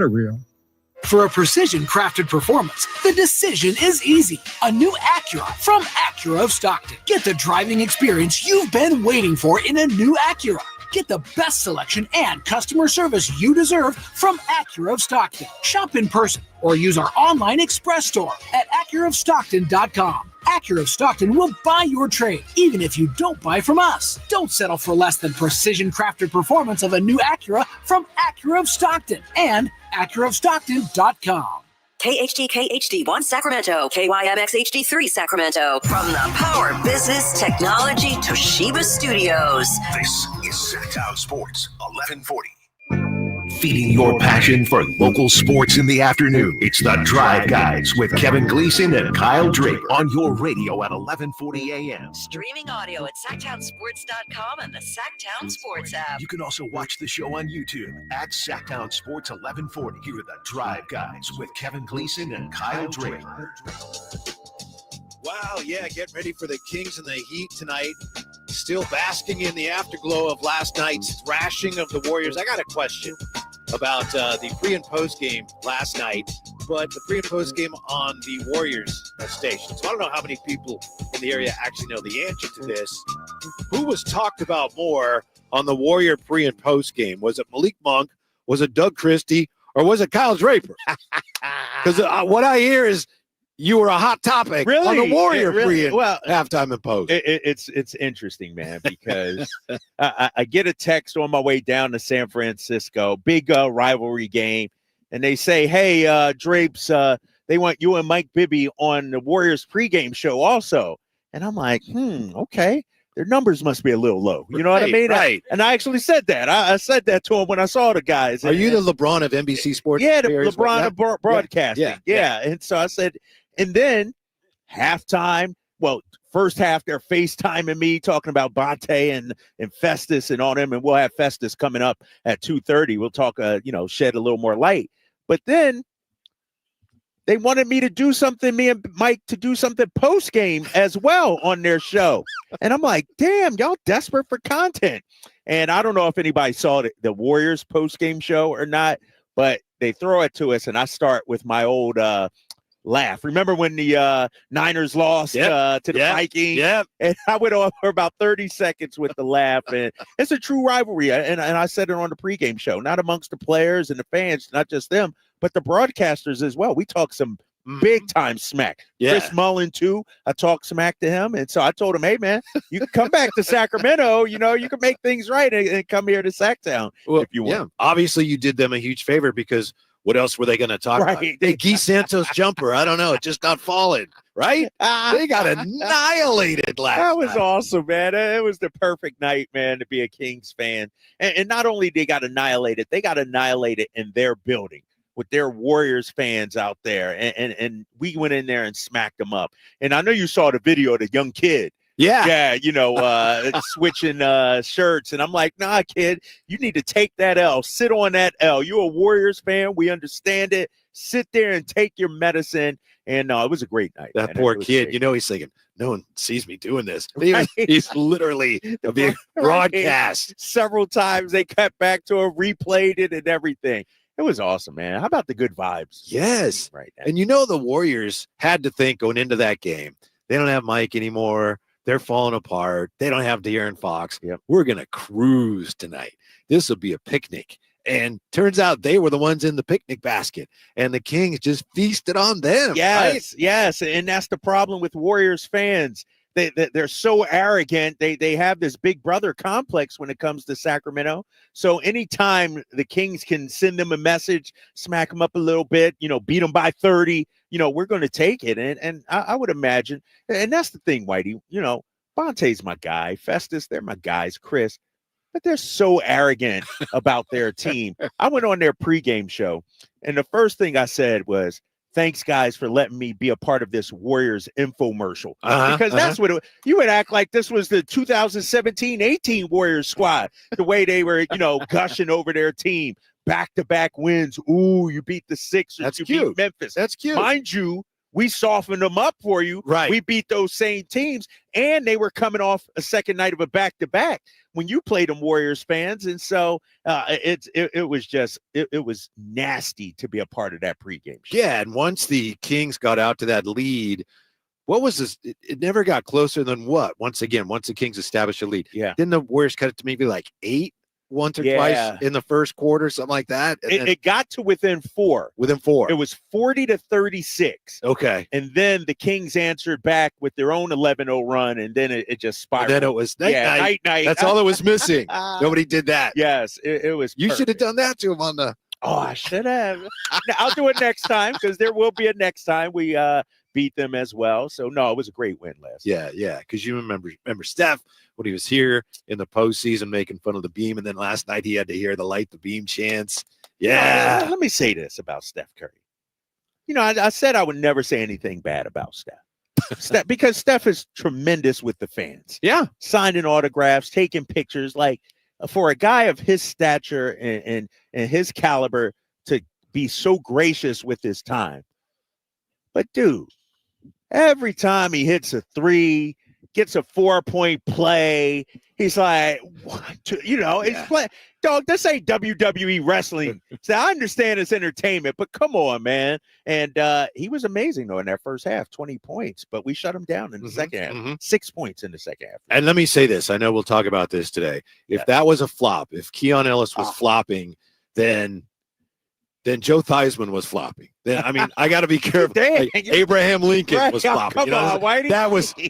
Reel. For a precision-crafted performance, the decision is easy. A new Acura from Acura of Stockton. Get the driving experience you've been waiting for in a new Acura. Get the best selection and customer service you deserve from Acura of Stockton. Shop in person or use our online express store at AcuraofStockton.com. Acura of Stockton will buy your trade, even if you don't buy from us. Don't settle for less than precision-crafted performance of a new Acura from Acura of Stockton and AcuraofStockton.com. KHD KHD1 Sacramento, KYMX HD3 Sacramento. From the Power Business Technology Toshiba Studios. This is Sacktown Sports 1140. Feeding your passion for local sports in the afternoon. It's the Drive Guys with Kevin Gleason and Kyle Drake on your radio at 1140 a.m. Streaming audio at SacktownSports.com and the Sacktown Sports app. You can also watch the show on YouTube at Sacktown Sports 1140. Here are the Drive Guys with Kevin Gleason and Kyle Drake. Wow, yeah, get ready for the Kings and the Heat tonight. Still basking in the afterglow of last night's thrashing of the Warriors. I got a question about the pre- and post-game last night, but the pre- and post-game on the Warriors station. So I don't know how many people in the area actually know the answer to this. Who was talked about more on the Warrior pre- and post-game? Was it Malik Monk? Was it Doug Christie? Or was it Kyle Draper? Because what I hear is you were a hot topic on the Warrior pre- and halftime and post. It's interesting, man, because I get a text on my way down to San Francisco, big rivalry game, and they say, hey, Drapes, they want you and Mike Bibby on the Warriors pregame show also. And I'm like, okay. Their numbers must be a little low. You know what I mean? Right. And I actually said that. I said that to him when I saw the guys. Are you the LeBron of NBC Sports? Yeah, the LeBron of broadcasting. Yeah. And so I said, and then halftime, first half, they're FaceTiming me, talking about Bonte and Festus and all them, and we'll have Festus coming up at 2:30. We'll talk, shed a little more light. But then they wanted me to do something, me and Mike, to do something post-game as well on their show. And I'm like, damn, y'all desperate for content. And I don't know if anybody saw the Warriors post-game show or not, but they throw it to us, and I start with my old laugh. Remember when the Niners lost to the Vikings? Yep. And I went on for about 30 seconds with the laugh. And it's a true rivalry. And I said it on the pregame show, not amongst the players and the fans, not just them, but the broadcasters as well. We talk some big time smack. Yeah. Chris Mullen too. I talked smack to him. And so I told him, hey man, you can come back to Sacramento, you can make things right and come here to Sacktown if you want. Yeah. Obviously you did them a huge favor because what else were they going to talk about? Hey, Guy Santos jumper. I don't know. It just not falling, right? They got annihilated last That was night. awesome, man. It was the perfect night, man, to be a Kings fan. And not only they got annihilated in their building with their Warriors fans out there. And we went in there and smacked them up. And I know you saw the video of the young kid. Yeah, switching shirts. And I'm like, nah, kid, you need to take that L. Sit on that L. You're a Warriors fan. We understand it. Sit there and take your medicine. And it was a great night. That poor kid, he's thinking, no one sees me doing this. He's literally being broadcast. Several times they cut back to him, replayed it and everything. It was awesome, man. How about the good vibes? Yes. Right. And the Warriors had to think going into that game, they don't have Mike anymore. They're falling apart. They don't have De'Aaron Fox. Yep. We're going to cruise tonight. This will be a picnic. And turns out they were the ones in the picnic basket. And the Kings just feasted on them. Yes, right? Yes. And that's the problem with Warriors fans. They're so arrogant. They have this big brother complex when it comes to Sacramento. So anytime the Kings can send them a message, smack them up a little bit, beat them by 30, we're going to take it. And I would imagine, and that's the thing, Whitey, Bonte's my guy. Festus, they're my guys. Chris, but they're so arrogant about their team. I went on their pregame show, and the first thing I said was, thanks, guys, for letting me be a part of this Warriors infomercial. Because that's what you would act like this was the 2017-18 Warriors squad, the way they were, gushing over their team. Back-to-back wins. Ooh, you beat the Sixers. That's you cute. beat Memphis. That's cute. Mind you, we softened them up for you. Right. We beat those same teams, and they were coming off a second night of a back-to-back when you played them Warriors fans. And so it was nasty to be a part of that pregame show. Yeah, and once the Kings got out to that lead, what was this? It never got closer than what? Once the Kings established a lead. Yeah. Then the Warriors cut it to maybe like 8 once or twice in the first quarter, something like that. It got to within 4. Within 4. It was 40-36. Okay. And then the Kings answered back with their own 11-0 run, and then it just spiraled. And then it was night. That's all that was missing. Nobody did that. Yes, it was. You should have done that to him on the. Oh, I should have. I'll do it next time, because there will be a next time we beat them as well. So no, it was a great win last. Yeah, because you remember Steph when he was here in the postseason making fun of the beam, and then last night he had to hear the light the beam chants. Yeah. Let me say this about Steph Curry. I said I would never say anything bad about Steph. Because Steph is tremendous with the fans. Yeah. Signing autographs, taking pictures. Like, for a guy of his stature and his caliber to be so gracious with his time. But dude, every time he hits a 3, gets a 4-point play, he's like, he's playing. Dog, this ain't WWE wrestling. So I understand it's entertainment, but come on, man. And he was amazing, though, in that first half, 20 points. But we shut him down in the second half, 6 points in the second half. And let me say this. I know we'll talk about this today. If that was a flop, if Keon Ellis was flopping, then Joe Theismann was flopping. Then I got to be careful. Like, Abraham Lincoln was flopping. Come on, Whitey. That was. You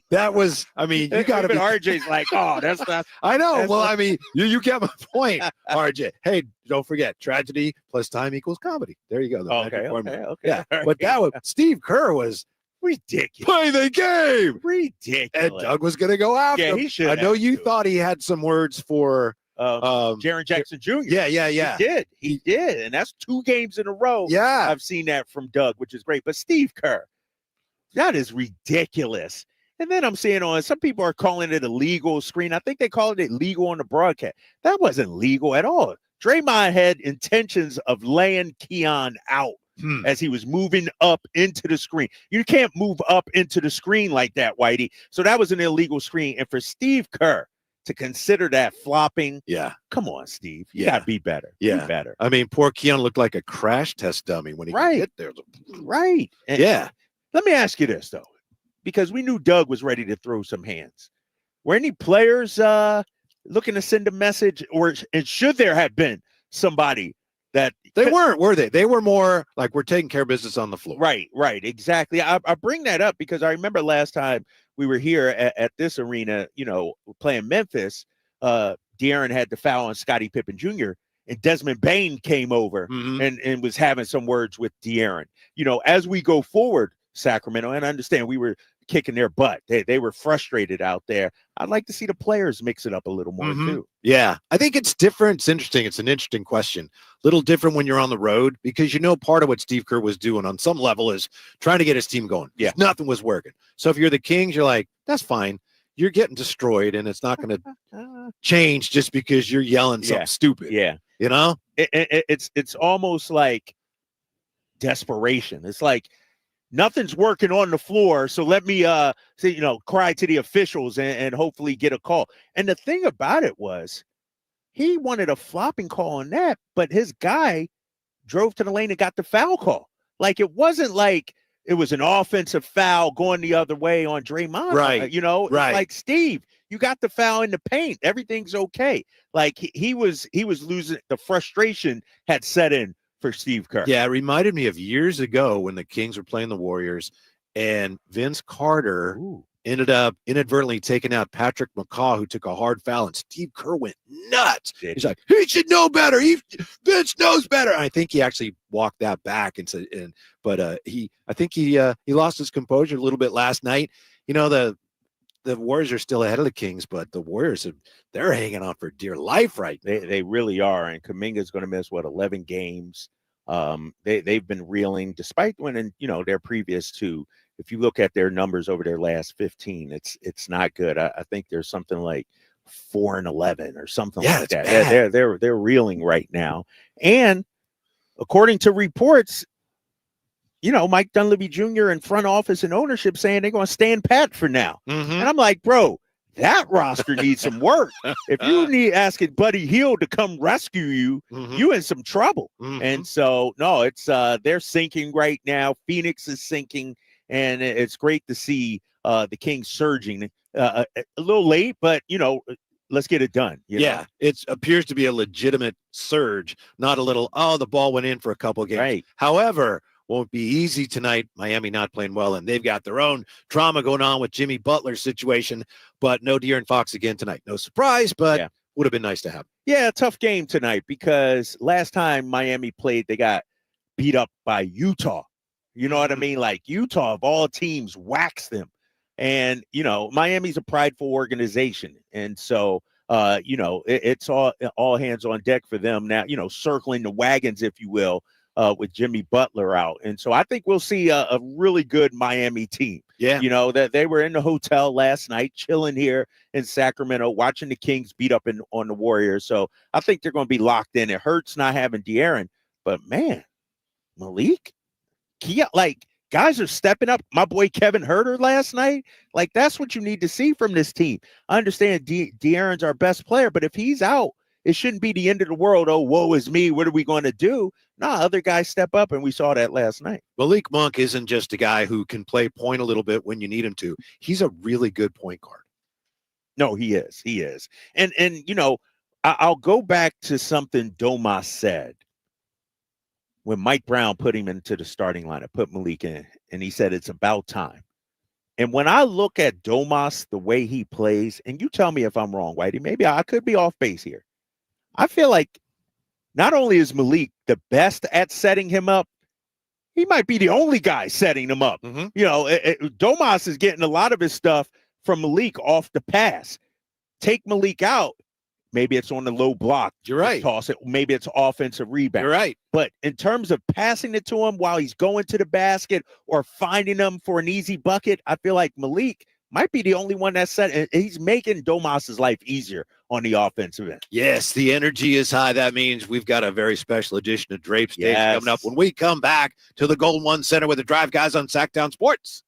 got to be. RJ's like, oh, that's not. I know. Well, you get my point, RJ. Hey, don't forget, tragedy plus time equals comedy. There you go. Okay. Yeah, but that was Steve Kerr was ridiculous. Play the game. Ridiculous. And Doug was going to go after him. He should. I know you thought he had some words for. Jaren Jackson Jr. Yeah. He did. And that's 2 games in a row. Yeah. I've seen that from Doug, which is great. But Steve Kerr, that is ridiculous. And then I'm seeing some people are calling it a legal screen. I think they called it legal on the broadcast. That wasn't legal at all. Draymond had intentions of laying Keon out as he was moving up into the screen. You can't move up into the screen like that, Whitey. So that was an illegal screen. And for Steve Kerr to consider that flopping, come on, Steve. You got to be better. Yeah. Be better. Poor Keon looked like a crash test dummy when he hit there. Right. And let me ask you this, though, because we knew Doug was ready to throw some hands. Were any players looking to send a message, and should there have been somebody that they weren't, were they? They were more like, we're taking care of business on the floor. Right, exactly. I bring that up because I remember last time we were here at this arena, playing Memphis, De'Aaron had the foul on Scottie Pippen Jr., and Desmond Bane came over and was having some words with De'Aaron. As we go forward, Sacramento, and I understand we were kicking their butt. They were frustrated out there. I'd like to see the players mix it up a little more too. Yeah, I think it's different. It's interesting. It's an interesting question. A little different when you're on the road, because part of what Steve Kerr was doing on some level is trying to get his team going. Yeah, nothing was working. So if you're the Kings, you're like, that's fine. You're getting destroyed, and it's not going to change just because you're yelling something stupid. Yeah, it's almost like desperation. It's like, nothing's working on the floor, so let me cry to the officials and hopefully get a call. And the thing about it was, he wanted a flopping call on that, but his guy drove to the lane and got the foul call. Like, it wasn't like it was an offensive foul going the other way on Draymond. Right. It's like, Steve, you got the foul in the paint. Everything's okay. Like, he was losing. The frustration had set in for Steve Kerr. Yeah, it reminded me of years ago when the Kings were playing the Warriors, and Vince Carter ended up inadvertently taking out Patrick McCaw, who took a hard foul, and Steve Kerr went nuts. He's like, he should know better. Vince knows better. And I think he actually walked that back and said, I think he lost his composure a little bit last night. The Warriors are still ahead of the Kings, but the Warriors they're hanging on for dear life right now. They really are. And Kuminga's going to miss 11 games. They've been reeling despite winning, their previous 2. If you look at their numbers over their last 15, it's not good. I think there's something like 4-11 or something like that. They're reeling right now. And according to reports, Mike Dunleavy Jr. in front office and ownership saying they're going to stand pat for now. Mm-hmm. And I'm like, bro, that roster needs some work. If you need asking Buddy Hield to come rescue you, you in some trouble. And so, no, it's they're sinking right now. Phoenix is sinking, and it's great to see the Kings surging. A little late, but, let's get it done. It appears to be a legitimate surge, not a little, the ball went in for a couple of games. Right. However, won't be easy tonight. Miami not playing well, and they've got their own drama going on with Jimmy Butler's situation, but no De'Aaron Fox again tonight. No surprise, but would have been nice to have. Yeah, tough game tonight because last time Miami played, they got beat up by Utah. You know what I mean? Like Utah, of all teams, waxed them. And, Miami's a prideful organization. And so, it's all hands on deck for them now, circling the wagons, if you will, with Jimmy Butler out. And so I think we'll see a really good Miami team. Yeah. That they were in the hotel last night, chilling here in Sacramento, watching the Kings beat up on the Warriors. So I think they're going to be locked in. It hurts not having De'Aaron, but man, Malik, guys are stepping up. My boy Kevin Huerter last night, that's what you need to see from this team. I understand De'Aaron's our best player, but if he's out, it shouldn't be the end of the world. Oh, woe is me. What are we going to do? Other guys step up, and we saw that last night. Malik Monk isn't just a guy who can play point a little bit when you need him to. He's a really good point guard. No, he is. He is. And I'll go back to something Domas said when Mike Brown put him into the starting lineup, put Malik in, and he said it's about time. And when I look at Domas, the way he plays, and you tell me if I'm wrong, Whitey, maybe I could be off base here. I feel like not only is Malik the best at setting him up, he might be the only guy setting him up. Domas is getting a lot of his stuff from Malik off the pass. Take Malik out, maybe it's on the low block. You're right. Toss it. Maybe it's offensive rebound. You're right. But in terms of passing it to him while he's going to the basket or finding him for an easy bucket, I feel like Malik might be the only one that's set. He's making Domas's life easier on the offensive end. Yes, the energy is high. That means we've got a very special edition of Drape Stage coming up when we come back to the Golden One Center with the Drive Guys on Sacktown Sports.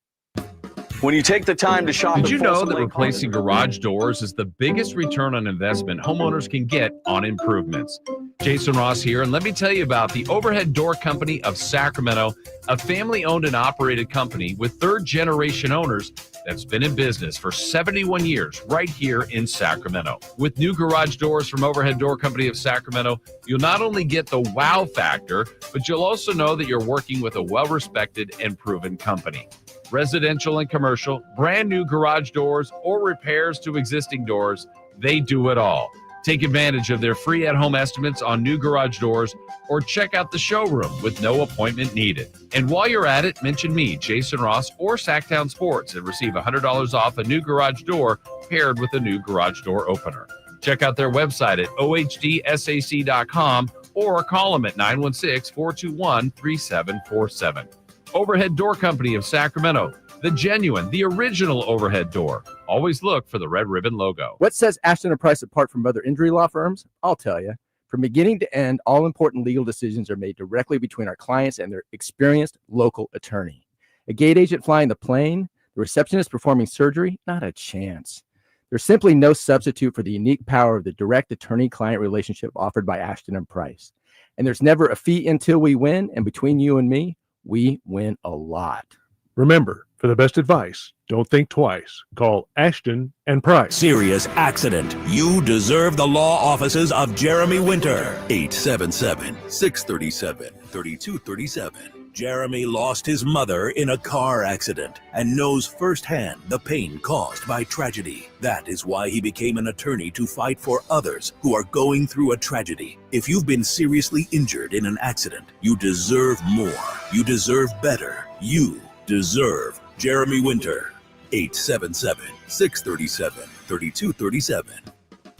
When you take the time to shop, did you know that replacing garage doors is the biggest return on investment homeowners can get on improvements? Jason Ross here, and let me tell you about the Overhead Door Company of Sacramento, a family-owned and operated company with third-generation owners that's been in business for 71 years right here in Sacramento. With new garage doors from Overhead Door Company of Sacramento, you'll not only get the wow factor, but you'll also know that you're working with a well-respected and proven company. Residential and commercial, brand new garage doors, or repairs to existing doors, they do it all. Take advantage of their free at-home estimates on new garage doors or check out the showroom with no appointment needed. And while you're at it, mention me, Jason Ross, or Sacktown Sports and receive $100 off a new garage door paired with a new garage door opener. Check out their website at ohdsac.com or call them at 916-421-3747. Overhead Door Company of Sacramento, the genuine, the original overhead door. Always look for the red ribbon logo. What sets Ashton & Price apart from other injury law firms? I'll tell you. From beginning to end, all important legal decisions are made directly between our clients and their experienced local attorney. A gate agent flying the plane, the receptionist performing surgery, not a chance. There's simply no substitute for the unique power of the direct attorney-client relationship offered by Ashton & Price. And there's never a fee until we win, and between you and me, we win a lot. Remember, for the best advice, don't think twice. Call Ashton and Price. Serious accident. You deserve the law offices of Jeremy Winter. 877-637-3237. Jeremy lost his mother in a car accident and knows firsthand the pain caused by tragedy. That is why he became an attorney to fight for others who are going through a tragedy. If you've been seriously injured in an accident, you deserve more. You deserve better. You deserve Jeremy Winter. 877-637-3237.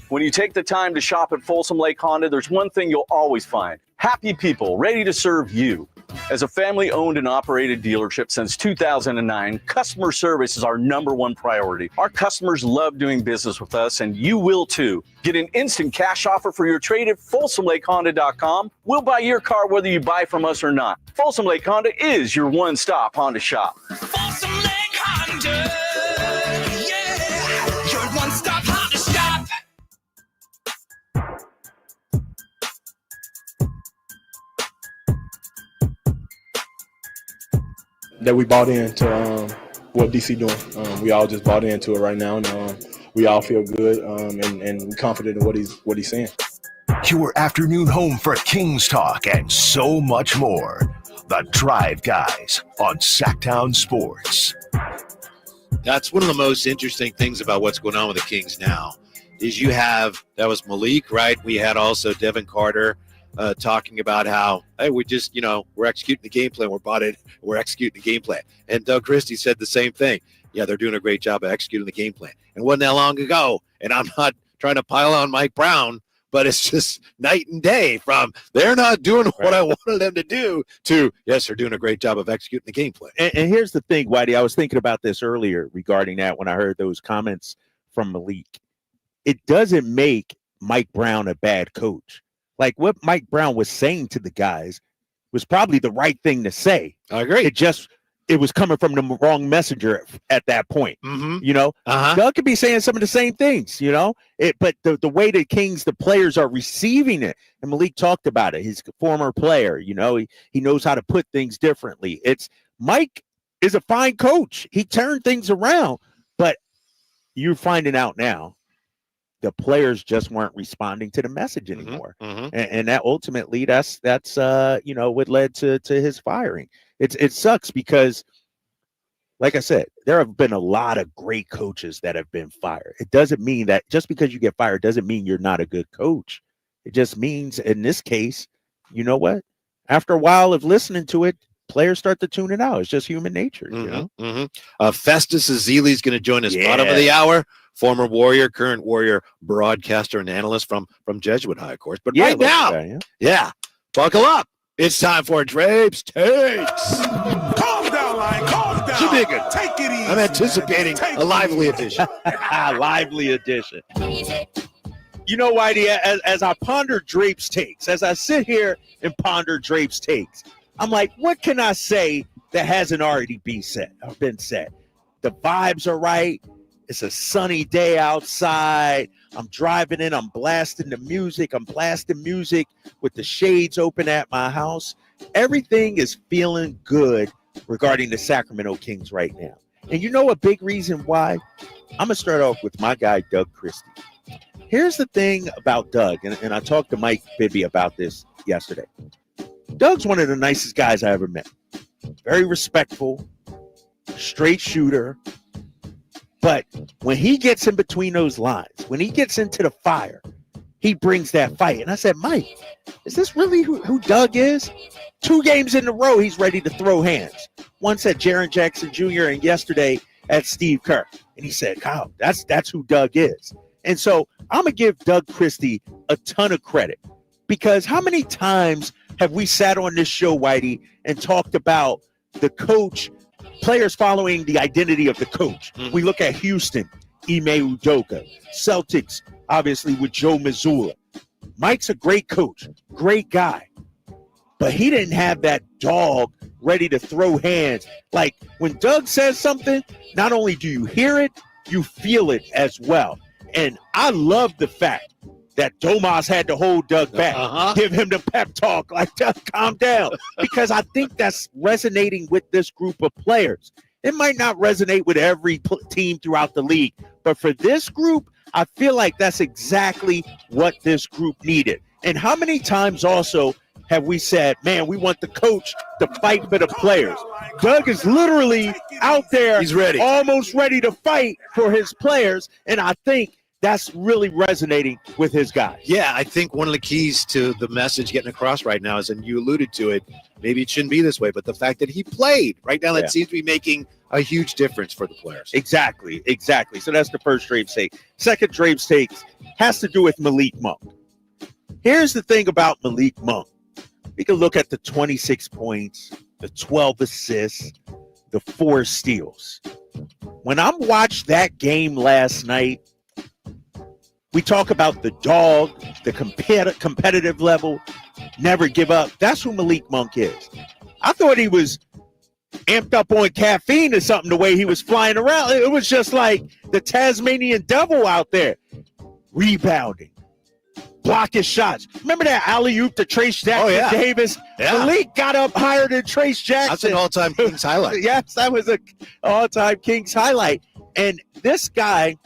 when you take the time to shop at Folsom Lake Honda, there's one thing you'll always find: happy people ready to serve you. As a family-owned and operated dealership since 2009, customer service is our #1 priority. Our customers love doing business with us, and you will too. Get an instant cash offer for your trade at FolsomLakeHonda.com. We'll buy your car whether you buy from us or not. Folsom Lake Honda is your one-stop Honda shop. Folsom Lake Honda, yeah, your one-stop Honda shop. That we bought into what DC doing. We all just bought into it right now, and we all feel good and confident in what he's saying. Your afternoon home for Kings talk and so much more. The Drive Guys on Sacktown Sports. That's one of the most interesting things about what's going on with the Kings now is that was Malik, right? We had also Devin Carter talking about how, hey, we're executing the game plan. We're executing the game plan. And Doug Christie said the same thing. Yeah, they're doing a great job of executing the game plan. And it wasn't that long ago, and I'm not trying to pile on Mike Brown, but it's just night and day from they're not doing what I wanted them to do to, yes, they're doing a great job of executing the game plan. And here's the thing, Whitey, I was thinking about this earlier regarding that when I heard those comments from Malik. It doesn't make Mike Brown a bad coach. Like what Mike Brown was saying to the guys was probably the right thing to say. I agree. It was coming from the wrong messenger at that point. Mm-hmm. Doug could be saying some of the same things, but the way the Kings, the players are receiving it, and Malik talked about it. He's a former player, he knows how to put things differently. Mike is a fine coach. He turned things around, but you're finding out now the players just weren't responding to the message anymore. Mm-hmm. And that ultimately that's what led to his firing. It sucks because, like I said, there have been a lot of great coaches that have been fired. It doesn't mean that just because you get fired doesn't mean you're not a good coach. It just means in this case, you know what? After a while of listening to it, players start to tune it out. It's just human nature, Festus Ezeli is going to join us bottom of the hour. Former Warrior, current Warrior broadcaster and analyst from Jesuit High, of course. But right now, buckle up. It's time for Drapes Takes. Calm down, Lion. Calm down. Jamaican. Take it easy. I'm anticipating a lively edition. Lively edition. Whitey, as I ponder Drapes Takes, as I sit here and ponder Drapes Takes, I'm like, what can I say that hasn't already been said? The vibes are right. It's a sunny day outside. I'm driving in. I'm blasting the music. I'm blasting music with the shades open at my house. Everything is feeling good regarding the Sacramento Kings right now. And you know a big reason why? I'm going to start off with my guy, Doug Christie. Here's the thing about Doug, and I talked to Mike Bibby about this yesterday. Doug's one of the nicest guys I ever met. Very respectful, straight shooter. But when he gets in between those lines, when he gets into the fire, he brings that fight. And I said, Mike, is this really who Doug is? 2 games in a row, he's ready to throw hands. Once at Jaren Jackson Jr. and yesterday at Steve Kerr. And he said, Kyle, that's who Doug is. And so I'm going to give Doug Christie a ton of credit. Because how many times have we sat on this show, Whitey, and talked about the coach, players following the identity of the coach? We look at Houston, Ime Udoka, Celtics, obviously with Joe Mazzulla. Mike's a great coach, great guy, but he didn't have that dog ready to throw hands. Like when Doug says something, not only do you hear it, you feel it as well. And I love the fact that Domas had to hold Doug back, give him the pep talk, like, Doug, calm down, because I think that's resonating with this group of players. It might not resonate with every team throughout the league, but for this group, I feel like that's exactly what this group needed. And how many times also have we said, man, we want the coach to fight for the players? Doug is literally out there. He's ready, almost ready to fight for his players, and I think that's really resonating with his guys. Yeah, I think one of the keys to the message getting across right now is, and you alluded to it, maybe it shouldn't be this way, but the fact that he played right now, that seems to be making a huge difference for the players. Exactly. So that's the first Drapes take. Second Drapes take has to do with Malik Monk. Here's the thing about Malik Monk. We can look at the 26 points, the 12 assists, the 4 steals. When I watched that game last night, we talk about the dog, the competitive level, never give up. That's who Malik Monk is. I thought he was amped up on caffeine or something, the way he was flying around. It was just like the Tasmanian devil out there. Rebounding, blocking shots. Remember that alley-oop to Trace Jackson Davis? Yeah. Malik got up higher than Trace Jackson. That's an all-time Kings highlight. Yes, that was an all-time Kings highlight. And this guy,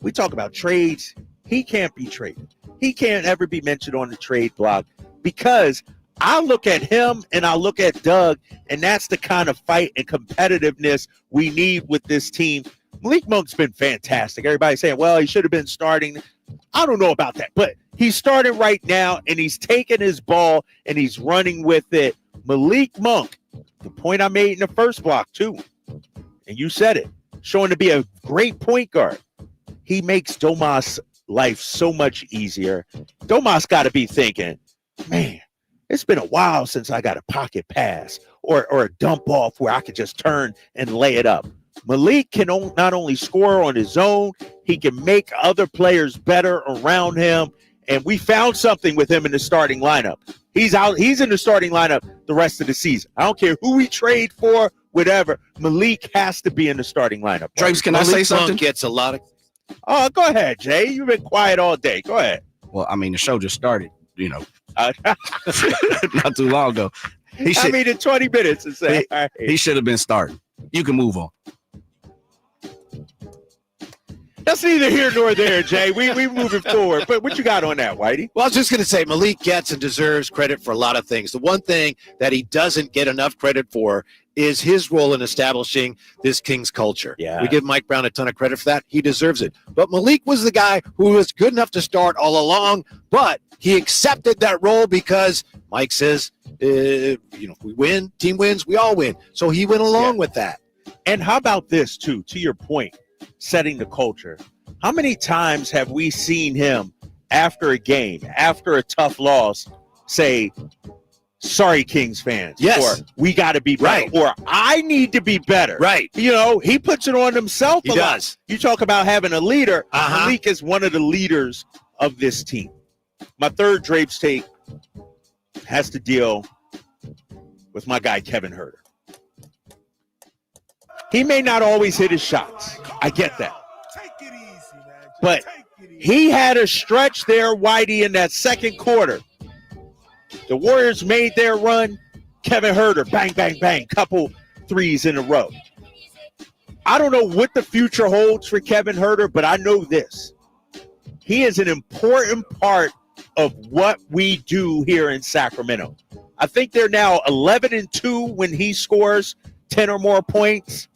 we talk about trades. He can't be traded. He can't ever be mentioned on the trade block because I look at him and I look at Doug, and that's the kind of fight and competitiveness we need with this team. Malik Monk's been fantastic. Everybody's saying, well, he should have been starting. I don't know about that, but he's starting right now, and he's taking his ball, and he's running with it. Malik Monk, the point I made in the first block, too, and you said it, showing to be a great point guard. He makes Domas' life so much easier. Domas got to be thinking, man, it's been a while since I got a pocket pass or a dump off where I could just turn and lay it up. Malik can not only score on his own, he can make other players better around him. And we found something with him in the starting lineup. He's out. He's in the starting lineup the rest of the season. I don't care who we trade for, whatever. Malik has to be in the starting lineup. Drapes, can Malik I say something? Monk gets a lot of. Oh, go ahead, Jay. You've been quiet all day. Go ahead. Well, I mean, the show just started, not too long ago. In 20 minutes. And say, all right. He should have been starting. You can move on. That's neither here nor there, Jay. We moving forward. But what you got on that, Whitey? Well, I was just going to say Malik gets and deserves credit for a lot of things. The one thing that he doesn't get enough credit for is his role in establishing this Kings culture. Yeah. We give Mike Brown a ton of credit for that. He deserves it. But Malik was the guy who was good enough to start all along, but he accepted that role because Mike says, if we win, team wins, we all win. So he went along with that. And how about this, too, to your point, setting the culture? How many times have we seen him after a game, after a tough loss, say, sorry, Kings fans. Yes. Or we got to be better. Right. Or I need to be better. Right. He puts it on himself He a does. lot. You talk about having a leader. Uh-huh. Malik is one of the leaders of this team. My third Drapes take has to deal with my guy, Kevin Huerter. He may not always hit his shots. I get that. But he had a stretch there, Whitey, in that second quarter. The Warriors made their run. Kevin Huerter, bang, bang, bang, couple threes in a row. I don't know what the future holds for Kevin Huerter, but I know this. He is an important part of what we do here in Sacramento. I think they're now 11-2 when he scores 10 or more points.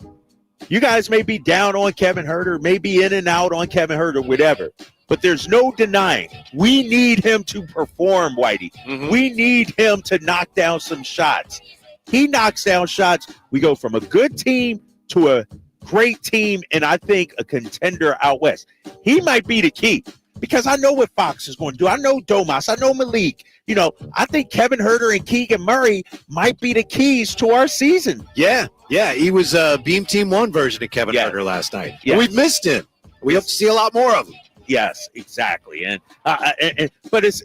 You guys may be down on Kevin Huerter, maybe in and out on Kevin Huerter, whatever. But there's no denying we need him to perform, Whitey. Mm-hmm. We need him to knock down some shots. He knocks down shots. We go from a good team to a great team, and I think a contender out west. He might be the key because I know what Fox is going to do. I know Domas. I know Malik. I think Kevin Huerter and Keegan Murray might be the keys to our season. Yeah. He was a Beam Team 1 version of Kevin Huerter last night. Yeah. We've missed him. We have to see a lot more of him. Yes, exactly. But it's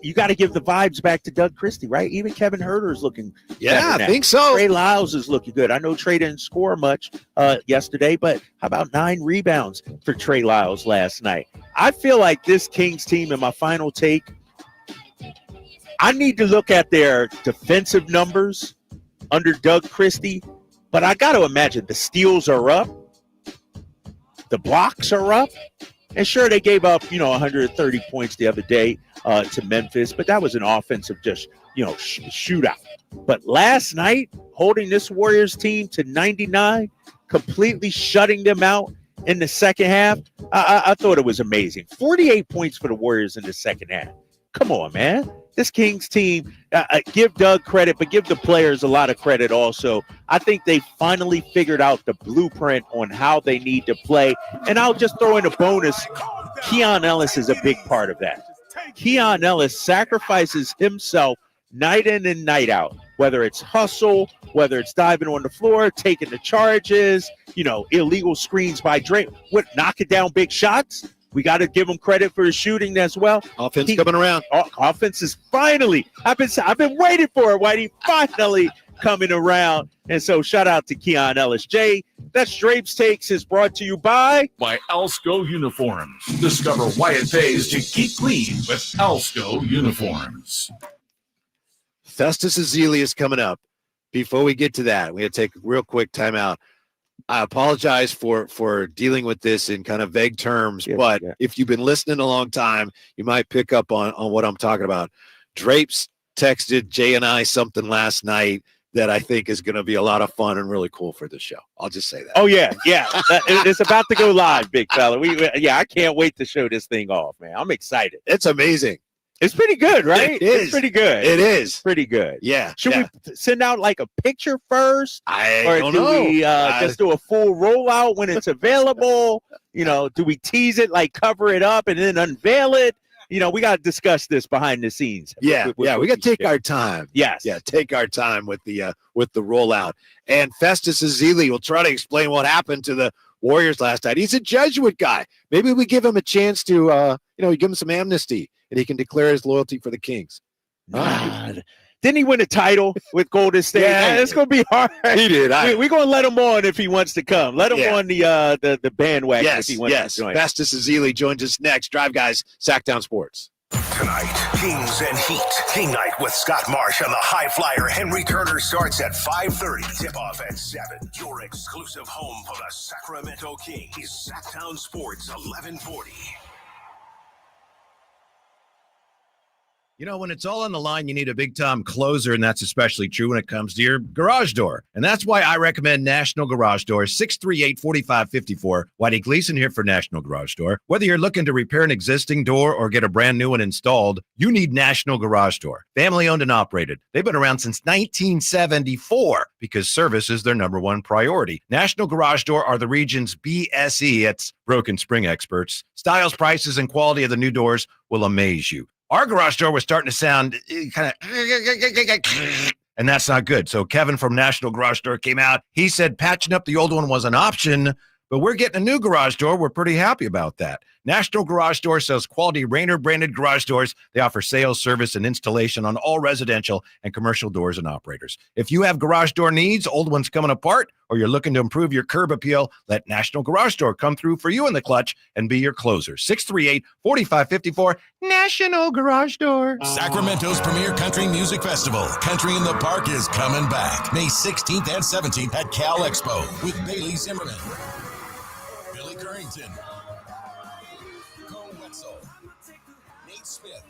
you got to give the vibes back to Doug Christie, right? Even Kevin Huerter is looking Yeah, better I now. think so. Trey Lyles is looking good. I know Trey didn't score much yesterday, but how about 9 rebounds for Trey Lyles last night? I feel like this Kings team, in my final take, I need to look at their defensive numbers under Doug Christie, but I got to imagine the steals are up, the blocks are up, and sure, they gave up, 130 points the other day to Memphis, but that was an offensive just, shootout. But last night, holding this Warriors team to 99, completely shutting them out in the second half, I thought it was amazing. 48 points for the Warriors in the second half. Come on, man. This Kings team, give Doug credit, but give the players a lot of credit also. I think they finally figured out the blueprint on how they need to play. And I'll just throw in a bonus. Keon Ellis is a big part of that. Keon Ellis sacrifices himself night in and night out, whether it's hustle, whether it's diving on the floor, taking the charges, illegal screens by Drake, knocking down big shots. We got to give him credit for his shooting as well. Offense coming around. Offense is finally, I've been waiting for it, Whitey, finally coming around. And so shout out to Keon Ellis. Jay, that's Drapes Takes is brought to you by Alsco Uniforms. Discover why it pays to keep clean with Alsco Uniforms. Festus Ezeli is coming up. Before we get to that, we have to take a real quick timeout. I apologize for dealing with this in kind of vague terms, but if you've been listening a long time, you might pick up on what I'm talking about. Drapes texted Jay and I something last night that I think is going to be a lot of fun and really cool for the show. I'll just say that. Oh, yeah. It's about to go live, big fella. I can't wait to show this thing off, man. I'm excited. It's amazing. It's pretty good, right? It is. It's pretty good. It is. Pretty good. Yeah. Should we send out like a picture first? Or don't know. We just do a full rollout when it's available? Do we tease it, like cover it up and then unveil it? We got to discuss this behind the scenes. We got to take our time. Yes. Yeah, take our time with the rollout. And Festus Ezeli will try to explain what happened to the Warriors last night. He's a Jesuit guy. Maybe we give him a chance to, give him some amnesty and he can declare his loyalty for the Kings. God. Didn't he win a title with Golden State? Yeah, it's going to be hard. He did. We're going to let him on if he wants to come. Let him on the bandwagon if he wants to join. Festus Ezeli joins us next. Drive Guys, Sacktown Sports. Tonight, Kings and Heat. King Night with Scott Marsh and the High Flyer Henry Turner starts at 5:30. Tip-off at 7. Your exclusive home for the Sacramento Kings. Sacktown Sports, 1140. When it's all on the line, you need a big-time closer, and that's especially true when it comes to your garage door. And that's why I recommend National Garage Door, 638-4554. Whitey Gleason here for National Garage Door. Whether you're looking to repair an existing door or get a brand new one installed, you need National Garage Door. Family-owned and operated. They've been around since 1974 because service is their number one priority. National Garage Door are the region's BSE. It's broken spring experts. Styles, prices, and quality of the new doors will amaze you. Our garage door was starting to sound kind of, and that's not good. So Kevin from National Garage Door came out. He said patching up the old one was an option, but we're getting a new garage door. We're pretty happy about that. National Garage Door sells quality Rainer branded garage doors. They offer sales, service, and installation on all residential and commercial doors and operators. If you have garage door needs, old ones coming apart, or you're looking to improve your curb appeal, let National Garage Door come through for you in the clutch and be your closer. 638-4554, National Garage Door. Sacramento's premier country music festival, Country in the Park, is coming back May 16th and 17th at Cal Expo with Bailey Zimmerman, Billy Currington, Nate Smith,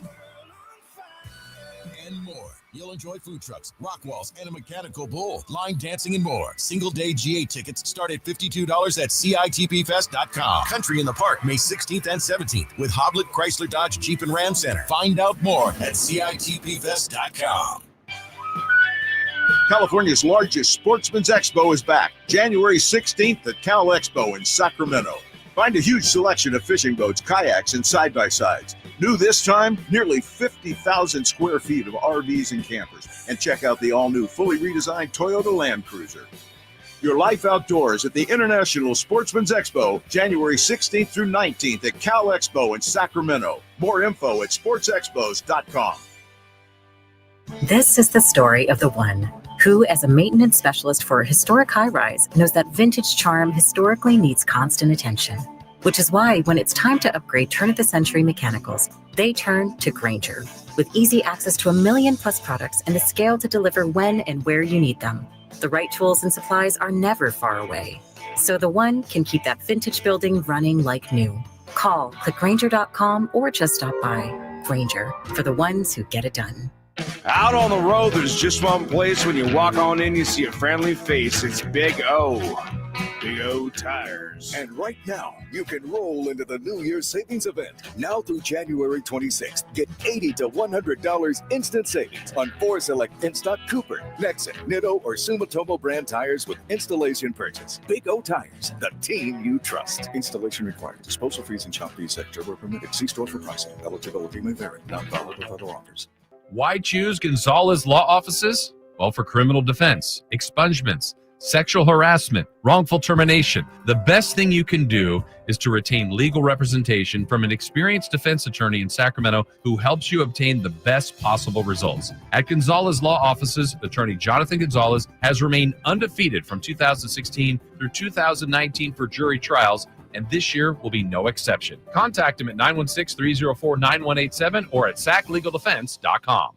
and more. You'll enjoy food trucks, rock walls, and a mechanical bull, line dancing, and more. Single-day GA tickets start at $52 at CITPFest.com. Country in the Park, May 16th and 17th with Hoblet Chrysler Dodge Jeep and Ram Center. Find out more at CITPFest.com. California's largest sportsman's expo is back, January 16th at Cal Expo in Sacramento. Find a huge selection of fishing boats, kayaks, and side-by-sides. New this time, nearly 50,000 square feet of RVs and campers. And check out the all-new, fully redesigned Toyota Land Cruiser. Your life outdoors at the International Sportsman's Expo, January 16th through 19th at Cal Expo in Sacramento. More info at sportsexpos.com. This is the story of the one who, as a maintenance specialist for a historic high-rise, knows that vintage charm historically needs constant attention. Which is why when it's time to upgrade turn-of-the-century mechanicals, they turn to Grainger. With easy access to 1 million+ products and the scale to deliver when and where you need them. The right tools and supplies are never far away. So the one can keep that vintage building running like new. Call, click Grainger.com, or just stop by. Grainger, for the ones who get it done. Out on the road, there's just one place when you walk on in, you see a friendly face. It's Big O. Big O Tires. And right now, you can roll into the New Year's savings event. Now through January 26th, get $80 to $100 instant savings on 4 select in-stock Cooper, Nexen, Nitto, or Sumitomo brand tires with installation purchase. Big O Tires, the team you trust. Installation required. Disposal fees and shop fees, etc. were permitted. See store for pricing. Eligibility may vary. Not valid with other offers. Why choose Gonzalez Law Offices? Well, for criminal defense, expungements, sexual harassment, wrongful termination. The best thing you can do is to retain legal representation from an experienced defense attorney in Sacramento who helps you obtain the best possible results. At Gonzalez Law Offices, attorney Jonathan Gonzalez has remained undefeated from 2016 through 2019 for jury trials, and this year will be no exception. Contact him at 916-304-9187 or at saclegaldefense.com.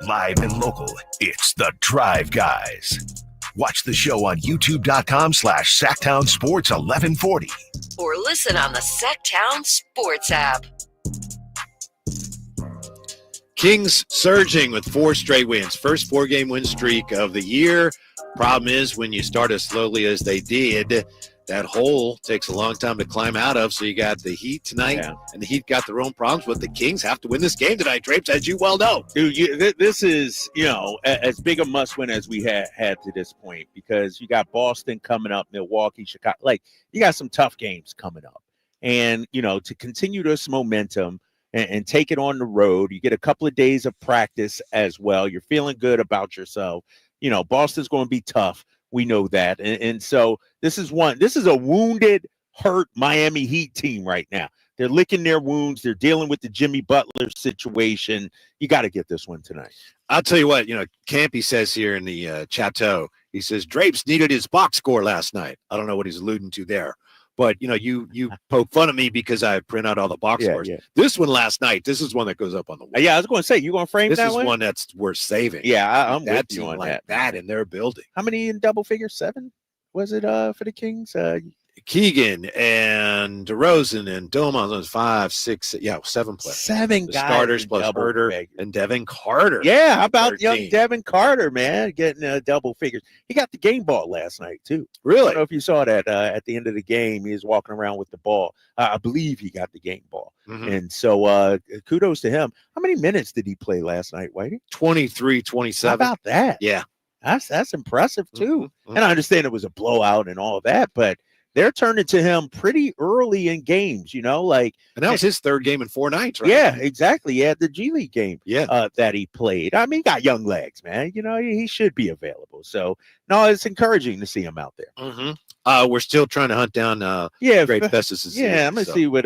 Live and local, it's The Drive Guys. Watch the show on youtube.com/Sacktown Sports 1140. Or listen on the Sacktown Sports app. Kings surging with 4 straight wins. First 4-game win streak of the year. Problem is, when you start as slowly as they did, that hole takes a long time to climb out of. So you got the Heat tonight, and the Heat got their own problems, but the Kings have to win this game tonight, Drapes, as you well know. Dude, this is, as big a must-win as we had to this point, because you got Boston coming up, Milwaukee, Chicago. Like, you got some tough games coming up. And, to continue this momentum and take it on the road, you get a couple of days of practice as well. You're feeling good about yourself. Boston's going to be tough. We know that. And so this is a wounded, hurt Miami Heat team right now. They're licking their wounds. They're dealing with the Jimmy Butler situation. You got to get this one tonight. I'll tell you what, Campy says here in the chateau, he says, Drapes needed his box score last night. I don't know what he's alluding to there. But, you poke fun at me because I print out all the box scores. Yeah. This one last night, this is one that goes up on the wall. Yeah, I was going to say, you going to frame this that is one that's worth saving. Yeah, I'm that with you on like that in their building. How many in double figures? 7? Was it for the Kings? Keegan and DeRozan and Doman, 5, 6, 7 players. 7 the guys starters plus Huerter and Devin Carter. Yeah, how about young Devin Carter, man, getting double figures? He got the game ball last night, too. Really? I don't know if you saw that at the end of the game. He was walking around with the ball. I believe he got the game ball. Mm-hmm. And so kudos to him. How many minutes did he play last night, Whitey? 23, 27. How about that? Yeah. That's impressive, too. Mm-hmm. And I understand it was a blowout and all of that, but they're turning to him pretty early in games, and that was his 3rd game in 4 nights, right? Yeah, exactly. He had the G League game that he played. I mean, he got young legs, man. He should be available. So, no, it's encouraging to see him out there. Mm-hmm. We're still trying to hunt down great Festus Ezeli. Yeah, I'm going to see what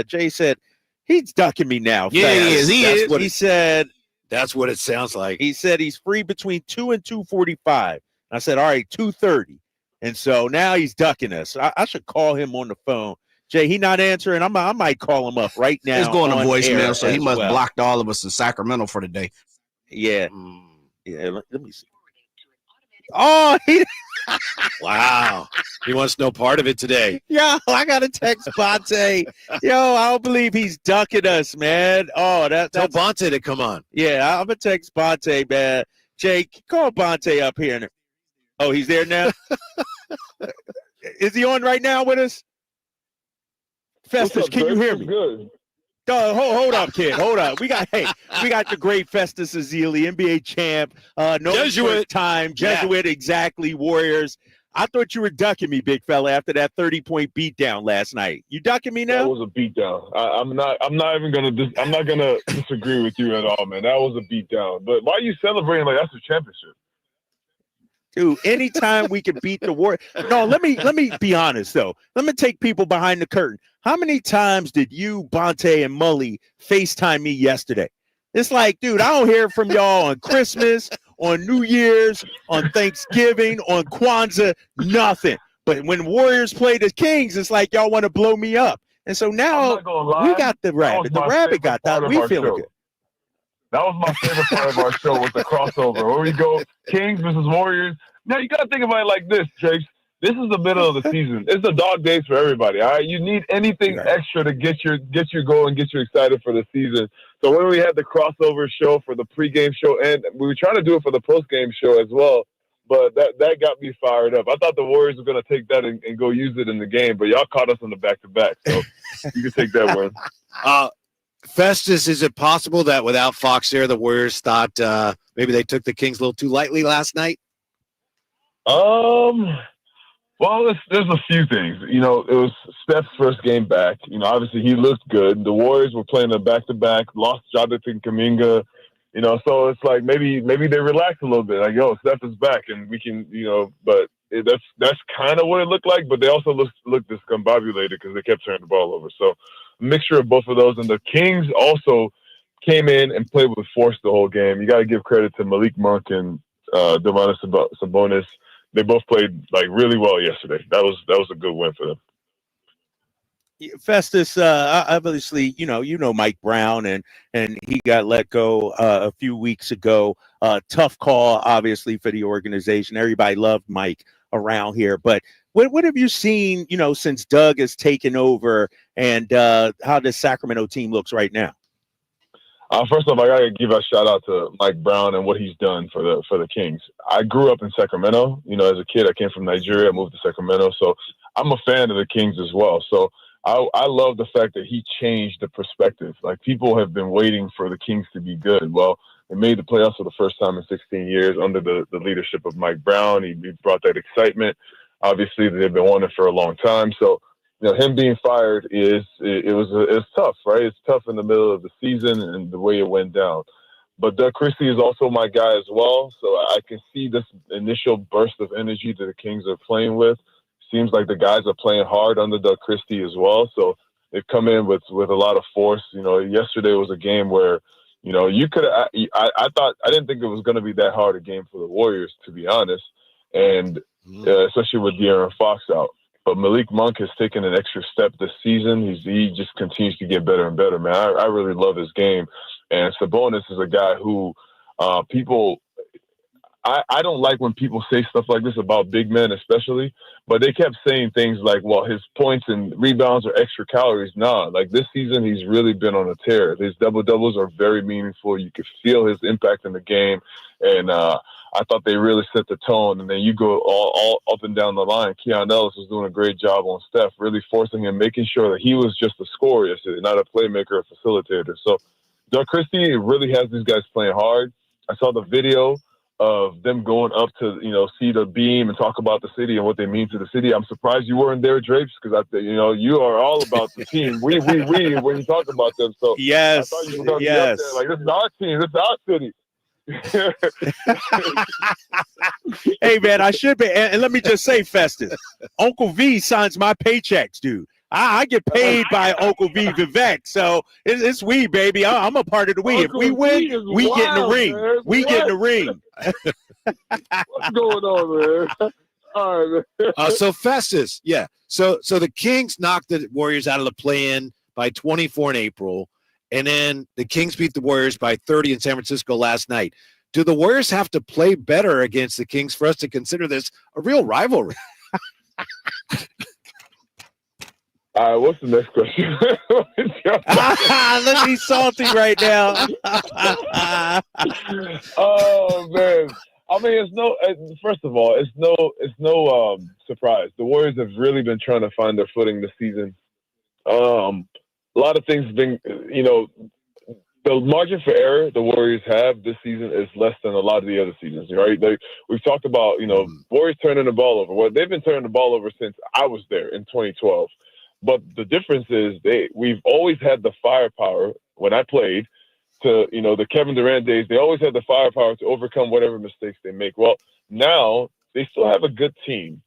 Jay said. He's ducking me now. Yeah, he is. He said. That's what it sounds like. He said he's free between 2 and 2:45. I said, all right, 2:30. And so now he's ducking us. I should call him on the phone. Jay, he not answering. I might call him up right now. He's going to voicemail, so he must blocked all of us in Sacramento for the day. Yeah. Yeah, let me see. Oh, wow. He wants no part of it today. Yo, I got to text Bonte. Yo, I don't believe he's ducking us, man. Oh, that's Tell Bonte to come on. Yeah, I'm going to text Bonte, man. Jay, call Bonte up here. Oh, he's there now? Is he on right now with us? Festus, can you hear me? Good. Hold up, kid. Hold up. We got the great Festus Ezeli, NBA champ. Jesuit time. Jesuit, exactly. Warriors. I thought you were ducking me, big fella, after that 30-point beatdown last night. You ducking me now? That was a beatdown. I'm not gonna disagree with you at all, man. That was a beatdown. But why are you celebrating like that's a championship? Dude, anytime we can beat the Warriors. No, let me be honest though. Let me take people behind the curtain. How many times did you, Bonte, and Mully FaceTime me yesterday? It's like, dude, I don't hear from y'all on Christmas, on New Year's, on Thanksgiving, on Kwanzaa, nothing. But when Warriors play the Kings, it's like y'all want to blow me up. And so now we got the rabbit. The rabbit got that. We feeling good. That was my favorite part of our show with the crossover. Where we go Kings versus Warriors. Now you gotta think about it like this, Jakes. This is the middle of the season. It's the dog days for everybody. All right, you need anything extra to get you going, get you excited for the season. So when we had the crossover show for the pregame show, and we were trying to do it for the postgame show as well, but that got me fired up. I thought the Warriors were going to take that and go use it in the game, but y'all caught us on the back-to-back, so you can take that one. Festus, is it possible that without Fox there, the Warriors thought maybe they took the Kings a little too lightly last night? Well, there's a few things. You know, it was Steph's first game back. You know, obviously he looked good. The Warriors were playing a back-to-back, lost Jonathan Kuminga. You know, so it's like maybe they relaxed a little bit. Like, yo, Steph is back, and we can, you know. But that's kind of what it looked like. But they also looked discombobulated because they kept turning the ball over. So a mixture of both of those. And the Kings also came in and played with force the whole game. You got to give credit to Malik Monk and Domantas Sabonis. They both played like really well yesterday. That was a good win for them. Festus, obviously, you know Mike Brown, and he got let go a few weeks ago. Tough call, obviously, for the organization. Everybody loved Mike around here, but what have you seen, you know, since Doug has taken over, and how the Sacramento team looks right now? First off, I gotta give a shout out to Mike Brown and what he's done for the Kings. I grew up in Sacramento. You know, as a kid, I came from Nigeria. I moved to Sacramento, so I'm a fan of the Kings as well. So I love the fact that he changed the perspective. Like, people have been waiting for the Kings to be good. Well, they made the playoffs for the first time in 16 years under the leadership of Mike Brown. He brought that excitement. Obviously, they've been wanting for a long time. So, you know, him being fired it's tough, right? It's tough in the middle of the season and the way it went down. But Doug Christie is also my guy as well. So I can see this initial burst of energy that the Kings are playing with. Seems like the guys are playing hard under Doug Christie as well. So they've come in with a lot of force. You know, yesterday was a game where, you know, I didn't think it was going to be that hard a game for the Warriors, to be honest. And especially with De'Aaron Fox out. But Malik Monk has taken an extra step this season. He just continues to get better and better, man. I really love his game. And Sabonis is a guy who I don't like when people say stuff like this about big men especially, but they kept saying things like, well, his points and rebounds are extra calories. Nah, like this season, he's really been on a tear. His double-doubles are very meaningful. You could feel his impact in the game. And I thought they really set the tone. And then you go all up and down the line. Keon Ellis was doing a great job on Steph, really forcing him, making sure that he was just a scorer yesterday, not a playmaker or facilitator. So Doug Christie really has these guys playing hard. I saw the video of them going up to, you know, see the beam and talk about the city and what they mean to the city. I'm surprised you weren't there, Drapes, because you are all about the team. We when you talk about them. So yes, I thought you were going to be up there. Like, this is our team. This is our city. Hey, man, I should be. And let me just say, Festus, Uncle V signs my paychecks, dude. I get paid by Uncle V Vivek, so it's we, baby. I'm a part of the we. If we win, we get in the ring. Man. We get in the ring. What's going on, man? All right, man. So Festus, yeah. So the Kings knocked the Warriors out of the play-in by 24 in April, and then the Kings beat the Warriors by 30 in San Francisco last night. Do the Warriors have to play better against the Kings for us to consider this a real rivalry? All right, what's the next question? Let me salty right now. Oh man, I mean, first of all, it's no surprise. The Warriors have really been trying to find their footing this season. A lot of things have been, you know, the margin for error the Warriors have this season is less than a lot of the other seasons, right? We've talked about, you know, Warriors turning the ball over. Well, they've been turning the ball over since I was there in 2012. But the difference is we've always had the firepower when I played to, you know, the Kevin Durant days, they always had the firepower to overcome whatever mistakes they make. Well, now they still have a good team,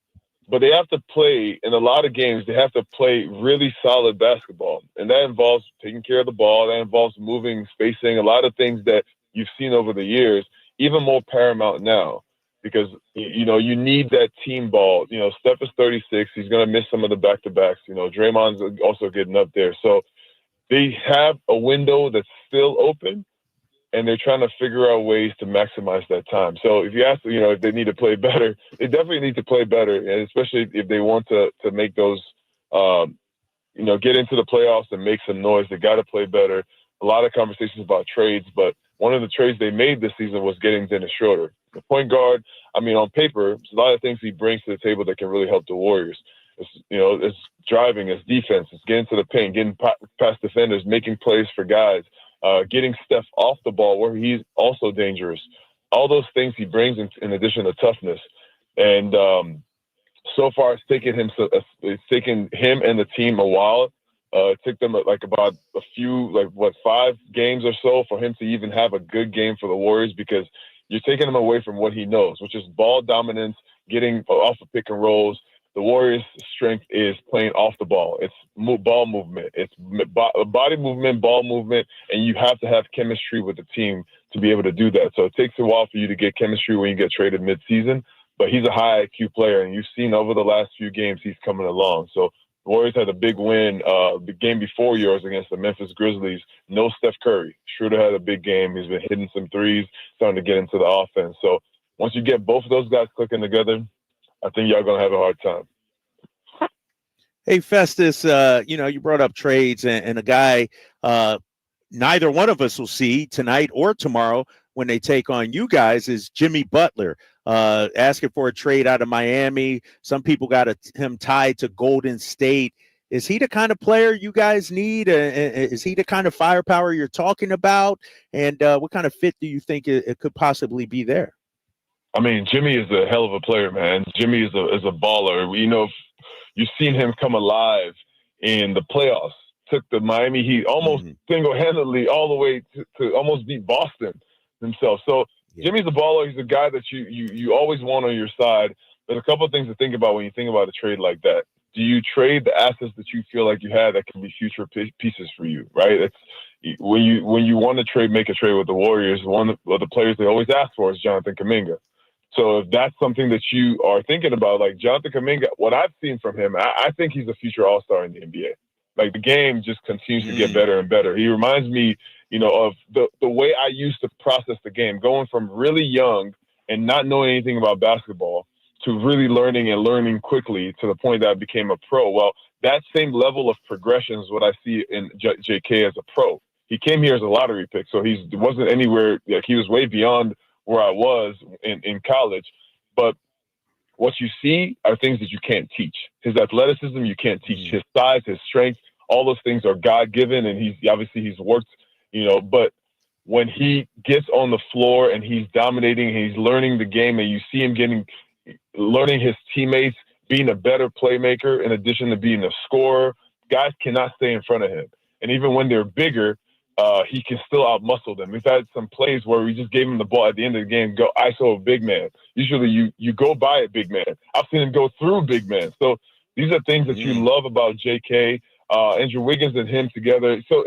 but they have to play in a lot of games. They have to play really solid basketball. And that involves taking care of the ball. That involves moving, spacing, a lot of things that you've seen over the years, even more paramount now. Because, you know, you need that team ball. You know, Steph is 36. He's going to miss some of the back-to-backs. You know, Draymond's also getting up there. So they have a window that's still open, and they're trying to figure out ways to maximize that time. So if you ask, you know, if they need to play better, they definitely need to play better, and especially if they want to make those, you know, get into the playoffs and make some noise. They got to play better. A lot of conversations about trades, but one of the trades they made this season was getting Dennis Schroeder. The point guard, I mean, on paper, there's a lot of things he brings to the table that can really help the Warriors. It's driving, it's defense, it's getting to the paint, getting past defenders, making plays for guys, getting Steph off the ball where he's also dangerous. All those things he brings in addition to toughness. And so far, it's taken him and the team a while. It took them about a few, 5 games or so for him to even have a good game for the Warriors, because you're taking him away from what he knows, which is ball dominance, getting off of pick and rolls. The Warriors' strength is playing off the ball. It's ball movement. It's body movement, ball movement, and you have to have chemistry with the team to be able to do that. So it takes a while for you to get chemistry when you get traded mid-season, but he's a high IQ player, and you've seen over the last few games he's coming along. So the Warriors had a big win the game before yours against the Memphis Grizzlies. No Steph Curry. Schroeder had a big game. He's been hitting some threes, starting to get into the offense. So once you get both of those guys clicking together, I think y'all going to have a hard time. Hey, Festus, you brought up trades, and a guy neither one of us will see tonight or tomorrow when they take on you guys is Jimmy Butler, asking for a trade out of Miami. Some people got him tied to Golden State. Is he the kind of player you guys need? Is he the kind of firepower you're talking about? And what kind of fit do you think it could possibly be there? I mean, Jimmy is a hell of a player, man. Jimmy is a baller. You've seen him come alive in the playoffs. Took the Miami Heat almost single-handedly all the way to almost beat Boston himself. So Jimmy's a baller. He's a guy that you always want on your side. There's a couple of things to think about when you think about a trade like that. Do you trade the assets that you feel like you have that can be future pieces for you, right? It's when you want to trade, make a trade with the Warriors. One of the players they always ask for is Jonathan Kuminga. So if that's something that you are thinking about, like Jonathan Kuminga, what I've seen from him, I think he's a future All-Star in the NBA. Like, the game just continues to get better and better. He reminds me, of the way I used to process the game, going from really young and not knowing anything about basketball to really learning quickly to the point that I became a pro. Well, that same level of progression is what I see in JK as a pro. He came here as a lottery pick, so he wasn't anywhere, he was way beyond where I was in college. But what you see are things that you can't teach. His athleticism, you can't teach. His size, his strength, all those things are God-given, and he's worked, but when he gets on the floor and he's dominating, and he's learning the game, and you see him learning his teammates, being a better playmaker in addition to being a scorer, guys cannot stay in front of him. And even when they're bigger, he can still outmuscle them. We've had some plays where we just gave him the ball at the end of the game, go ISO a big man. Usually you go by a big man. I've seen him go through big man. So these are things that you love about JK, Andrew Wiggins and him together. So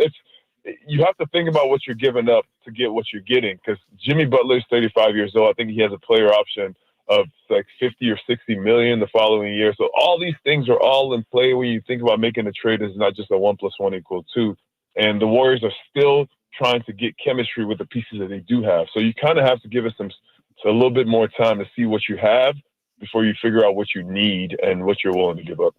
you have to think about what you're giving up to get what you're getting, because Jimmy Butler is 35 years old. I think he has a player option of like 50 or 60 million the following year. So all these things are all in play when you think about making a trade. It's not just a 1 + 1 = 2. And the Warriors are still trying to get chemistry with the pieces that they do have. So you kind of have to give us a little bit more time to see what you have before you figure out what you need and what you're willing to give up.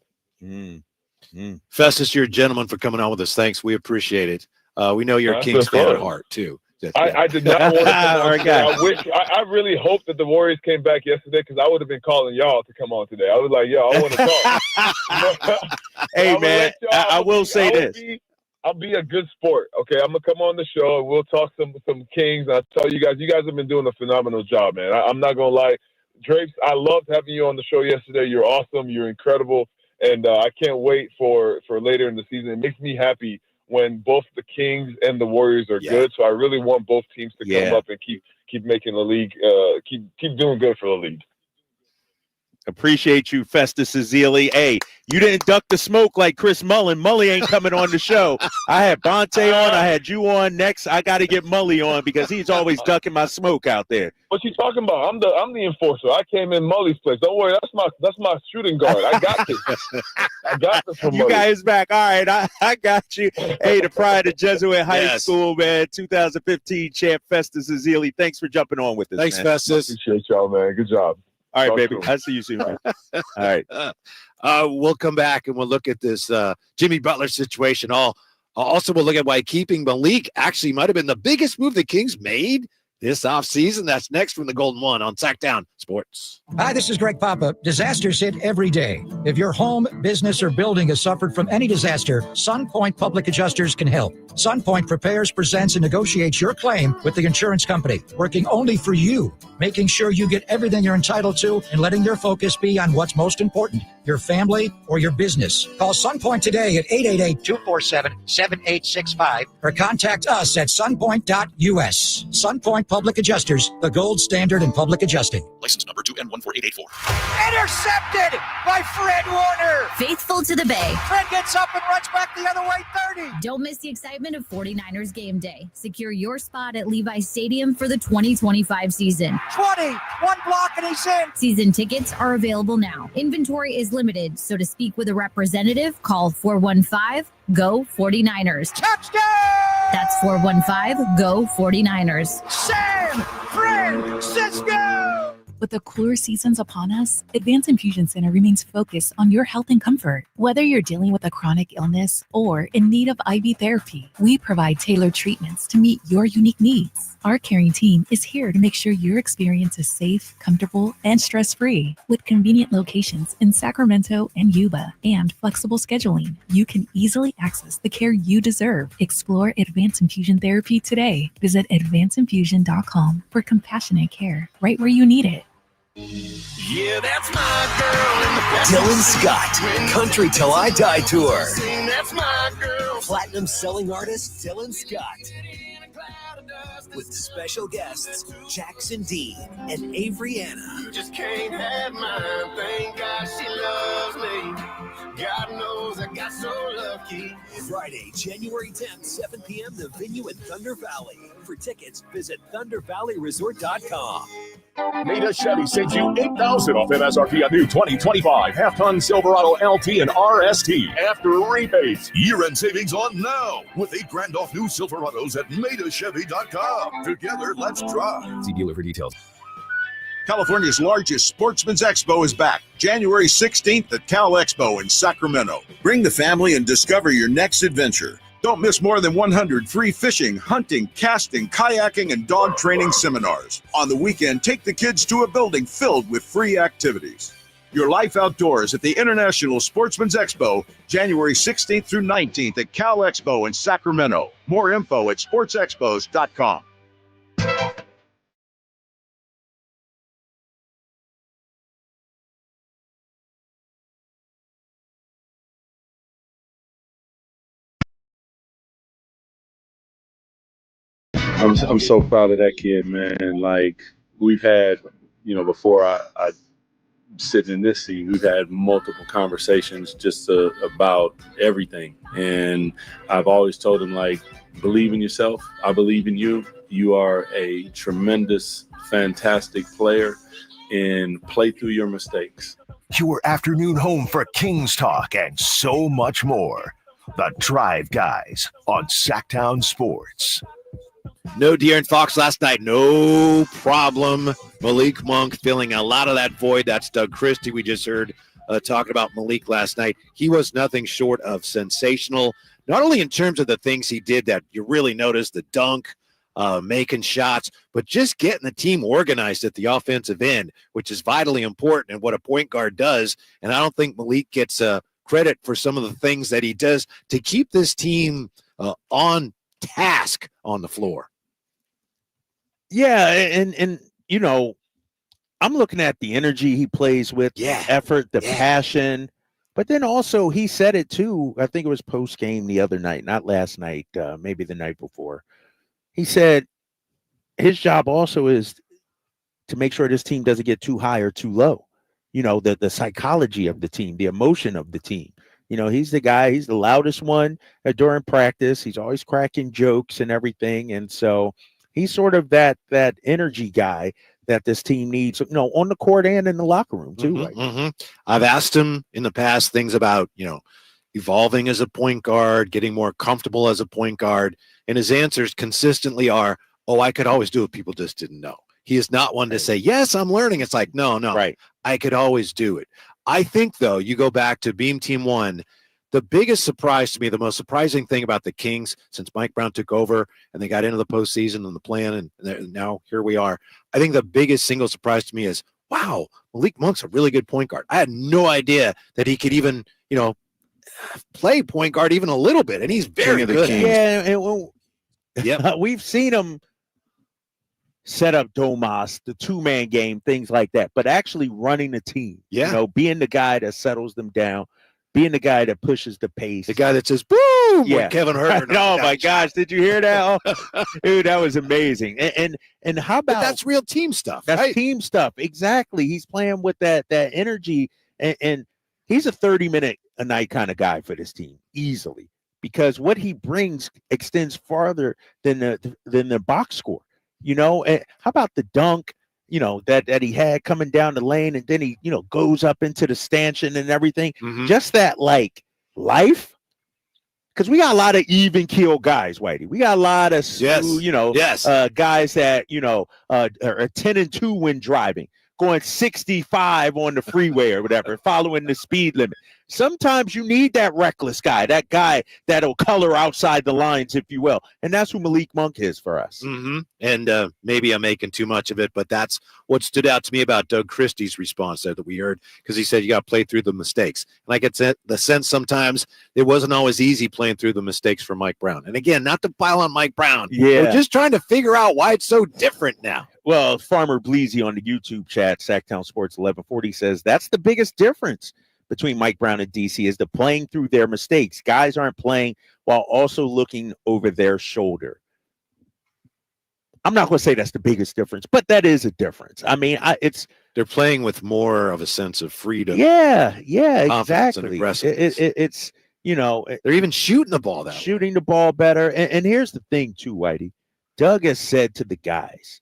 Festus, you're a gentleman for coming on with us. Thanks. We appreciate it. We know you're a Kings fan at heart, too. I did not want to come on. I really hoped that the Warriors came back yesterday, because I would have been calling y'all to come on today. I was like, I want to talk. Hey, man, I will say this. I'll be a good sport. Okay, I'm gonna come on the show and we'll talk some Kings. I'll tell you guys have been doing a phenomenal job, man. I'm not gonna lie, Drapes. I loved having you on the show yesterday. You're awesome. You're incredible, and I can't wait for later in the season. It makes me happy when both the Kings and the Warriors are good. So I really want both teams to come up and keep making the league, keep doing good for the league. Appreciate you, Festus Ezeli. Hey, you didn't duck the smoke like Chris Mullin. Mully ain't coming on the show. I had Bonte on. I had you on. Next, I got to get Mully on because he's always ducking my smoke out there. What you talking about? I'm the enforcer. I came in Mully's place. Don't worry. That's my shooting guard. I got this. I got this from You Mully. guys back. All right, I got you. Hey, the pride of Jesuit High School, man. 2015 champ Festus Ezeli. Thanks for jumping on with us. Thanks, man. Festus. Appreciate y'all, man. Good job. All right, baby. I'll see you soon, man. All right. We'll come back and we'll look at this Jimmy Butler situation. Also, we'll look at why keeping Malik actually might have been the biggest move the Kings made this offseason. That's next from the Golden One on Sacktown Sports. Hi, this is Greg Papa. Disasters hit every day. If your home, business, or building has suffered from any disaster, SunPoint Public Adjusters can help. SunPoint prepares, presents, and negotiates your claim with the insurance company, working only for you, making sure you get everything you're entitled to and letting their focus be on what's most important, your family or your business. Call SunPoint today at 888-247-7865 or contact us at sunpoint.us. SunPoint Public Adjusters, the gold standard in public adjusting. License number 2N14884. Intercepted by Fred Warner. Faithful to the Bay. Fred gets up and runs back the other way 30. Don't miss the excitement of 49ers game day. Secure your spot at Levi's Stadium for the 2025 season. 20, one block and he's in. Season tickets are available now. Inventory is limited, so to speak with a representative, call 415-GO-49ers. Touchdown! That's 415-GO-49ers. San Francisco! With the cooler seasons upon us, Advanced Infusion Center remains focused on your health and comfort. Whether you're dealing with a chronic illness or in need of IV therapy, we provide tailored treatments to meet your unique needs. Our caring team is here to make sure your experience is safe, comfortable, and stress-free. With convenient locations in Sacramento and Yuba and flexible scheduling, you can easily access the care you deserve. Explore Advanced Infusion Therapy today. Visit advancedinfusion.com for compassionate care right where you need it. Yeah, that's my girl in the Dylan Scott, Country Till I Die Tour. That's my girl. Platinum selling artist Dylan Scott. With special guests Jackson Dean and Avery Anna. You just can't have mine. Thank God she loves me. God knows I got so lucky. Friday, January 10th, 7 p.m. The venue in Thunder Valley. For tickets, visit ThunderValleyResort.com. Nada Chevy sends you $8,000 off MSRP on new 2025 half-ton Silverado LT and RST after rebates. Year-end savings on now with $8,000 off new Silverados at MaidaChevy.com. Together, let's drive. See dealer for details. California's largest sportsman's expo is back, January 16th at Cal Expo in Sacramento. Bring the family and discover your next adventure. Don't miss more than 100 free fishing, hunting, casting, kayaking, and dog training seminars. On the weekend, take the kids to a building filled with free activities. Your life outdoors at the International Sportsman's Expo, January 16th through 19th at Cal Expo in Sacramento. More info at sportsexpos.com. I'm so proud of that kid, man. Like, we've had, before I sit in this seat, we've had multiple conversations just about everything. And I've always told him, like, believe in yourself. I believe in you. You are a tremendous, fantastic player, and play through your mistakes. Your afternoon home for Kings talk and so much more. The Drive Guys on Sacktown Sports. No De'Aaron Fox last night, no problem. Malik Monk filling a lot of that void. That's Doug Christie we just heard talking about Malik last night. He was nothing short of sensational, not only in terms of the things he did that you really noticed, the dunk, making shots, but just getting the team organized at the offensive end, which is vitally important and what a point guard does. And I don't think Malik gets credit for some of the things that he does to keep this team on task on the floor. Yeah, and I'm looking at the energy he plays with, the effort, the passion, but then also he said it too. I think it was post game the other night, not last night, maybe the night before. He said his job also is to make sure this team doesn't get too high or too low. The psychology of the team, the emotion of the team. He's the guy, he's the loudest one during practice. He's always cracking jokes and everything. And so he's sort of that energy guy that this team needs, on the court and in the locker room too. Mm-hmm, right? I've asked him in the past things about, evolving as a point guard, getting more comfortable as a point guard. And his answers consistently are, I could always do it. People just didn't know. He is not one to say, yes, I'm learning. It's like, no, right. I could always do it. I think, though, you go back to Beam Team 1, the biggest surprise to me, the most surprising thing about the Kings since Mike Brown took over and they got into the postseason and the plan, and now here we are. I think the biggest single surprise to me is, wow, Malik Monk's a really good point guard. I had no idea that he could even, play point guard even a little bit, and he's very good. Yeah, we've seen him set up Domas, the two-man game, things like that, but actually running the team, being the guy that settles them down, being the guy that pushes the pace. The guy that says, boom, yeah. Kevin Herter. Oh, my gosh, did you hear that? Oh, dude, that was amazing. And how about... But that's real team stuff, That's right? team stuff, exactly. He's playing with that energy, and he's a 30-minute a night kind of guy for this team, easily, because what he brings extends farther than the box score. And how about the dunk, that he had coming down the lane, and then he, goes up into the stanchion and everything. Mm-hmm. Just that, life. Because we got a lot of even keel guys, Whitey. We got a lot of, guys that, are 10-2 when driving, going 65 on the freeway or whatever, following the speed limit. Sometimes you need that reckless guy, that guy that'll color outside the lines, if you will. And that's who Malik Monk is for us. Mm-hmm. And maybe I'm making too much of it, but that's what stood out to me about Doug Christie's response there that we heard, because he said you got to play through the mistakes. And I get the sense sometimes it wasn't always easy playing through the mistakes for Mike Brown. And again, not to pile on Mike Brown. Yeah. We're just trying to figure out why it's so different now. Well, Farmer Bleasy on the YouTube chat, Sacktown Sports 1140, says that's the biggest difference between Mike Brown and DC is the playing through their mistakes. Guys aren't playing while also looking over their shoulder. I'm not going to say that's the biggest difference, but that is a difference. I mean, they're playing with more of a sense of freedom. Yeah, confidence, exactly. And it's they're even shooting the ball that shooting the ball better. And here's the thing too, Whitey. Doug has said to the guys,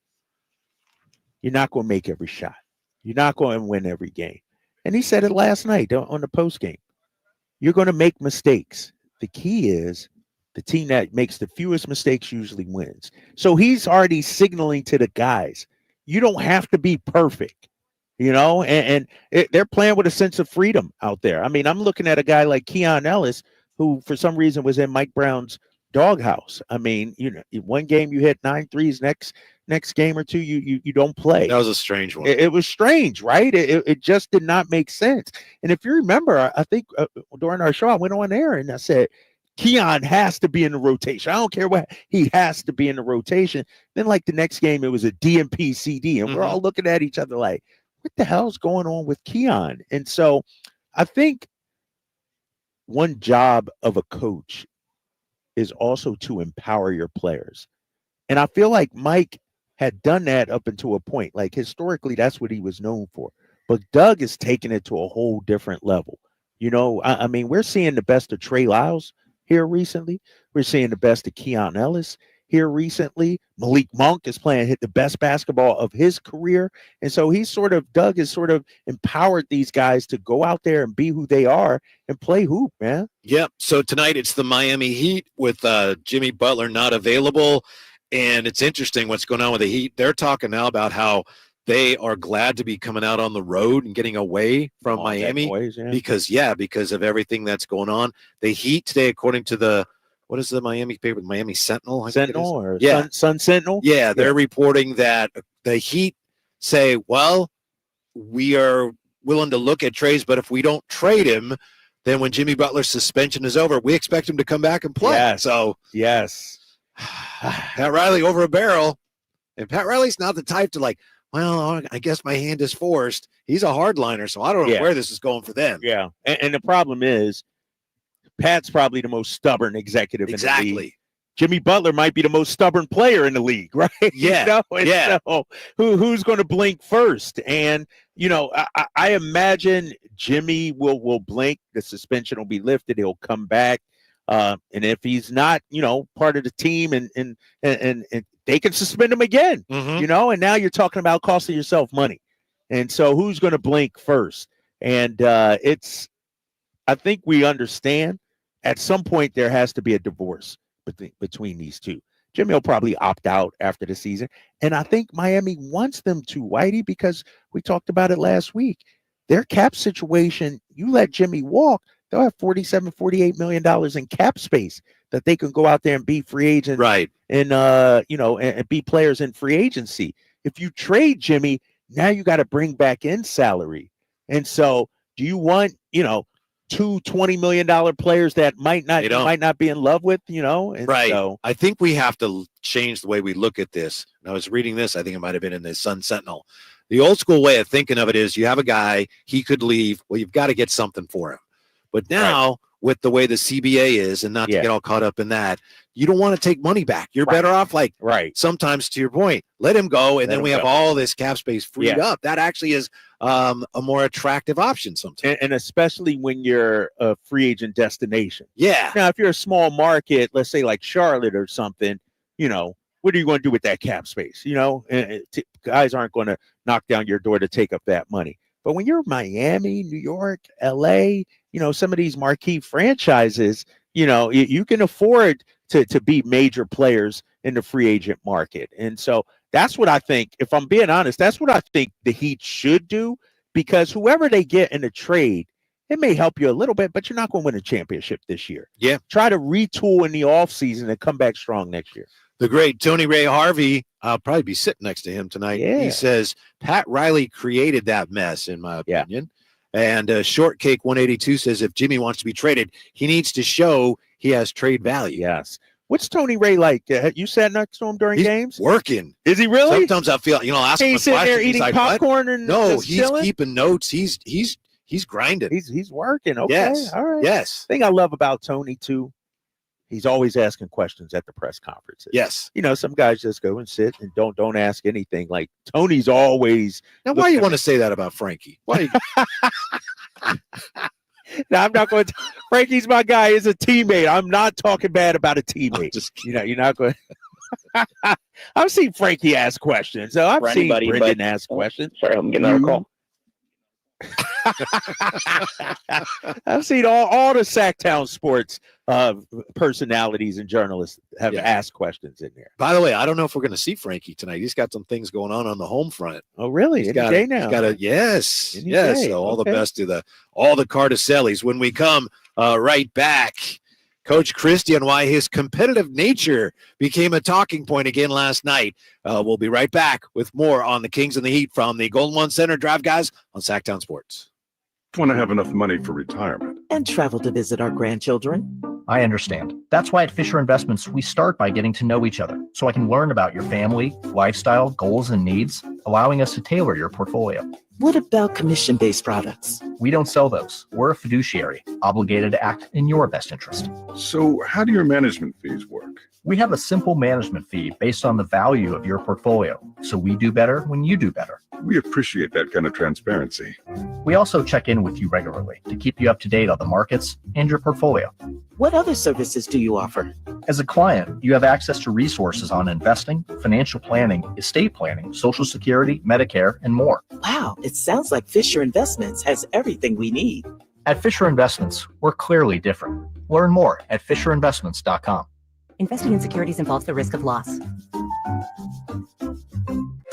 you're not going to make every shot. You're not going to win every game. And he said it last night on the post game. You're going to make mistakes. The key is the team that makes the fewest mistakes usually wins. So he's already signaling to the guys, you don't have to be perfect, and they're playing with a sense of freedom out there. I mean, I'm looking at a guy like Keon Ellis, who for some reason was in Mike Brown's doghouse. I mean, one game you hit 9 threes, next game or two you don't play. That was a strange one. It was strange, right? It just did not make sense. And if you remember, I think during our show, I went on air and I said, Keon has to be in the rotation. I don't care what, he has to be in the rotation. Then the next game, it was a DMP CD, and we're all looking at each other like, what the hell's going on with Keon? And so I think one job of a coach is also to empower your players. And I feel like Mike had done that up until a point. Historically, that's what he was known for. But Doug is taking it to a whole different level. I mean, we're seeing the best of Trey Lyles here recently. We're seeing the best of Keon Ellis here recently. Malik Monk is playing the best basketball of his career. And so Doug has sort of empowered these guys to go out there and be who they are and play hoop, man. Yep. So tonight it's the Miami Heat with Jimmy Butler not available. And it's interesting what's going on with the Heat. They're talking now about how they are glad to be coming out on the road and getting away from Miami because of everything that's going on. The Heat today, according to what is the Miami paper? Miami Sentinel? Sun Sentinel? Yeah, they're reporting that the Heat say, well, we are willing to look at trades, but if we don't trade him, then when Jimmy Butler's suspension is over, we expect him to come back and play. Yes. So, yes. Pat Riley over a barrel. And Pat Riley's not the type to well, I guess my hand is forced. He's a hardliner, so I don't know where this is going for them. Yeah. And the problem is Pat's probably the most stubborn executive in the league. Jimmy Butler might be the most stubborn player in the league, right? Yeah. So who's going to blink first? And, I imagine Jimmy will blink. The suspension will be lifted. He'll come back. And if he's not, part of the team and they can suspend him again, and now you're talking about costing yourself money. And so who's going to blink first? And I think we understand at some point there has to be a divorce between these two. Jimmy will probably opt out after the season. And I think Miami wants them to, Whitey, because we talked about it last week. Their cap situation, you let Jimmy walk, they'll have $47-48 million in cap space that they can go out there and be free agents, right? And and be players in free agency. If you trade Jimmy, now you got to bring back in salary. And so, do you want two $20 million players that might not be in love with, And right. So, I think we have to change the way we look at this. And I was reading this. I think it might have been in the Sun Sentinel. The old school way of thinking of it is you have a guy, he could leave. Well, you've got to get something for him. But now with the way the CBA is, and not to get all caught up in that, you don't want to take money back. You're better off, sometimes to your point, let him go. And then we have all this cap space freed up. That actually is a more attractive option sometimes. And especially when you're a free agent destination. Yeah. Now, if you're a small market, let's say like Charlotte or something, what are you going to do with that cap space? Guys aren't going to knock down your door to take up that money. But when you're Miami, New York, LA, some of these marquee franchises, you can afford to be major players in the free agent market. And so that's what I think, if I'm being honest, that's what I think the Heat should do, because whoever they get in a trade, it may help you a little bit, but you're not going to win a championship this year. Yeah. Try to retool in the offseason and come back strong next year. The great Tony Ray Harvey, I'll probably be sitting next to him tonight. Yeah. He says, Pat Riley created that mess, in my opinion. And Shortcake 182 says, if Jimmy wants to be traded, he needs to show he has trade value. Yes. What's Tony Ray like? You sat next to him during games? Working. Is he really? Sometimes I feel, ask him a sitting question. there eating like, popcorn what? and no, just he's chilling? keeping notes. He's grinding. He's working. Okay. Yes. All right. Yes. Thing I love about Tony too, he's always asking questions at the press conferences. Yes. Some guys just go and sit and don't ask anything. Like Tony's always. Now, why do you want to say that about Frankie? Why? Now, I'm not going to. Frankie's my guy. He's a teammate. I'm not talking bad about a teammate. You're not going. I've seen Frankie ask questions. So I've seen Brendan ask questions. Sorry, I'm getting another call. I've seen all the Sacktown sports personalities and journalists have asked questions in there. By the way, I don't know if we're going to see Frankie tonight. He's got some things going on the home front. Oh, really? He's got a yes. Any day. So all the best to all the Carticellis. When we come right back, Coach Christie and why his competitive nature became a talking point again last night. We'll be right back with more on the Kings and the Heat from the Golden One Center Drive Guys on Sacktown Sports. I want to have enough money for retirement. And travel to visit our grandchildren. I understand. That's why at Fisher Investments, we start by getting to know each other so I can learn about your family, lifestyle, goals, and needs, allowing us to tailor your portfolio. What about commission-based products? We don't sell those. We're a fiduciary, obligated to act in your best interest. So how do your management fees work? We have a simple management fee based on the value of your portfolio, so we do better when you do better. We appreciate that kind of transparency. We also check in with you regularly to keep you up to date on the markets and your portfolio. What other services do you offer? As a client, you have access to resources on investing, financial planning, estate planning, Social Security, Medicare, and more. Wow, it sounds like Fisher Investments has everything we need. At Fisher Investments, we're clearly different. Learn more at FisherInvestments.com. Investing in securities involves the risk of loss.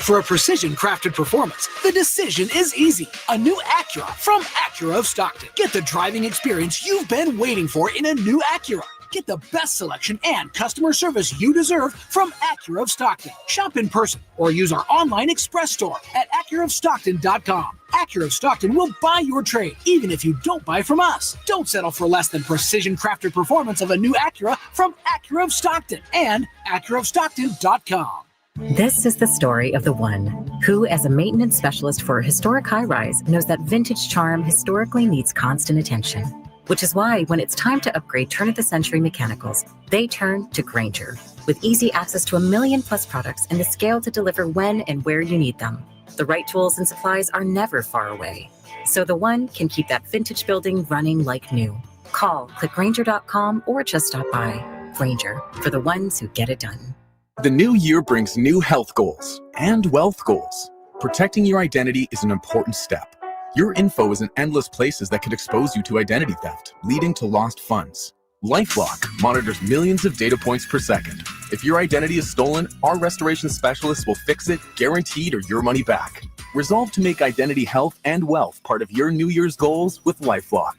For a precision-crafted performance, the decision is easy. A new Acura from Acura of Stockton. Get the driving experience you've been waiting for in a new Acura. Get the best selection and customer service you deserve from Acura of Stockton. Shop in person or use our online express store at AcuraofStockton.com. Acura of Stockton will buy your trade, even if you don't buy from us. Don't settle for less than precision-crafted performance of a new Acura from Acura of Stockton and AcuraofStockton.com. This is the story of the one who, as a maintenance specialist for a historic high-rise, knows that vintage charm historically needs constant attention. Which is why when it's time to upgrade turn-of-the-century mechanicals, they turn to Grainger. With easy access to 1 million+ products and the scale to deliver when and where you need them. The right tools and supplies are never far away. So the one can keep that vintage building running like new. Call, click Grainger.com, or just stop by. Grainger, for the ones who get it done. The new year brings new health goals and wealth goals. Protecting your identity is an important step. Your info is in endless places that could expose you to identity theft, leading to lost funds. LifeLock monitors millions of data points per second. If your identity is stolen, our restoration specialists will fix it, guaranteed, or your money back. Resolve to make identity health and wealth part of your New Year's goals with LifeLock.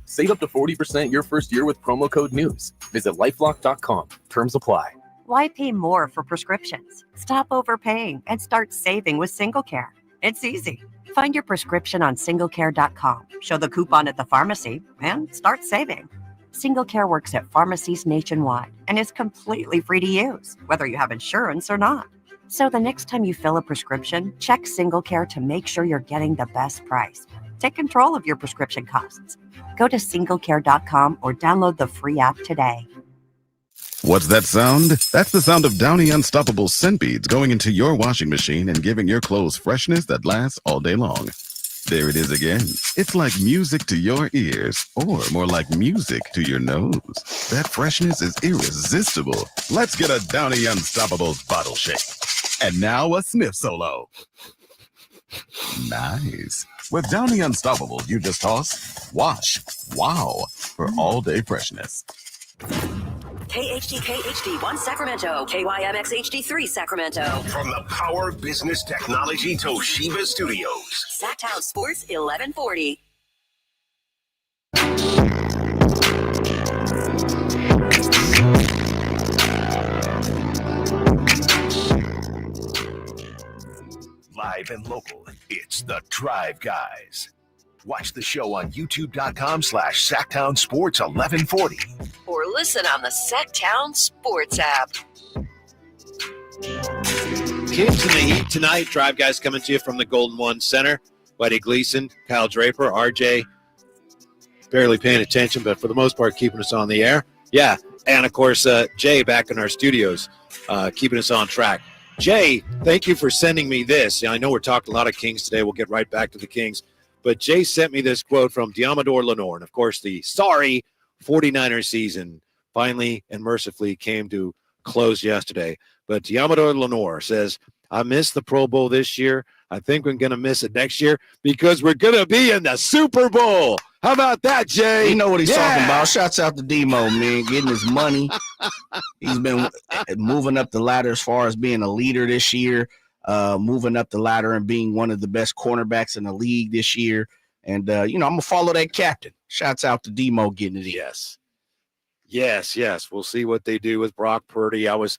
Save up to 40% your first year with promo code NEWS. Visit lifelock.com. Terms apply. Why pay more for prescriptions? Stop overpaying and start saving with SingleCare. It's easy. Find your prescription on singlecare.com, show the coupon at the pharmacy, and start saving. SingleCare works at pharmacies nationwide and is completely free to use, whether you have insurance or not. So the next time you fill a prescription, check SingleCare to make sure you're getting the best price. Take control of your prescription costs. Go to singlecare.com or download the free app today. What's that sound? That's the sound of Downy Unstoppable scent beads going into your washing machine and giving your clothes freshness that lasts all day long. There it is again. It's like music to your ears, or more like music to your nose. That freshness is irresistible. Let's get a Downy Unstoppables bottle shake. And now a sniff solo. Nice. With Downy Unstoppables, you just toss, wash, wow, for all-day freshness. KHD1 Sacramento, KYMX HD3 Sacramento. From the Power Business Technology Toshiba Studios. Sacktown Sports 1140. Live and local, it's the Drive Guys. Watch the show on youtube.com/Sacktown Sports 1140. Or listen on the Sacktown Sports app. Kings in the Heat tonight. Drive Guys coming to you from the Golden One Center. Buddy Gleason, Kyle Draper, RJ. Barely paying attention, but for the most part, keeping us on the air. Yeah, and of course, Jay back in our studios, keeping us on track. Jay, thank you for sending me this. I know we're talking a lot of Kings today. We'll get right back to the Kings. But Jay sent me this quote from Diamador Lenore. And, of course, the sorry 49ers season finally and mercifully came to close yesterday. But Diamador Lenore says, I missed the Pro Bowl this year. I think we're going to miss it next year because we're going to be in the Super Bowl. How about that, Jay? You know what he's talking about. Shouts out to Demo, man, getting his money. He's been moving up the ladder as far as being a leader this year. Moving up the ladder and being one of the best cornerbacks in the league this year. And, I'm going to follow that captain. Shouts out to Demo getting it in. Yes. We'll see what they do with Brock Purdy. I was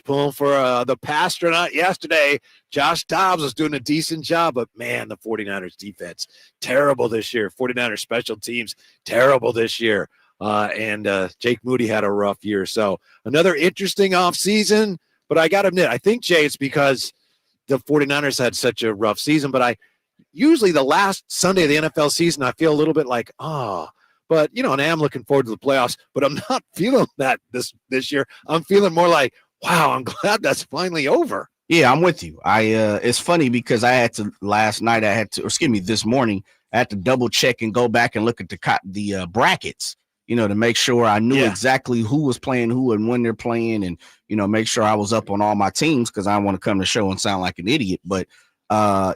pulling for the Pastronaut yesterday. Josh Dobbs was doing a decent job, but, man, the 49ers defense, terrible this year. 49ers special teams, terrible this year. And Jake Moody had a rough year. So another interesting offseason. But I got to admit, I think, Jay, it's because the 49ers had such a rough season, but usually the last Sunday of the NFL season, I feel a little bit like, but and I am looking forward to the playoffs, but I'm not feeling that this year. I'm feeling more like, wow, I'm glad that's finally over. Yeah, I'm with you. It's funny because this morning, I had to double check and go back and look at the brackets, to make sure I knew exactly who was playing who and when they're playing, and make sure I was up on all my teams because I don't want to come to the show and sound like an idiot. But I'm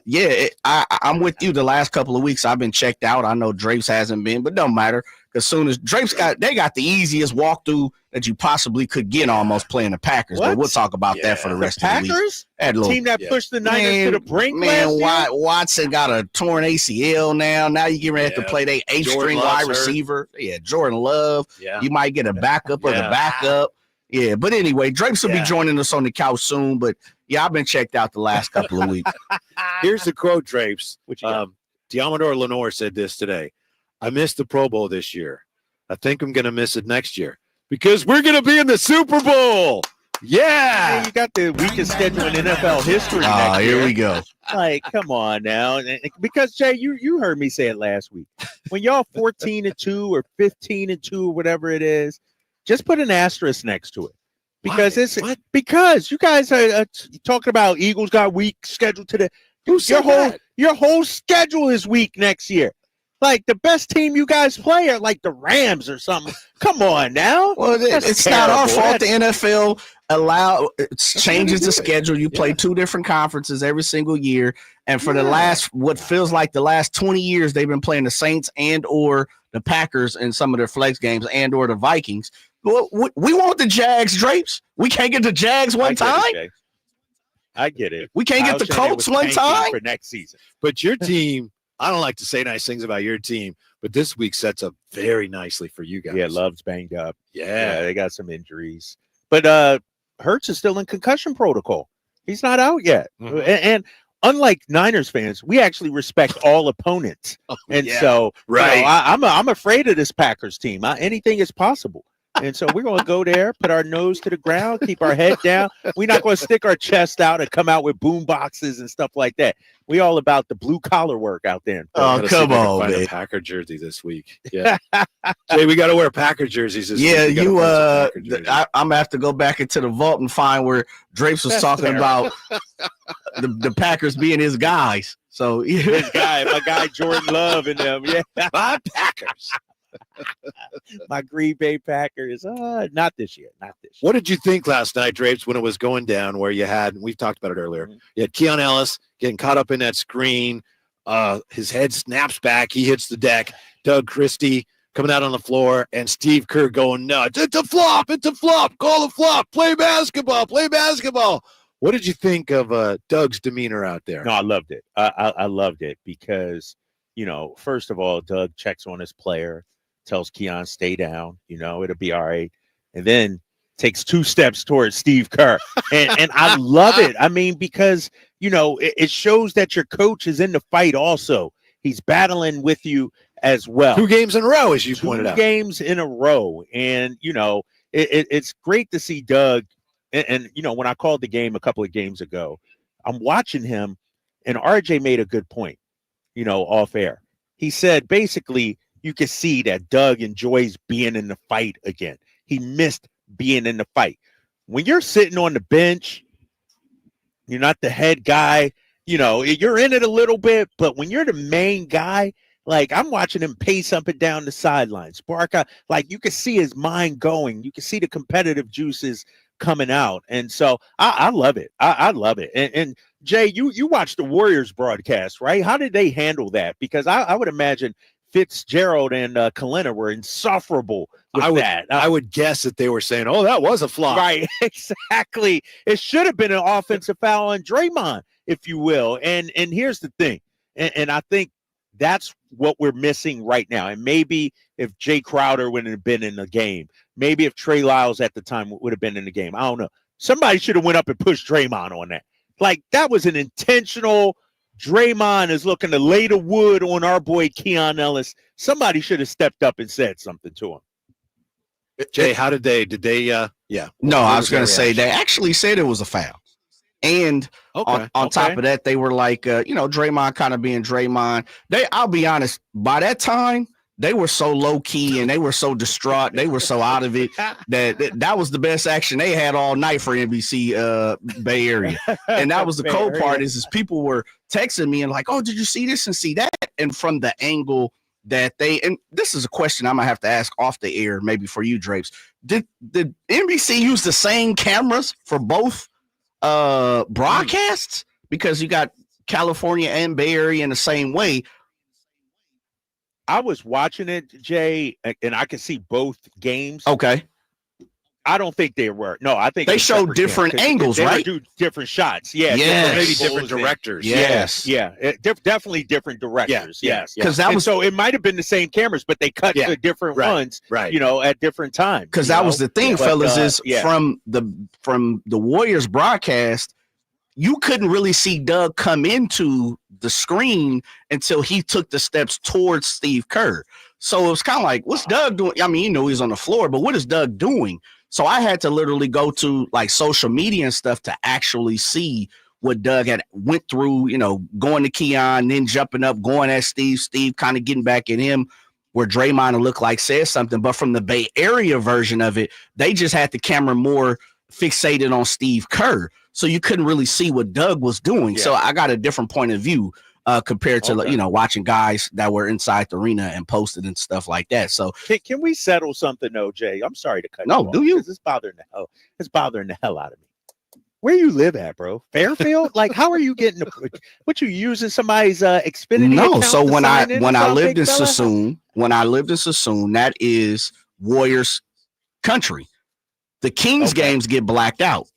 with you. The last couple of weeks I've been checked out. I know Drapes hasn't been, but don't matter because soon as Drapes got the easiest walkthrough that you possibly could get almost playing the Packers. What? But we'll talk about that for the rest of the week. Packers? Team that pushed the Niners to the brink last year? Watson got a torn ACL now. Now you get ready to play their 8th-string wide receiver. Yeah, Jordan Love. Yeah. You might get a backup of the backup. Yeah, but anyway, Drapes will be joining us on the couch soon. But, I've been checked out the last couple of weeks. Here's the quote, Drapes. Diamador Lenore said this today. I missed the Pro Bowl this year. I think I'm going to miss it next year because we're going to be in the Super Bowl. Yeah. You got the weakest schedule in NFL history. Here we go. Like, come on now. Because, Jay, you heard me say it last week. When y'all 14-2 or 15-2 or whatever it is, just put an asterisk next to it. Because because you guys are talking about Eagles got weak schedule today. Your whole schedule is weak next year. Like the best team you guys play are like the Rams or something. Come on now. Well, it's not our fault. The NFL changes the schedule. You play two different conferences every single year, and for the last 20 years, they've been playing the Saints and or the Packers in some of their flex games and or the Vikings. Well, we want the Jags, Drapes. We can't get the Jags one time. I get it. We can't get the Colts one time for next season. But your team I don't like to say nice things about your team, but this week sets up very nicely for you guys. Yeah, Love's banged up. Yeah, they got some injuries. But Hurts is still in concussion protocol. He's not out yet. Mm-hmm. And unlike Niners fans, we actually respect all opponents. So right. I'm afraid of this Packers team. Anything is possible. And so we're going to go there, put our nose to the ground, keep our head down. We're not going to stick our chest out and come out with boom boxes and stuff like that. We all about the blue collar work out there. Oh, come on, find man. a Packer jersey this week. Yeah. Jay, we got to wear Packer jerseys this week. Yeah, I'm going to have to go back into the vault and find where Drapes was talking about the Packers being his guys. So his guy, my guy Jordan Love and them. Yeah. My Packers. My Green Bay Packers. Not this year. Not this year. What did you think last night, Drapes, when it was going down where you had, and we've talked about it earlier, you had Keon Ellis getting caught up in that screen. His head snaps back. He hits the deck. Doug Christie coming out on the floor, and Steve Kerr going nuts. It's a flop. It's a flop. Call a flop. Play basketball. Play basketball. What did you think of Doug's demeanor out there? No, I loved it. I loved it because, first of all, Doug checks on his player, tells Keon, stay down, it'll be all right. And then takes 2 steps towards Steve Kerr. And I love it. I mean, because, it shows that your coach is in the fight also. He's battling with you as well. 2 games in a row, as you pointed out. 2 games in a row. And, it's great to see Doug. And, when I called the game a couple of games ago, I'm watching him, and RJ made a good point, off air. He said, basically, you can see that Doug enjoys being in the fight again. He missed being in the fight. When you're sitting on the bench, you're not the head guy, you're in it a little bit, but when you're the main guy, like I'm watching him pace up and down the sidelines, spark out, like you can see his mind going. You can see the competitive juices coming out. And so I love it. I love it. And Jay, you watched the Warriors broadcast, right? How did they handle that? Because I would imagine Fitzgerald and Kalina were insufferable with that. I would guess that they were saying, oh, that was a flop. Right, exactly. It should have been an offensive foul on Draymond, if you will. And here's the thing, and I think that's what we're missing right now. And maybe if Jay Crowder wouldn't have been in the game, maybe if Trey Lyles at the time would have been in the game, I don't know. Somebody should have went up and pushed Draymond on that. Like, that was an intentional. Draymond is looking to lay the wood on our boy Keon Ellis. Somebody should have stepped up and said something to him. Jay, how did they? Yeah. No, I was going to say they actually said it was a foul. And on top of that, they were like, Draymond kind of being Draymond. I'll be honest, by that time, they were so low key and they were so distraught. They were so out of it that was the best action they had all night for NBC Bay Area. And that was the cold part is people were texting me and like, oh, did you see this and see that? And from the angle that and this is a question I'm gonna have to ask off the air, maybe for you, Drapes. Did NBC use the same cameras for both broadcasts? Because you got California and Bay Area in the same way. I was watching it, Jay, and I could see both games. Okay. I don't think they were. No, I think they showed different angles, right? They do different shots. Yeah. Maybe different directors. Yes. Yeah. Definitely different directors. Yes. Because that was so it might have been the same cameras, but they cut to different ones, right? At different times. Because that was the thing, fellas, from the Warriors broadcast, you couldn't really see Doug come into the screen until he took the steps towards Steve Kerr. So it was kind of like, what's Doug doing? I mean, he's on the floor, but what is Doug doing? So I had to literally go to like social media and stuff to actually see what Doug had went through, going to Keon, then jumping up, going at Steve kind of getting back at him, where Draymond looked like said something. But from the Bay Area version of it, they just had the camera more fixated on Steve Kerr. So you couldn't really see what Doug was doing. Yeah. So I got a different point of view compared to, watching guys that were inside the arena and posted and stuff like that. So can we settle something though, Jay? I'm sorry to cut you off. Do you? It's bothering the hell out of me. Where you live at, bro? Fairfield? Like, how are you getting what you using somebody's Xfinity? No, so when I lived in Sassoon, that is Warriors country. The Kings games get blacked out.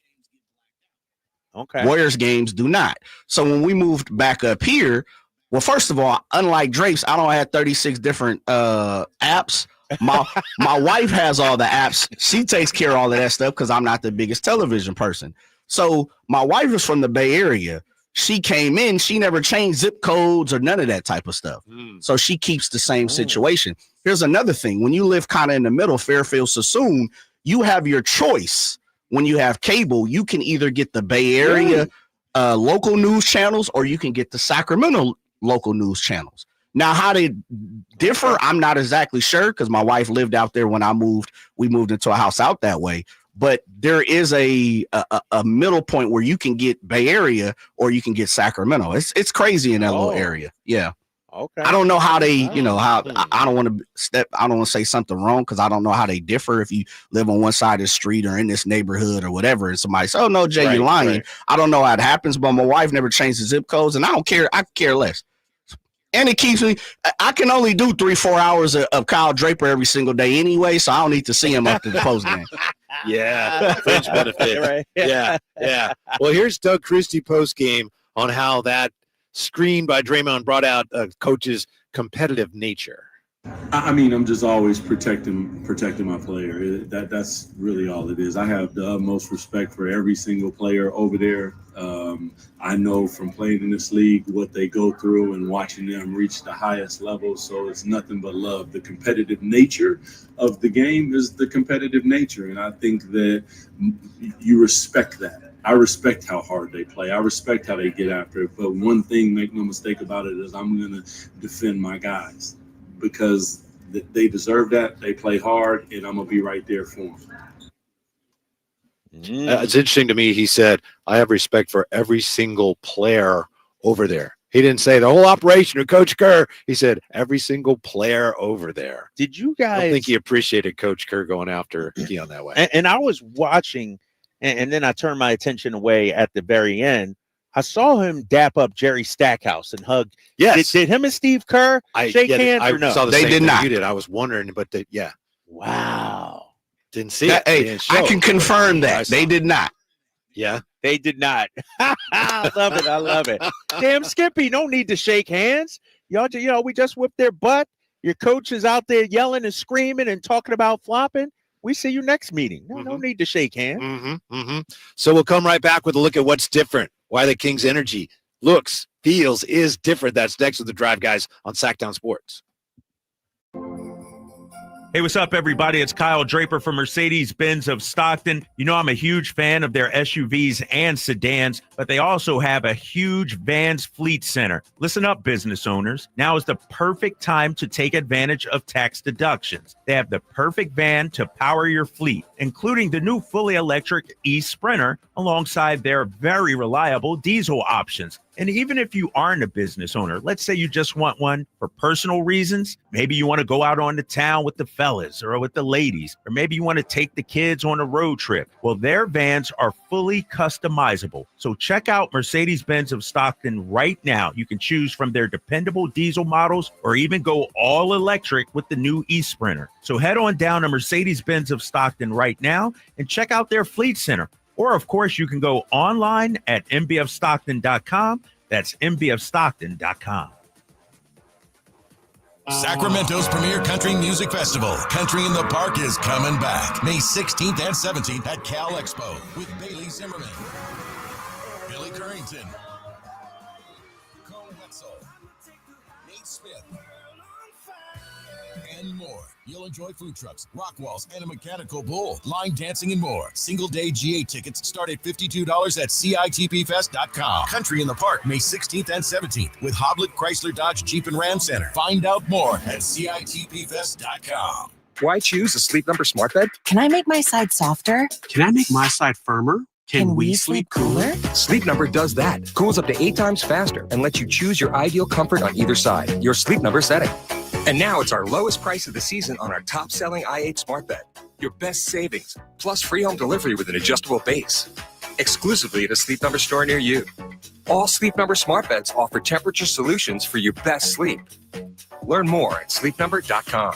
Okay. Warriors games do not. So when we moved back up here, Well, first of all, unlike Drapes, I don't have 36 different apps. My wife has all the apps. She takes care of all of that stuff because I'm not the biggest television person. So my wife is from the Bay Area. She came in. She never changed zip codes or none of that type of stuff. So she keeps the same situation. Here's another thing. When you live kind of in the middle, Fairfield, Sassoon, you have your choice. When you have cable, you can either get the Bay Area local news channels or you can get the Sacramento local news channels. Now, how they differ, I'm not exactly sure because my wife lived out there when I moved. We moved into a house out that way. But there is a middle point where you can get Bay Area or you can get Sacramento. It's crazy in that little area. Yeah. Okay. I don't know how they, how I don't want to say something wrong because I don't know how they differ if you live on one side of the street or in this neighborhood or whatever. And somebody says, "Oh no, Jay, you're lying." Right. I don't know how it happens, but my wife never changed the zip codes, and I don't care. I care less. And it keeps me. I can only do 3-4 hours of Kyle Draper every single day anyway, so I don't need to see him up to the post game. Yeah, fringe benefit. Right. Yeah. Well, here's Doug Christie post game on how that screen by Draymond brought out coach's competitive nature. I mean, I'm just always protecting my player. That's really all it is. I have the utmost respect for every single player over there. I know from playing in this league what they go through and watching them reach the highest level. So it's nothing but love. The competitive nature of the game is the competitive nature. And I think that you respect that. I respect how hard they play. I respect how they get after it. But one thing, make no mistake about it, is I'm going to defend my guys because they deserve that. They play hard, and I'm going to be right there for them. It's interesting to me. He said, I have respect for every single player over there. He didn't say the whole operation or Coach Kerr. He said every single player over there. Did you guys? I don't think he appreciated Coach Kerr going after Keon that way. And I was watching, and then I turned my attention away at the very end. I saw him dap up Jerry Stackhouse and hug. Yes. Did him and Steve Kerr shake hands or no? Saw the they same did thing not. You did. I was wondering, but yeah. Wow. Didn't see it. Hey, I can confirm that. They did not. Yeah. They did not. I love it. I love it. Damn, Skippy, no need to shake hands. Y'all, we just whipped their butt. Your coach is out there yelling and screaming and talking about flopping. We see you next meeting. No need to shake hands. So we'll come right back with a look at what's different. Why the Kings' energy looks, feels, is different. That's next with the Drive Guys on Sacktown Sports. Hey, what's up, everybody? It's Kyle Draper from Mercedes-Benz of Stockton. You know I'm a huge fan of their SUVs and sedans, but they also have a huge Vans fleet center. Listen up, business owners. Now is the perfect time to take advantage of tax deductions. They have the perfect van to power your fleet, including the new fully electric e-Sprinter alongside their very reliable diesel options. And even if you aren't a business owner, let's say you just want one for personal reasons. Maybe you want to go out on the town with the fellas or with the ladies, or maybe you want to take the kids on a road trip. Well, their vans are fully customizable. So check out Mercedes-Benz of Stockton right now. You can choose from their dependable diesel models or even go all electric with the new e-Sprinter. So head on down to Mercedes-Benz of Stockton right now and check out their fleet center. Or, of course, you can go online at mbfstockton.com. That's mbfstockton.com. Sacramento's premier country music festival, Country in the Park, is coming back May 16th and 17th at Cal Expo with Bailey Zimmerman, Billy Currington, Cole Wetzel, Nate Smith, and more. You'll enjoy food trucks, rock walls, and a mechanical bull, line dancing, and more. Single-day GA tickets start at $52 at CITPFest.com. Country in the Park, May 16th and 17th with Hoblit Chrysler Dodge Jeep and Ram Center. Find out more at CITPFest.com. Why choose a Sleep Number smart bed? Can I make my side softer? Can I make my side firmer? Can we sleep cooler? Sleep Number does that. Cools up to 8 times faster and lets you choose your ideal comfort on either side. Your Sleep Number setting. And now it's our lowest price of the season on our top-selling i8 smart bed. Your best savings, plus free home delivery with an adjustable base. Exclusively at a Sleep Number store near you. All Sleep Number smart beds offer temperature solutions for your best sleep. Learn more at sleepnumber.com.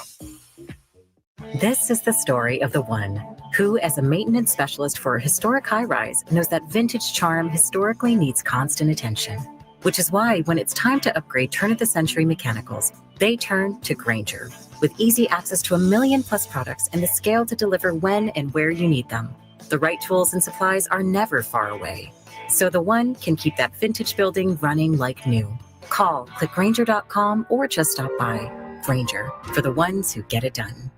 This is the story of the one who, as a maintenance specialist for a historic high-rise, knows that vintage charm historically needs constant attention, Which is why when it's time to upgrade turn-of-the-century mechanicals, they turn to Grainger. With easy access to 1 million+ products and the scale to deliver when and where you need them. The right tools and supplies are never far away. So the one can keep that vintage building running like new. Call, click Grainger.com, or just stop by. Grainger, for the ones who get it done.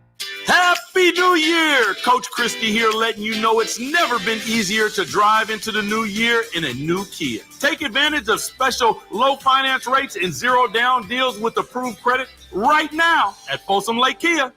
Happy New Year! Coach Christie here letting you know it's never been easier to drive into the new year in a new Kia. Take advantage of special low finance rates and zero down deals with approved credit right now at Folsom Lake Kia.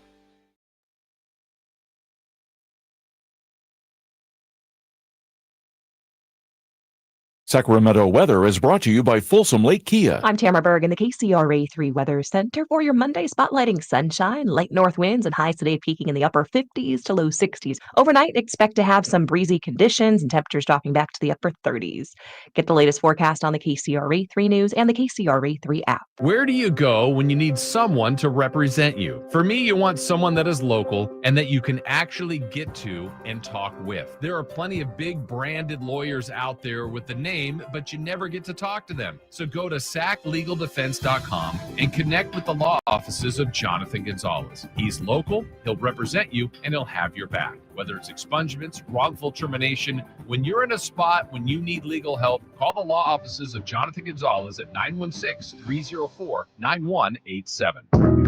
Sacramento weather is brought to you by Folsom Lake Kia. I'm Tamara Berg in the KCRA 3 Weather Center for your Monday, spotlighting sunshine, light north winds, and highs today peaking in the upper 50s to low 60s. Overnight, expect to have some breezy conditions and temperatures dropping back to the upper 30s. Get the latest forecast on the KCRA 3 News and the KCRA 3 app. Where do you go when you need someone to represent you? For me, you want someone that is local and that you can actually get to and talk with. There are plenty of big branded lawyers out there with the name, but you never get to talk to them. So go to saclegaldefense.com and connect with the law offices of Jonathan Gonzalez. He's local, he'll represent you, and he'll have your back. Whether it's expungements, wrongful termination, when you're in a spot when you need legal help, call the law offices of Jonathan Gonzalez at 916-304-9187.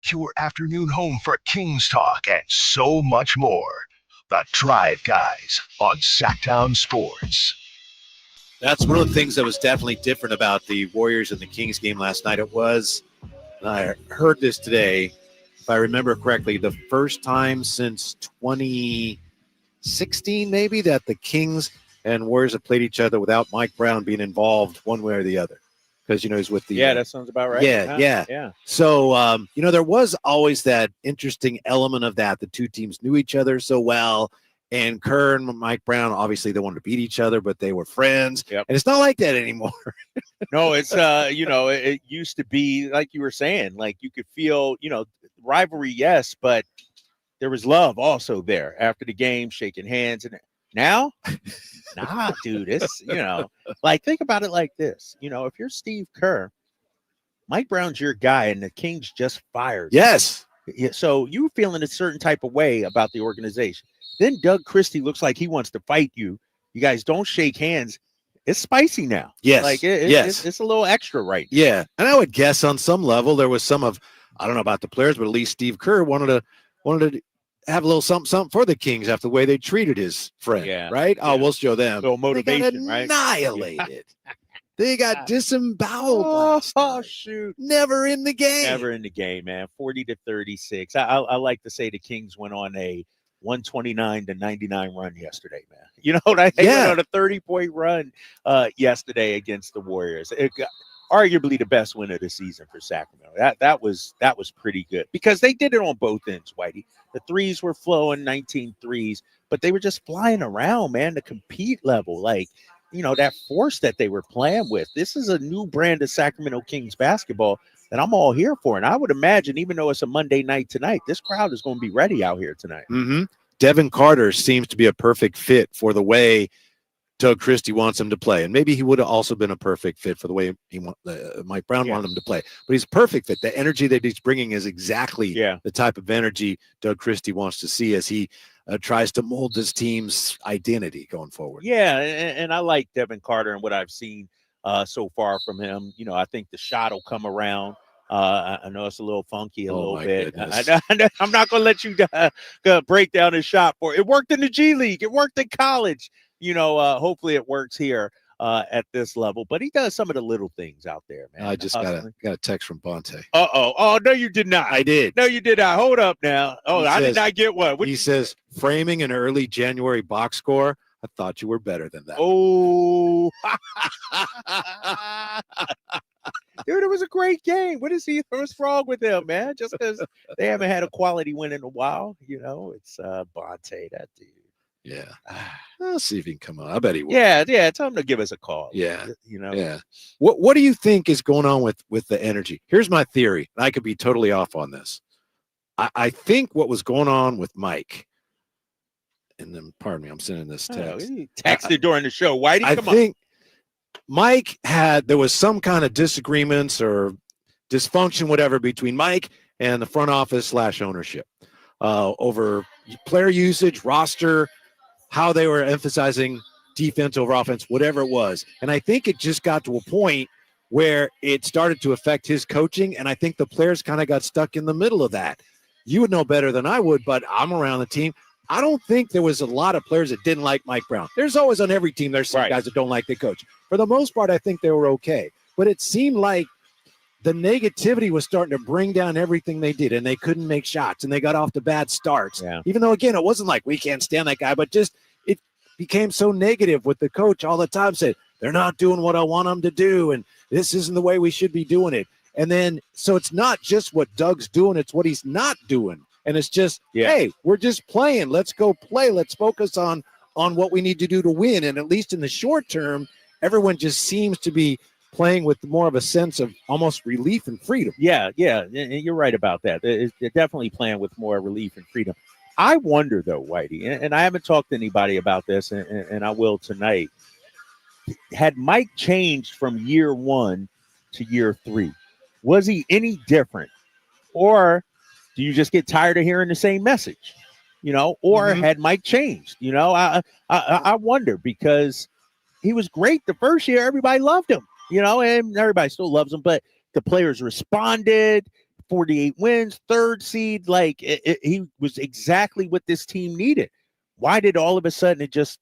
Your afternoon home for Kings talk and so much more. The Drive Guys on Sacktown Sports. That's one of the things that was definitely different about the Warriors and the Kings game last night. It was, and I heard this today, if I remember correctly, the first time since 2016 maybe that the Kings and Warriors have played each other without Mike Brown being involved one way or the other. Because, he's with the... Yeah, that sounds about right. Yeah. So, there was always that interesting element of that. The two teams knew each other so well. And Kerr and Mike Brown, obviously, they wanted to beat each other, but they were friends. Yep. And it's not like that anymore. No, it's, it used to be, like you were saying, like you could feel, rivalry, yes, but there was love also there after the game, shaking hands. And now, nah, dude, it's, like, think about it like this. If you're Steve Kerr, Mike Brown's your guy and the Kings just fired. Yes. So you feeling a certain type of way about the organization. Then Doug Christie looks like he wants to fight you. You guys don't shake hands. It's spicy now. Yes. Like it's a little extra right now. Yeah. And I would guess on some level there was some of, I don't know about the players, but at least Steve Kerr wanted to have a little something for the Kings after the way they treated his friend, right? Oh, we'll show them. So motivation, they got annihilated. They got disemboweled. Oh, shoot. Never in the game. Never in the game, man. 40-36. I like to say the Kings went on a 129-99 run yesterday, man. You know what I mean? Yeah. On a 30-point run yesterday against the Warriors. It got, arguably the best win of the season for Sacramento. That was pretty good because they did it on both ends, Whitey. The threes were flowing, 19 threes, but they were just flying around, man, the compete level. Like, that force that they were playing with. This is a new brand of Sacramento Kings basketball that I'm all here for. And I would imagine, even though it's a Monday night tonight, this crowd is going to be ready out here tonight. Mm-hmm. Devin Carter seems to be a perfect fit for the way Doug Christie wants him to play. And maybe he would have also been a perfect fit for the way Mike Brown wanted him to play. But he's a perfect fit. The energy that he's bringing is exactly the type of energy Doug Christie wants to see as he tries to mold this team's identity going forward. Yeah, and I like Devin Carter and what I've seen so far from him. I think the shot will come around. I know it's a little funky a little bit. I'm not going to let you break down his shot for it. It worked in the G League. It worked in college. Hopefully it works here at this level. But he does some of the little things out there, man. I just got a text from Bonte. Oh, no, you did not. I did. No, you did not. Hold up now. I did not get one. He says, framing an early January box score. I thought you were better than that. Oh. Dude, it was a great game. What's wrong with them, man? Just because they haven't had a quality win in a while, it's Bonte, that dude. Yeah. I'll see if he can come on. I bet he will. Yeah. Tell him to give us a call. Yeah. Yeah. What do you think is going on with the energy? Here's my theory. I could be totally off on this. I think what was going on with Mike, and then pardon me, I'm sending this text. He texted during the show. Why did I think Mike there was some kind of disagreements or dysfunction, whatever, between Mike and the front office / ownership over player usage, roster, how they were emphasizing defense over offense, whatever it was. And I think it just got to a point where it started to affect his coaching, and I think the players kind of got stuck in the middle of that. You would know better than I would, but I'm around the team. I don't think there was a lot of players that didn't like Mike Brown. There's always on every team, there's some guys that don't like the coach. For the most part, I think they were okay. But it seemed like the negativity was starting to bring down everything they did, and they couldn't make shots, and they got off to bad starts. Yeah. Even though, again, it wasn't like we can't stand that guy, but just it became so negative with the coach all the time, said, they're not doing what I want them to do, and this isn't the way we should be doing it. And then, so it's not just what Doug's doing, it's what he's not doing. And it's just, hey, we're just playing. Let's go play. Let's focus on what we need to do to win. And at least in the short term, everyone just seems to be playing with more of a sense of almost relief and freedom. Yeah. And you're right about that. They're definitely playing with more relief and freedom. I wonder, though, Whitey, and I haven't talked to anybody about this, and I will tonight. Had Mike changed from year 1 to year 3? Was he any different? Or do you just get tired of hearing the same message? Or had Mike changed? I wonder, because he was great the first year. Everybody loved him, and everybody still loves him, but the players responded. 48 wins, 3rd seed. Like he was exactly what this team needed. Why did all of a sudden it just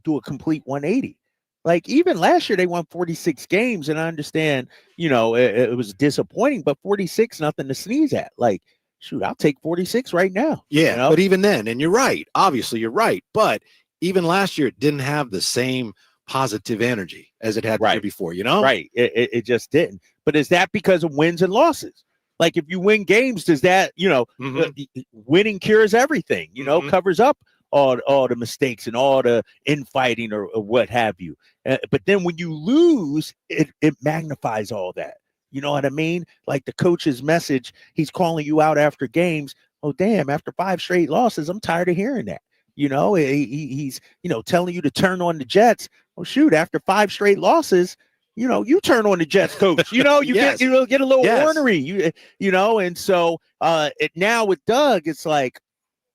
do a complete 180? Like, even last year they won 46 games, and I understand, it was disappointing, but 46, nothing to sneeze at. Like, shoot, I'll take 46 right now. Yeah, but even then, and you're right, obviously you're right, but even last year it didn't have the same positive energy as it had the year before, Right, it just didn't. But is that because of wins and losses? Like, if you win games, does that, winning cures everything, covers up all the mistakes and all the infighting or what have you. But then when you lose, it magnifies all that. You know what I mean? Like the coach's message, he's calling you out after games. Oh, damn, after 5 straight losses, I'm tired of hearing that. He's, telling you to turn on the Jets. Oh, shoot, after 5 straight losses, you turn on the Jets, coach. You get a little ornery. And so now with Doug, it's like,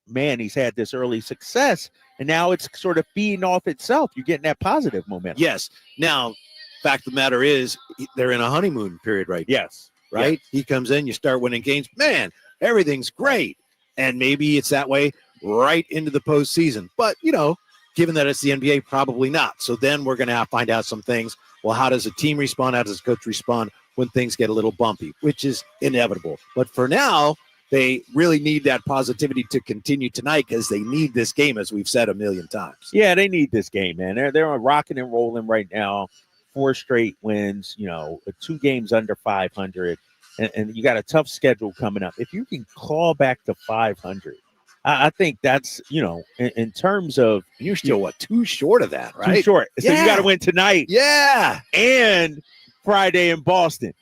man, he's had this early success, and now it's sort of feeding off itself. You're getting that positive momentum. Yes. Now, fact of the matter is, they're in a honeymoon period right now. Yes. Right? Yes. He comes in, you start winning games. Man, everything's great. And maybe it's that way right into the postseason. But, given that it's the NBA, probably not. So then we're going to find out some things. Well, how does a team respond? How does a coach respond when things get a little bumpy, which is inevitable. But for now, they really need that positivity to continue tonight because they need this game, as we've said a million times. Yeah, they need this game, man. They're rocking and rolling right now. 4 straight wins, 2 games under 500, and you got a tough schedule coming up. If you can claw back to 500, I think that's, in terms of, you're still 2 short of that, right? 2 short. So you got to win tonight. Yeah. And Friday in Boston.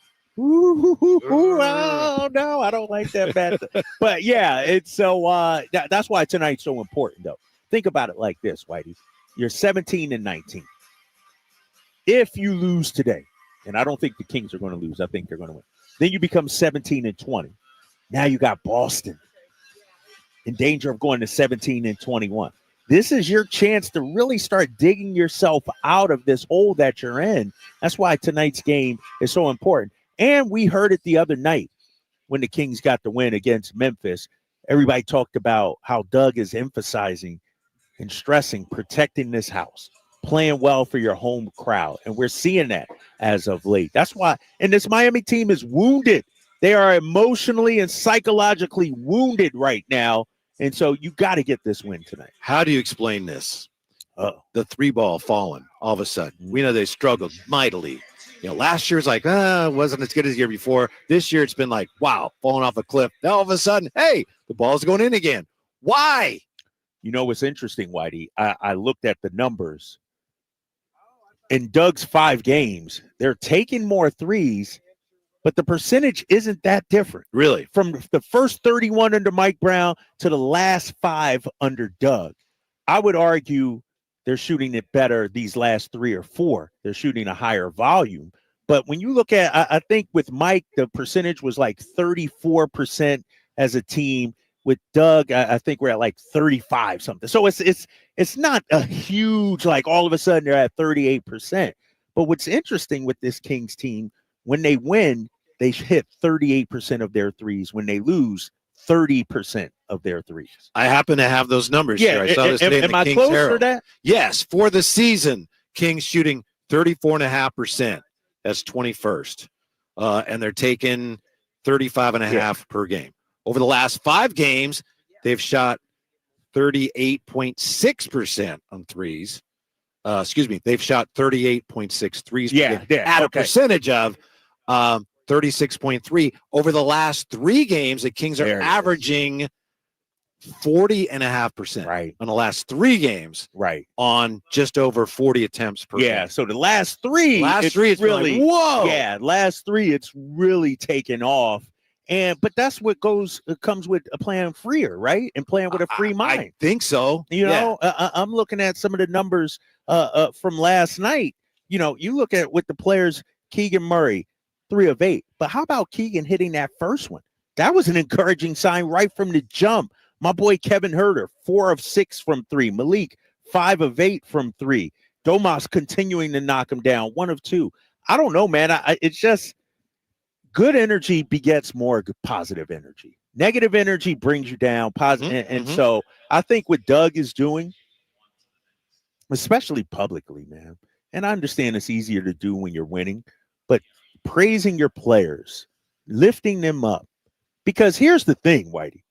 Oh, no, I don't like that bad. But yeah, it's so that's why tonight's so important, though. Think about it like this, Whitey. You're 17 and 19. If you lose today, and I don't think the Kings are going to lose, I think they're going to win. Then you become 17 and 20. Now you got Boston in danger of going to 17 and 21. This is your chance to really start digging yourself out of this hole that you're in. That's why tonight's game is so important. And we heard it the other night when the Kings got the win against Memphis. Everybody talked about how Doug is emphasizing and stressing protecting this house, playing well for your home crowd. And we're seeing that as of late. That's why. And this Miami team is wounded. They are emotionally and psychologically wounded right now. And so you got to get this win tonight. How do you explain this? The 3-ball falling all of a sudden. We know they struggled mightily. Last year was like, wasn't as good as the year before. This year it's been like, wow, falling off a cliff. Now all of a sudden, hey, the ball's going in again. Why? You know what's interesting, Whitey? I looked at the numbers. In Doug's 5 games, they're taking more threes, but the percentage isn't that different. Really? From the first 31 under Mike Brown to the last 5 under Doug. I would argue they're shooting it better these last 3 or 4. They're shooting a higher volume. But when you look at, I think with Mike, the percentage was like 34% as a team. With Doug, I think we're at like 35 something. So it's not a huge, like all of a sudden they're at 38%. But what's interesting with this Kings team, when they win, they hit 38% of their threes. When they lose, 30% of their threes. I happen to have those numbers here. I saw this today in the Kings close Herro. for that? Yes, for the season, Kings shooting 34.5%. That's 21st. And they're taking 35.5 per game. Over the last 5 games, they've shot 38.6% on threes. They've shot 38.6 threes per game at a percentage of 36.3. Over the last 3 games, the Kings are averaging 40.5% on the last 3 games. Right. On just over 40 attempts per game. So the last 3, it's really, like, whoa. Yeah, last 3, it's really taken off. But that's what comes with playing freer, right? And playing with a free mind. I think so. You know, I'm looking at some of the numbers from last night. You know, you look at with the players, Keegan Murray, 3 of 8. But how about Keegan hitting that first one? That was an encouraging sign right from the jump. My boy Kevin Huerter, 4 of 6 from 3. Malik, 5 of 8 from 3. Domas continuing to knock him down, 1 of 2. I don't know, man. It's just good energy begets more positive energy. Negative energy brings you down. And so I think what Doug is doing, especially publicly, man, and I understand it's easier to do when you're winning, but praising your players, lifting them up. Because here's the thing, Whitey.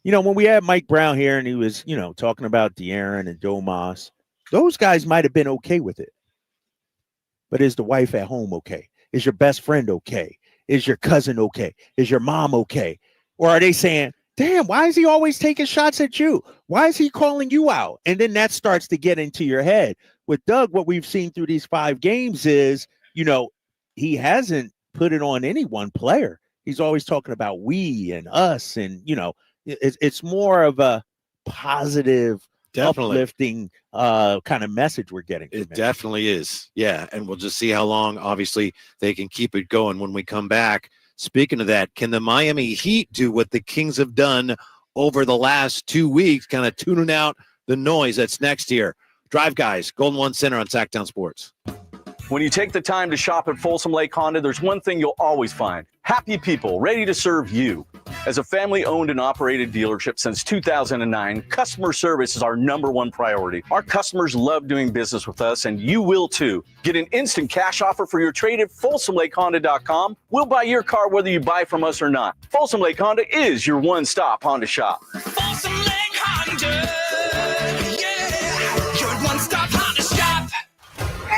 You know, when we had Mike Brown here and he was, you know, talking about De'Aaron and Domas, those guys might have been okay with it. But is the wife at home okay? Is your best friend okay? Is your cousin okay? Is your mom okay? Or are they saying, damn, why is he always taking shots at you? Why is he calling you out? And then that starts to get into your head. With Doug, what we've seen through these 5 games is, you know, he hasn't put it on any one player. He's always talking about we and us. And, you know, it's more of a positive, uplifting kind of message we're getting. It definitely is. Yeah. And we'll just see how long, obviously, they can keep it going when we come back. Speaking of that, can the Miami Heat do what the Kings have done over the last 2 weeks, kind of tuning out the noise that's next here? Drive Guys, Golden One Center on Sacktown Sports. When you take the time to shop at Folsom Lake Honda, there's one thing you'll always find. Happy people ready to serve you. As a family-owned and operated dealership since 2009, customer service is our #1 priority. Our customers love doing business with us, and you will too. Get an instant cash offer for your trade at FolsomLakeHonda.com. We'll buy your car whether you buy from us or not. Folsom Lake Honda is your one-stop Honda shop. Folsom Lake Honda, yeah, your one-stop Honda shop.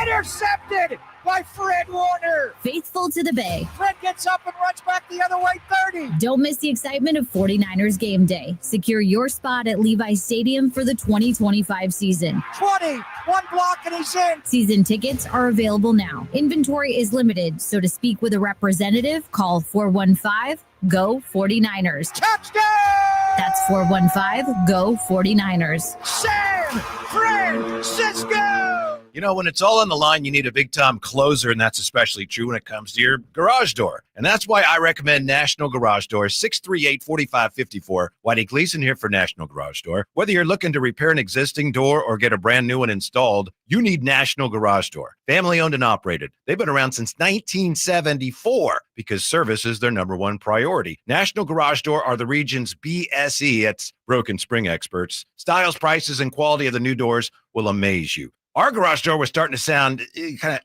Intercepted by Fred Warner. Faithful to the Bay. Fred gets up and runs back the other way, 30. Don't miss the excitement of 49ers game day. Secure your spot at Levi's Stadium for the 2025 season. 20, 1 block and he's in. Season tickets are available now. Inventory is limited, so to speak with a representative, call 415-GO-49ers. Touchdown! That's 415-GO-49ers. San Francisco! You know, when it's all on the line, you need a big-time closer, and that's especially true when it comes to your garage door. And that's why I recommend National Garage Door, 638-4554. Whitey Gleason here for National Garage Door. Whether you're looking to repair an existing door or get a brand new one installed, you need National Garage Door. Family-owned and operated. They've been around since 1974 because service is their #1 priority. National Garage Door are the region's BSE. It's broken spring experts. Styles, prices, and quality of the new doors will amaze you. Our garage door was starting to sound kind of,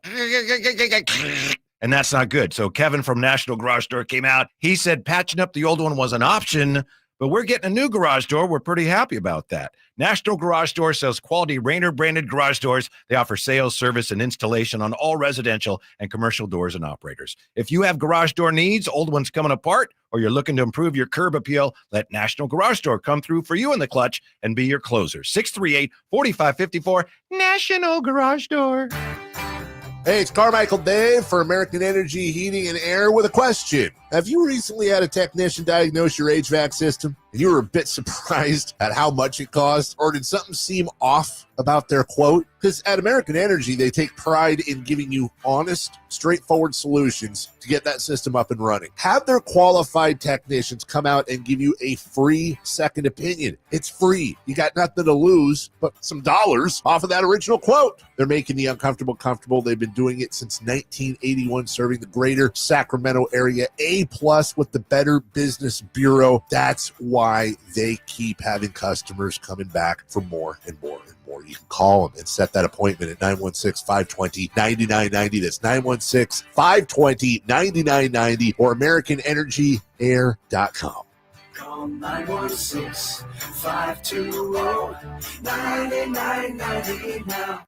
and that's not good. So Kevin from National Garage Door came out. He said patching up the old one was an option, but we're getting a new garage door. We're pretty happy about that. National Garage Door sells quality Rainer branded garage doors. They offer sales, service, and installation on all residential and commercial doors and operators. If you have garage door needs, old ones coming apart, or you're looking to improve your curb appeal, let National Garage Door come through for you in the clutch and be your closer. 638-4554, National Garage Door. Hey, it's Carmichael Dave for American Energy Heating and Air with a question. Have you recently had a technician diagnose your HVAC system and you were a bit surprised at how much it cost? Or did something seem off about their quote? Because at American Energy, they take pride in giving you honest, straightforward solutions to get that system up and running. Have their qualified technicians come out and give you a free second opinion. It's free. You got nothing to lose but some dollars off of that original quote. They're making the uncomfortable comfortable. They've been doing it since 1981, serving the greater Sacramento area. A+ with the Better Business Bureau. That's why they keep having customers coming back for more and more and more. You can call them and set that appointment at 916-520-9990. That's 916-520-9990 or AmericanEnergyAir.com. Call 916-520-9990 now.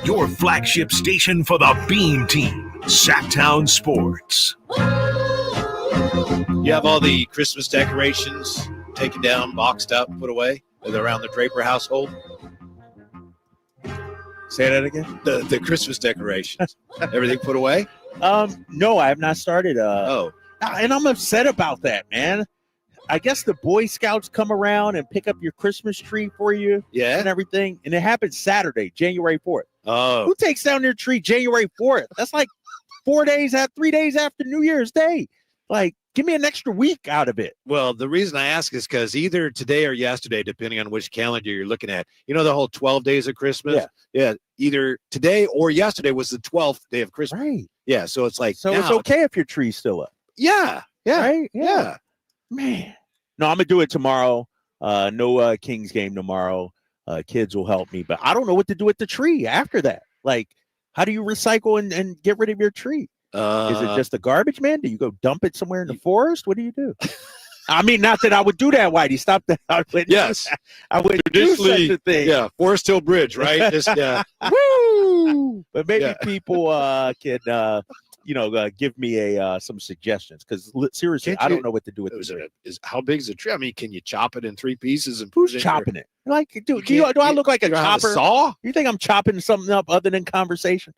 Your flagship station for the Beam Team, Sacktown Sports. You have all the Christmas decorations taken down, boxed up, put away around the Draper household? Say that again? The Christmas decorations. Everything put away? No, I have not started. And I'm upset about that, man. I guess the Boy Scouts come around and pick up your Christmas tree for you, and everything, and it happens Saturday, January 4th. Oh, who takes down their tree January 4th? That's like 3 days after New Year's Day. Like, give me an extra week out of it. Well, the reason I ask is because either today or yesterday, depending on which calendar you're looking at, you know, the whole 12 days of Christmas. Yeah. Either today or yesterday was the 12th day of Christmas. Right. Yeah. So it's like, so it's okay if your tree's still up. Yeah. Yeah. Right. Yeah. Man. No, I'm gonna do it tomorrow. No Kings game tomorrow. Kids will help me, but I don't know what to do with the tree after that. Like, how do you recycle and get rid of your tree? Is it just a garbage man? Do you go dump it somewhere in the forest? What do you do? I mean, not that I would do that, Whitey. Stop that. I would do such a thing. Yeah, Forest Hill Bridge, right? Just Woo! But maybe people can give me some suggestions, because seriously, I don't know what to do with it. How big is the tree? I mean, can you chop it in 3 pieces? And who's chopping it? Like, do I look like a chopper? Saw? You think I'm chopping something up other than conversation?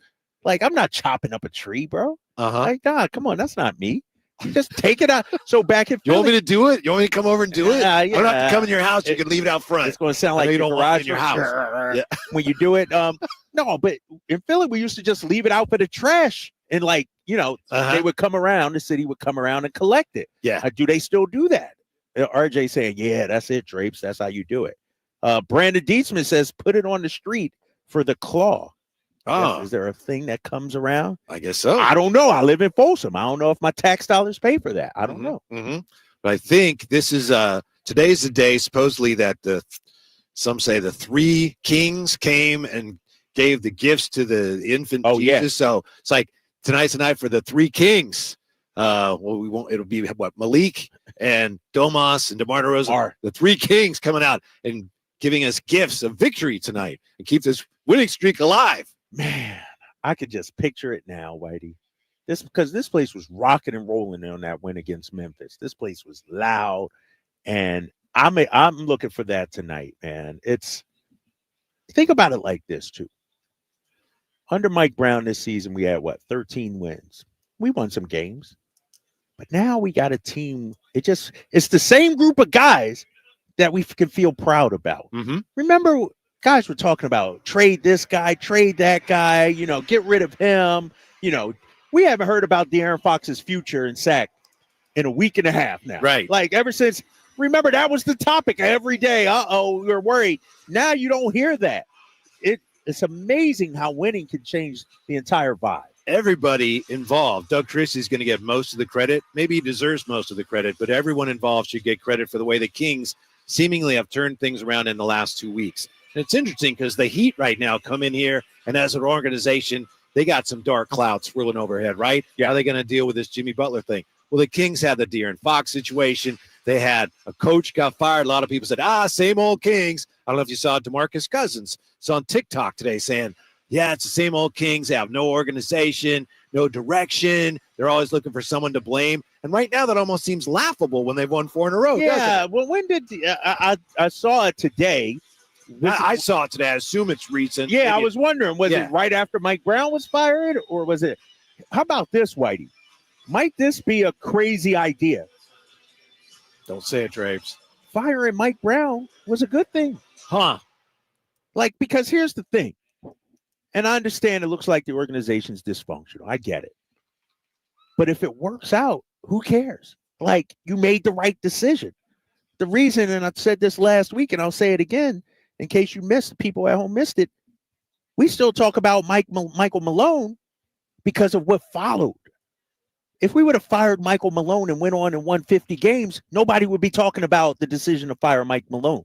Like, I'm not chopping up a tree, bro. Like, nah, come on, that's not me. You just take it out. So back in you want me to do it? You want me to come over and do it? Yeah. I don't have to come in your house. You can leave it out front. It's going to sound like you don't want it in your house. Yeah. When you do it. No, but in Philly, we used to just leave it out for the trash. And they would come around, the city would come around and collect it. Yeah. Do they still do that? RJ saying, yeah, that's it, Drapes. That's how you do it. Brandon Dietzman says, put it on the street for the claw. Oh. Is there a thing that comes around? I guess so. I don't know. I live in Folsom. I don't know if my tax dollars pay for that. I don't know. Mm-hmm. But I think this is today's the day supposedly that some say the 3 kings came and gave the gifts to the infant Jesus. Yeah. So it's like tonight's the night for the 3 kings. We won't. It'll be what, Malik and Domas and DeMar DeRozan, the 3 kings coming out and giving us gifts of victory tonight and keep this winning streak alive. Man, I could just picture it now, Whitey. Because this place was rocking and rolling on that win against Memphis. This place was loud, and I'm looking for that tonight, man. Think about it like this too. Under Mike Brown this season, we had 13 wins. We won some games, but now we got a team. It's the same group of guys that we can feel proud about. Mm-hmm. Remember, guys were talking about trade this guy, trade that guy, get rid of him. We haven't heard about De'Aaron Fox's future in Sac in a week and a half now. Right. Like, ever since, remember, that was the topic every day. We were worried. Now you don't hear that. It's amazing how winning can change the entire vibe. everybody involved. Doug Christie is going to get most of the credit. Maybe he deserves most of the credit, but everyone involved should get credit for the way the Kings seemingly have turned things around in the last 2 weeks. And it's interesting because the Heat right now come in here, and as an organization, they got some dark clouds swirling overhead, right? How are they going to deal with this Jimmy Butler thing? Well, the Kings had the De'Aaron Fox situation. They had a coach got fired. A lot of people said, same old Kings. I don't know if you saw DeMarcus Cousins. It's on TikTok today saying, yeah, it's the same old Kings. They have no organization, no direction. They're always looking for someone to blame. And right now that almost seems laughable when they've won 4 in a row. Yeah, well, when did I saw it today. I saw it today. I assume it's recent. Yeah, Maybe I was wondering, was it right after Mike Brown was fired, or was it? How about this, Whitey? Might this be a crazy idea? Don't say it, Traves. Firing Mike Brown was a good thing. Huh. Like, because here's the thing. And I understand it looks like the organization's dysfunctional. I get it. But if it works out, who cares? Like, you made the right decision. The reason, and I said this last week, and I'll say it again, in case you missed, people at home missed it, we still talk about Michael Malone because of what followed. If we would have fired Michael Malone and went on and won 50 games, nobody would be talking about the decision to fire Mike Malone.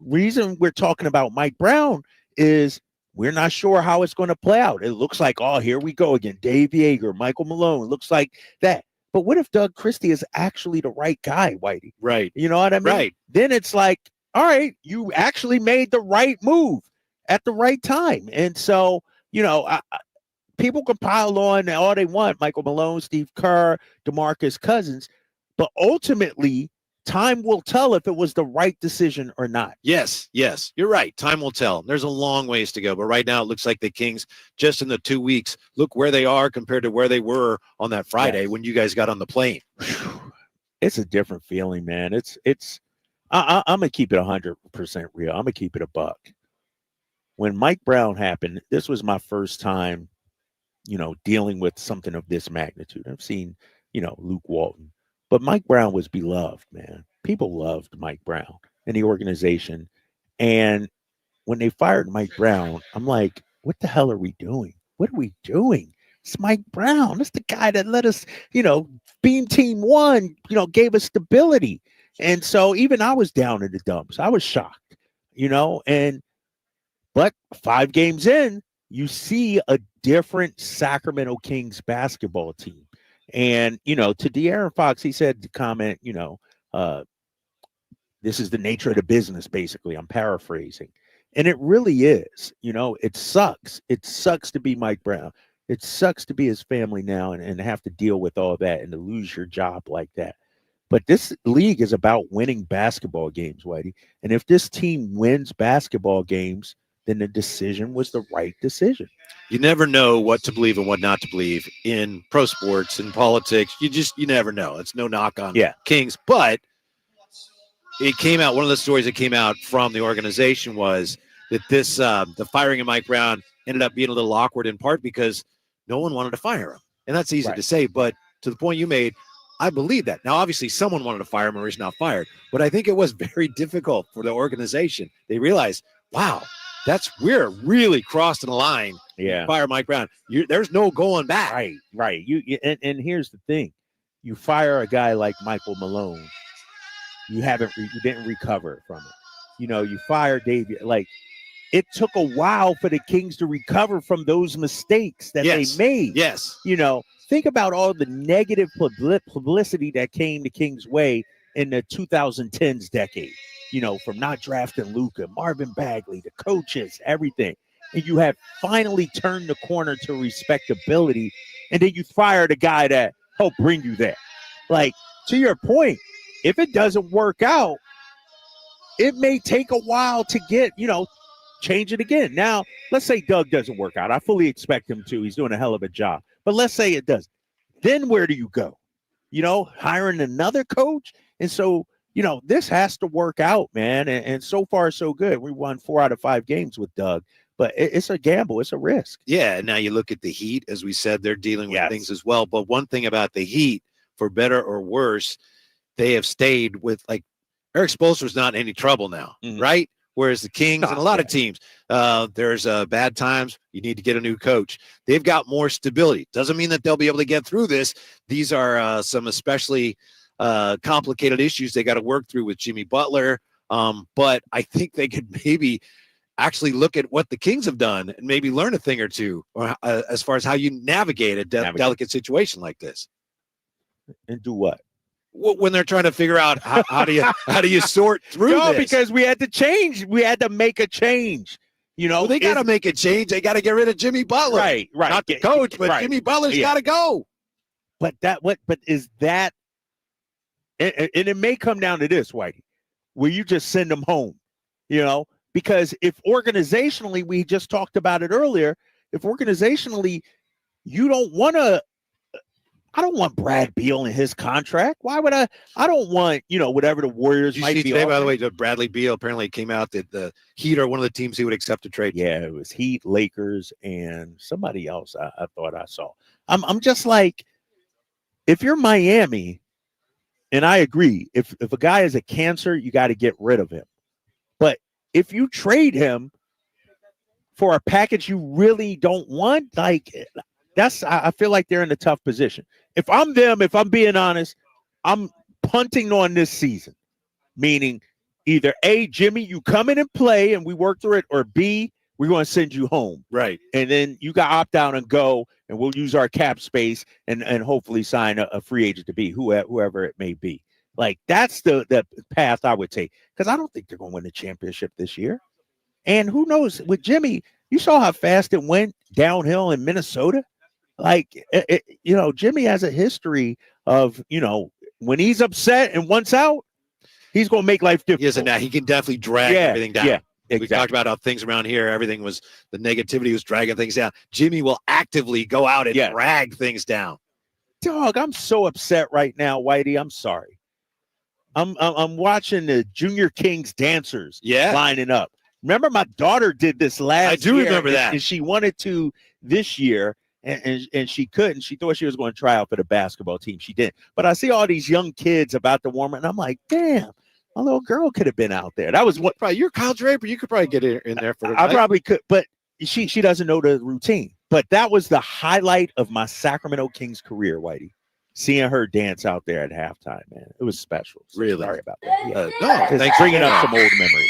Reason we're talking about Mike Brown is we're not sure how it's going to play out. It looks like, here we go again. Dave Yeager, Michael Malone. It looks like that. But what if Doug Christie is actually the right guy, Whitey? Right. You know what I mean? Right. Then it's like, all right, you actually made the right move at the right time. And so, people can pile on all they want, Michael Malone, Steve Kerr, DeMarcus Cousins, but ultimately, time will tell if it was the right decision or not. Yes, you're right. Time will tell. There's a long ways to go, but right now it looks like the Kings, just in the 2 weeks, look where they are compared to where they were on that Friday when you guys got on the plane. It's a different feeling, man. I'm going to keep it 100% real. I'm going to keep it a buck. When Mike Brown happened, this was my first time, dealing with something of this magnitude. I've seen, Luke Walton. But Mike Brown was beloved, man. People loved Mike Brown and the organization. And when they fired Mike Brown, I'm like, what the hell are we doing? What are we doing? It's Mike Brown. It's the guy that let us, Beam Team 1, gave us stability. And so even I was down in the dumps. I was shocked, but 5 games in, you see a different Sacramento Kings basketball team. And, to De'Aaron Fox, he said the comment, this is the nature of the business, basically. I'm paraphrasing. And it really is. It sucks. It sucks to be Mike Brown. It sucks to be his family now and have to deal with all that and to lose your job like that. But this league is about winning basketball games, Whitey. And if this team wins basketball games, then the decision was the right decision. You never know what to believe and what not to believe in pro sports and politics. You never know. It's no knock on Kings. But it came out, one of the stories that came out from the organization was that this, the firing of Mike Brown ended up being a little awkward in part because no one wanted to fire him. And that's easy to say, but to the point you made, I believe that. Now, obviously, someone wanted to fire him or he's not fired, but I think it was very difficult for the organization. They realized, wow, we're really crossing the line. Yeah. Fire Mike Brown. There's no going back. Right. And here's the thing. You fire a guy like Michael Malone, you didn't recover from it. You fire David. Like, it took a while for the Kings to recover from those mistakes that they made. Yes. Think about all the negative publicity that came the Kings' way in the 2010s decade. From not drafting Luka, Marvin Bagley, the coaches, everything. And you have finally turned the corner to respectability. And then you fire the guy that helped bring you there. Like, to your point, if it doesn't work out, it may take a while to get, change it again. Now, let's say Doug doesn't work out. I fully expect him to. He's doing a hell of a job. But let's say it does. Then where do you go? Hiring another coach? And so, this has to work out, man. And so far, so good. We won 4 out of 5 games with Doug. But it's a gamble. It's a risk. Yeah, and now you look at the Heat. As we said, they're dealing with things as well. But one thing about the Heat, for better or worse, they have stayed with, like, Eric Spoelstra's not in any trouble now, right? Whereas the Kings and a lot of teams, there's bad times. You need to get a new coach. They've got more stability. Doesn't mean that they'll be able to get through this. These are some especially complicated issues they got to work through with Jimmy Butler. But I think they could maybe actually look at what the Kings have done and maybe learn a thing or two, or as far as how you navigate a delicate situation like this. And do what? When they're trying to figure out how do you sort through this? Because we had to change. We had to make a change. Well, they got to make a change. They got to get rid of Jimmy Butler. Right. Not the coach, but Jimmy Butler's got to go. But is that? And it may come down to this, Whitey, where you just send them home. Because if organizationally, we just talked about it earlier. If organizationally, you don't want to. I don't want Brad Beal in his contract. Why would I? I don't want, whatever the Warriors might be. Today, by the way, Bradley Beal apparently came out that the Heat are one of the teams he would accept a trade. Yeah, it was Heat, Lakers, and somebody else I thought I saw. I'm just like, if you're Miami, and I agree, if a guy is a cancer, you got to get rid of him. But if you trade him for a package you really don't want, I feel like they're in a tough position. If I'm them, if I'm being honest, I'm punting on this season. Meaning either A, Jimmy, you come in and play and we work through it, or B, we're going to send you home. Right. And then you got opt out and go, and we'll use our cap space and hopefully sign a free agent to be whoever it may be. That's the path I would take, because I don't think they're going to win the championship this year. And who knows, with Jimmy, you saw how fast it went downhill in Minnesota. Jimmy has a history of, when he's upset and wants out, he's going to make life difficult. He can definitely drag everything down. Yeah, exactly. We talked about how things around here, the negativity was dragging things down. Jimmy will actively go out and drag things down. Dog, I'm so upset right now, Whitey. I'm sorry. I'm watching the Junior Kings dancers lining up. Remember, my daughter did this last year. I do remember that. And she wanted to this year. And she couldn't. She thought she was going to try out for the basketball team. She didn't. But I see all these young kids about to warm up, and I'm like, damn, my little girl could have been out there. That was what. Probably you're Kyle Draper. You could probably get in there for. I probably could, but she doesn't know the routine. But that was the highlight of my Sacramento Kings career, Whitey. Seeing her dance out there at halftime, man, it was special. So really? Sorry about that. No, thanks for bringing up some old memories.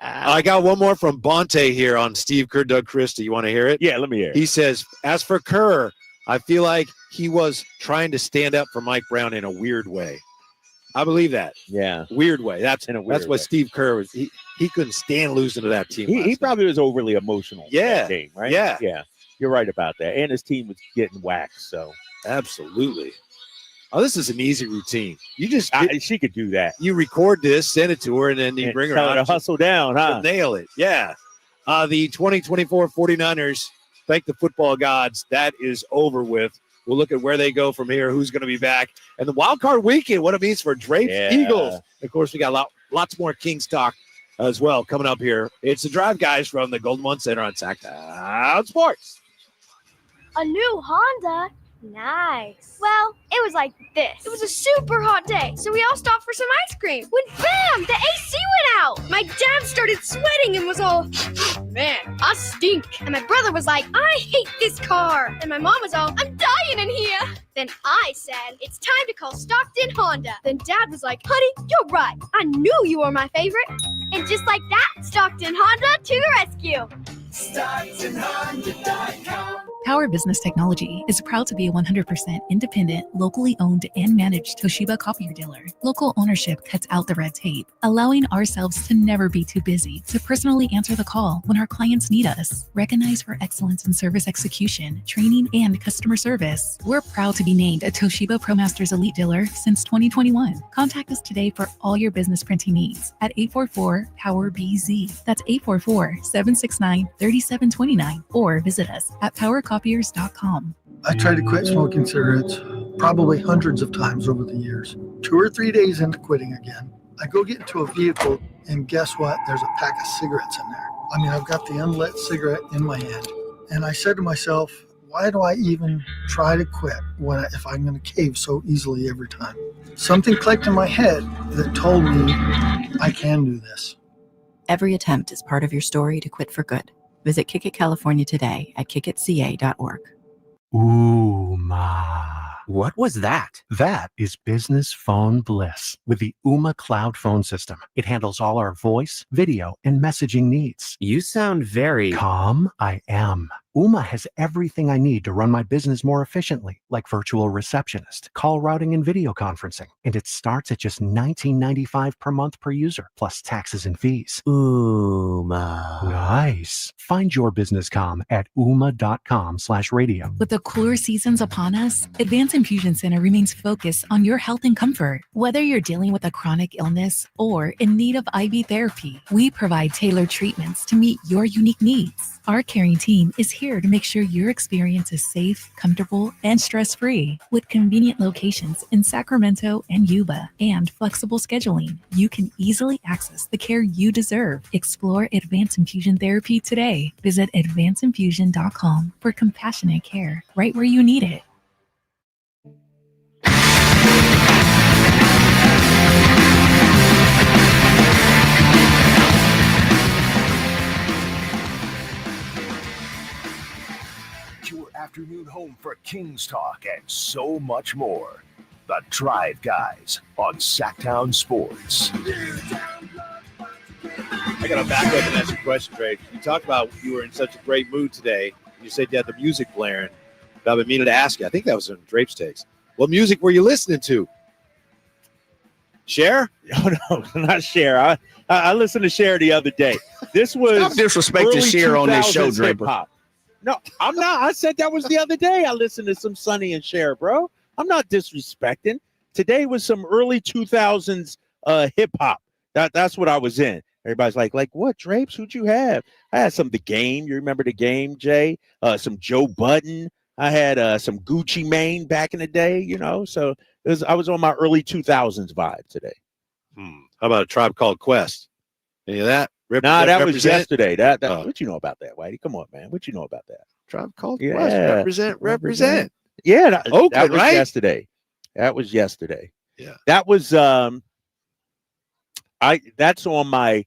I got one more from Bonte here on Steve Kerr, Doug Christie. You want to hear it? Yeah, let me hear it. He says, as for Kerr, I feel like he was trying to stand up for Mike Brown in a weird way. I believe that. Yeah. Weird way. That's what way. Steve Kerr was. He couldn't stand losing to that team. He probably was overly emotional. Yeah. That game, right? Yeah. Yeah. You're right about that. And his team was getting waxed. So absolutely. Oh, this is an easy routine. You just she could do that. You record this, send it to her, and then you bring her on to hustle down, huh? Nail it. Yeah. The 2024 49ers, thank the football gods, that is over with. We'll look at where they go from here, who's going to be back, and the wild card weekend, what it means for Drapes Eagles. Of course, we got lots more Kings talk as well coming up here. It's the Drive Guys from the Golden One Center on Sacktown Sports. A new Honda? Nice. Well, it was like this. It was a super hot day, so we all stopped for some ice cream. When bam, the AC went out. My dad started sweating and was all, man, I stink. And my brother was like, I hate this car. And my mom was all, I'm dying in here. Then I said, it's time to call Stockton Honda. Then Dad was like, honey, you're right. I knew you were my favorite. And just like that, Stockton Honda to the rescue. StocktonHonda.com. Power Business Technology is proud to be a 100% independent, locally owned and managed Toshiba copier dealer. Local ownership cuts out the red tape, allowing ourselves to never be too busy to personally answer the call when our clients need us. Recognized for excellence in service execution, training, and customer service, we're proud to be named a Toshiba ProMasters Elite Dealer since 2021. Contact us today for all your business printing needs at 844-POWER-BZ. That's 844-769-3729, or visit us at powercopiers.com. I tried to quit smoking cigarettes probably hundreds of times over the years. 2 or 3 days into quitting again, I go get into a vehicle, and guess what? There's a pack of cigarettes in there. I mean, I've got the unlit cigarette in my hand. And I said to myself, why do I even try to quit if I'm going to cave so easily every time? Something clicked in my head that told me I can do this. Every attempt is part of your story to quit for good. Visit Kick It California today at kickitca.org. Ooma. What was that? That is business phone bliss with the Ooma cloud phone system. It handles all our voice, video, and messaging needs. You sound very calm. I am. Ooma has everything I need to run my business more efficiently, like virtual receptionist, call routing, and video conferencing. And it starts at just $19.95 per month per user, plus taxes and fees. Ooma. Nice. Find your business comm at ooma.com/radio. With the cooler seasons upon us, Advanced Infusion Center remains focused on your health and comfort. Whether you're dealing with a chronic illness or in need of IV therapy, we provide tailored treatments to meet your unique needs. Our caring team is here to make sure your experience is safe, comfortable, and stress-free. With convenient locations in Sacramento and Yuba and flexible scheduling, you can easily access the care you deserve. Explore Advanced Infusion Therapy today. Visit advancedinfusion.com for compassionate care right where you need it. Your afternoon home for Kings talk and so much more. The Drive Guys on Sacktown Sports. I got to back up and ask you a question, Drake. You talked about you were in such a great mood today. You said you had the music blaring. But I've been meaning to ask you. I think that was in Drape's takes. What music were you listening to? Cher? Oh, no, not Cher. I listened to Cher the other day. This was Stop disrespecting Cher on this show, Draper. Hip-hop. No, I'm not. I said that was the other day. I listened to some Sonny and Cher, bro. I'm not disrespecting. Today was some early 2000s hip hop. That's what I was in. Everybody's like what, Drapes? Who'd you have? I had some The Game. You remember The Game, Jay? Some Joe Budden. I had some Gucci Mane back in the day, you know. So I was on my early 2000s vibe today. How about A Tribe Called Quest? Any of that? That was yesterday. That what you know about that, Whitey? Come on, man. What you know about that? Tribe Called Quest. Represent. Yeah, that was right? yesterday. That was yesterday. Yeah. That was that's on my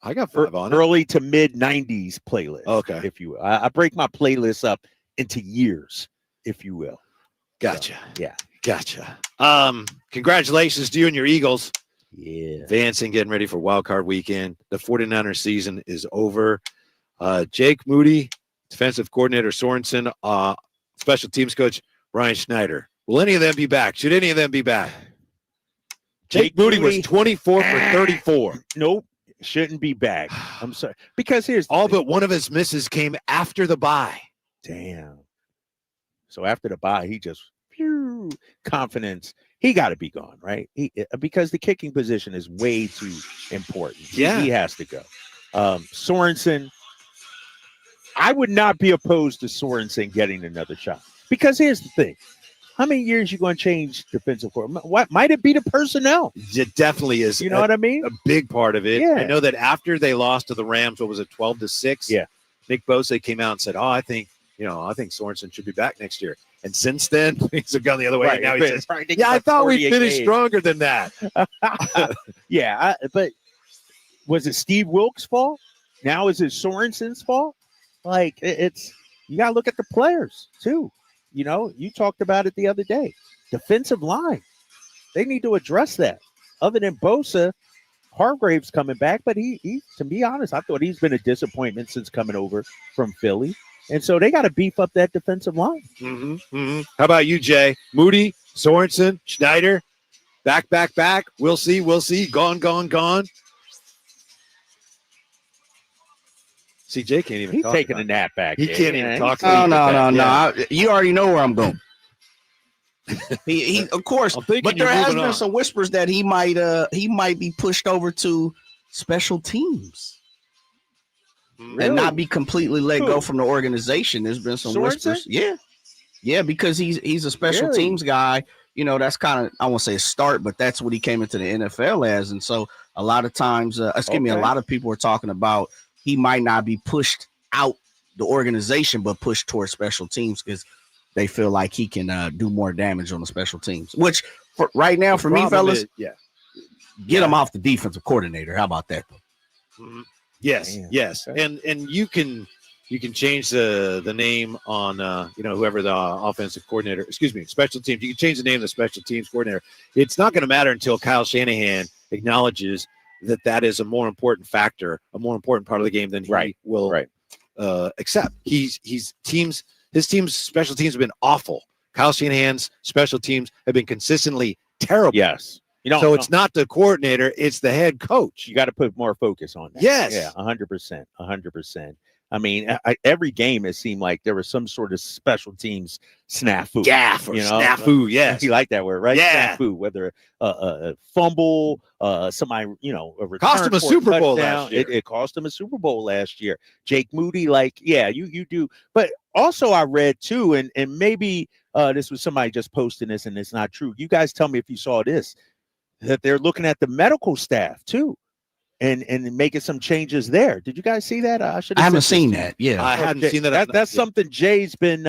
I got 5 on early to mid 90s playlist. Okay. If you will. I break my playlist up into years, if you will. Gotcha. So, yeah. Gotcha. Congratulations to you and your Eagles. Yeah. Advancing, getting ready for Wild Card Weekend. The 49ers season is over. Jake Moody, defensive coordinator Sorensen, special teams coach Brian Schneider. Will any of them be back? Should any of them be back? Jake Moody was 24 for 34. Nope. Shouldn't be back. I'm sorry. Because here's all but one of his misses came after the bye. Damn. So after the bye, he just confidence. He got to be gone, right? Because the kicking position is way too important. Yeah. He has to go. Sorensen, I would not be opposed to Sorensen getting another shot. Because here's the thing. How many years you going to change defensive coordinator? What might it be the personnel? It definitely is. You know what I mean? A big part of it. Yeah. I know that after they lost to the Rams, what was it, 12-6? Yeah. Nick Bosa came out and said, I think Sorensen should be back next year. And since then, things have gone the other way. Right. Now he says, I thought we finished stronger than that. Yeah, but was it Steve Wilkes' fault? Now is it Sorensen's fault? Like, it's you got to look at the players, too. You know, you talked about it the other day. Defensive line. They need to address that. Other than Bosa, Hargrave's coming back, but he to be honest, I thought he's been a disappointment since coming over from Philly. And so they got to beef up that defensive line. How about you, Jay? Moody, Sorensen, Schneider, back. We'll see. Gone. See, Jay can't even He's talk taking about a nap back. He there. can't even talk. No. You already know where I'm going. He of course, but there has been some whispers that he might be pushed over to special teams. Really? And not be completely let go from the organization. There's been some whispers. Yeah, because he's a special teams guy. You know, that's kind of, I won't say a start, but that's what he came into the NFL as. And so a lot of times, a lot of people are talking about he might not be pushed out the organization, but pushed towards special teams because they feel like he can do more damage on the special teams. Which right now, for me, fellas, Get him off the defensive coordinator. How about that? Mhm. Yes, Man. yes, Okay. and you can change the name on whoever the offensive coordinator, special teams. You can change the name of the special teams coordinator. It's not going to matter until Kyle Shanahan acknowledges that is a more important factor, a more important part of the game than he will accept. His team's special teams have been awful. Kyle Shanahan's special teams have been consistently terrible. Yes. So it's not the coordinator, it's the head coach. You got to put more focus on that. Yes. Yeah, 100%. 100%. I mean, every game it seemed like there was some sort of special teams snafu. Snafu, yes. You like that word, right? Yeah. Snafu, whether a fumble, somebody, a return Cost him a for Super Bowl touchdown. last year. It cost him a Super Bowl last year. Jake Moody, you do. But also I read too, and maybe this was somebody just posting this and it's not true. You guys tell me if you saw this, that they're looking at the medical staff too. And making some changes there. Did you guys see that? I haven't seen that. Yeah, I hadn't seen that. That's something Jay's been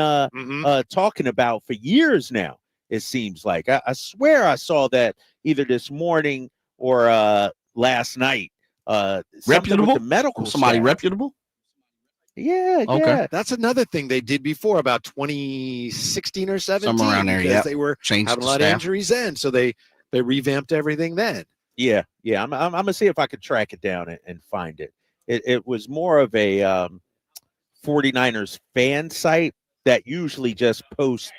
talking about for years now. It seems like I swear I saw that either this morning or last night. Reputable? With the medical Somebody staff. reputable? Yeah. Okay. Yeah. That's another thing they did before, about 2016 or 17. Somewhere around there, because yeah. They were Changed having a the lot of staff. injuries then, so they revamped everything then. Yeah. I'm gonna see if I could track it down and find it. It was more of a 49ers fan site that usually just posts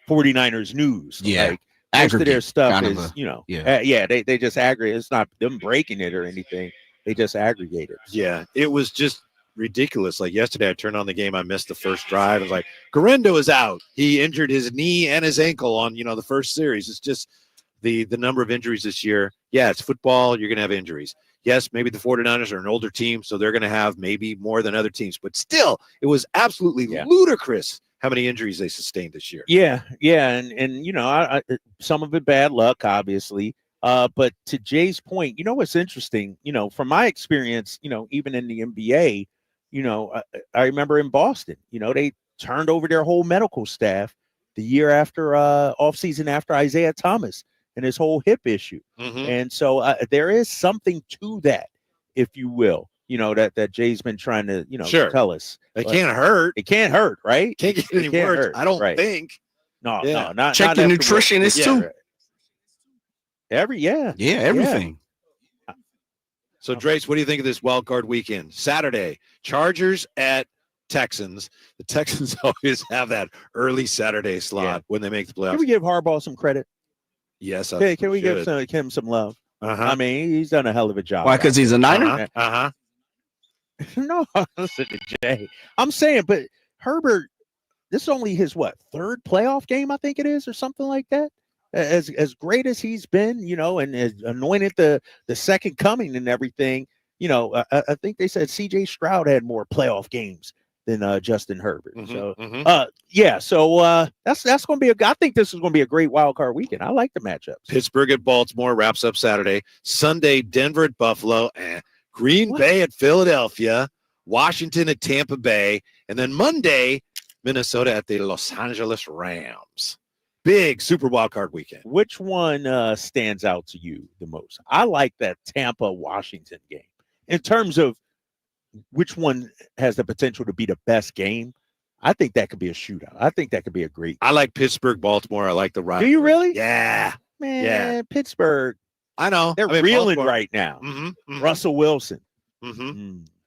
49ers news. Yeah. Like most of their Aggregate, stuff kind of is, yeah. they just aggregate. It's not them breaking it or anything. They just aggregate it. Yeah, it was just ridiculous. Like yesterday, I turned on the game. I missed the first drive. I was like, Garendo is out. He injured his knee and his ankle on, the first series. It's just the number of injuries this year. Yeah, it's football. You're going to have injuries. Yes, maybe the 49ers are an older team, so they're going to have maybe more than other teams. But still, it was absolutely ludicrous how many injuries they sustained this year. Yeah. And I some of it bad luck, obviously. But to Jay's point, what's interesting, from my experience, even in the NBA, I remember in Boston, they turned over their whole medical staff the year after offseason after Isaiah Thomas and his whole hip issue. Mhm. And so there is something to that, if you will, that Jay's been trying to, Sure. tell us. It can't hurt. It can't hurt, right? Can't get any It can't worse. hurt, I don't right. think. No, Yeah. not Check not your after nutritionist too. Yeah, everything. So, Drace, what do you think of this wild card weekend? Saturday, Chargers at Texans. The Texans always have that early Saturday slot when they make the playoffs. Can we give Harbaugh some credit? Yes, Hey, can we give him some love? Uh-huh. I mean, he's done a hell of a job. Why? Because he's a Niner? Uh-huh. Uh-huh. No, listen to Jay. I'm saying, but Herbert, this is only his third playoff game, I think it is, or something like that. As great as he's been, and has anointed the second coming and everything, I think they said C.J. Stroud had more playoff games than Justin Herbert. So that's going to be I think this is going to be a great wild card weekend. I like the matchups. Pittsburgh at Baltimore wraps up Saturday. Sunday, Denver at Buffalo, Green Bay at Philadelphia, Washington at Tampa Bay, and then Monday, Minnesota at the Los Angeles Rams. Big super wild card weekend. Which one stands out to you the most? I like that Tampa-Washington game. In terms of which one has the potential to be the best game, I think that could be a shootout. I think that could be a great. I like Pittsburgh-Baltimore. I like the rivalry. Do you really? Yeah. Man, Yeah. Pittsburgh. I know. They're I mean, reeling Baltimore- right now. Mhm. Russell Wilson.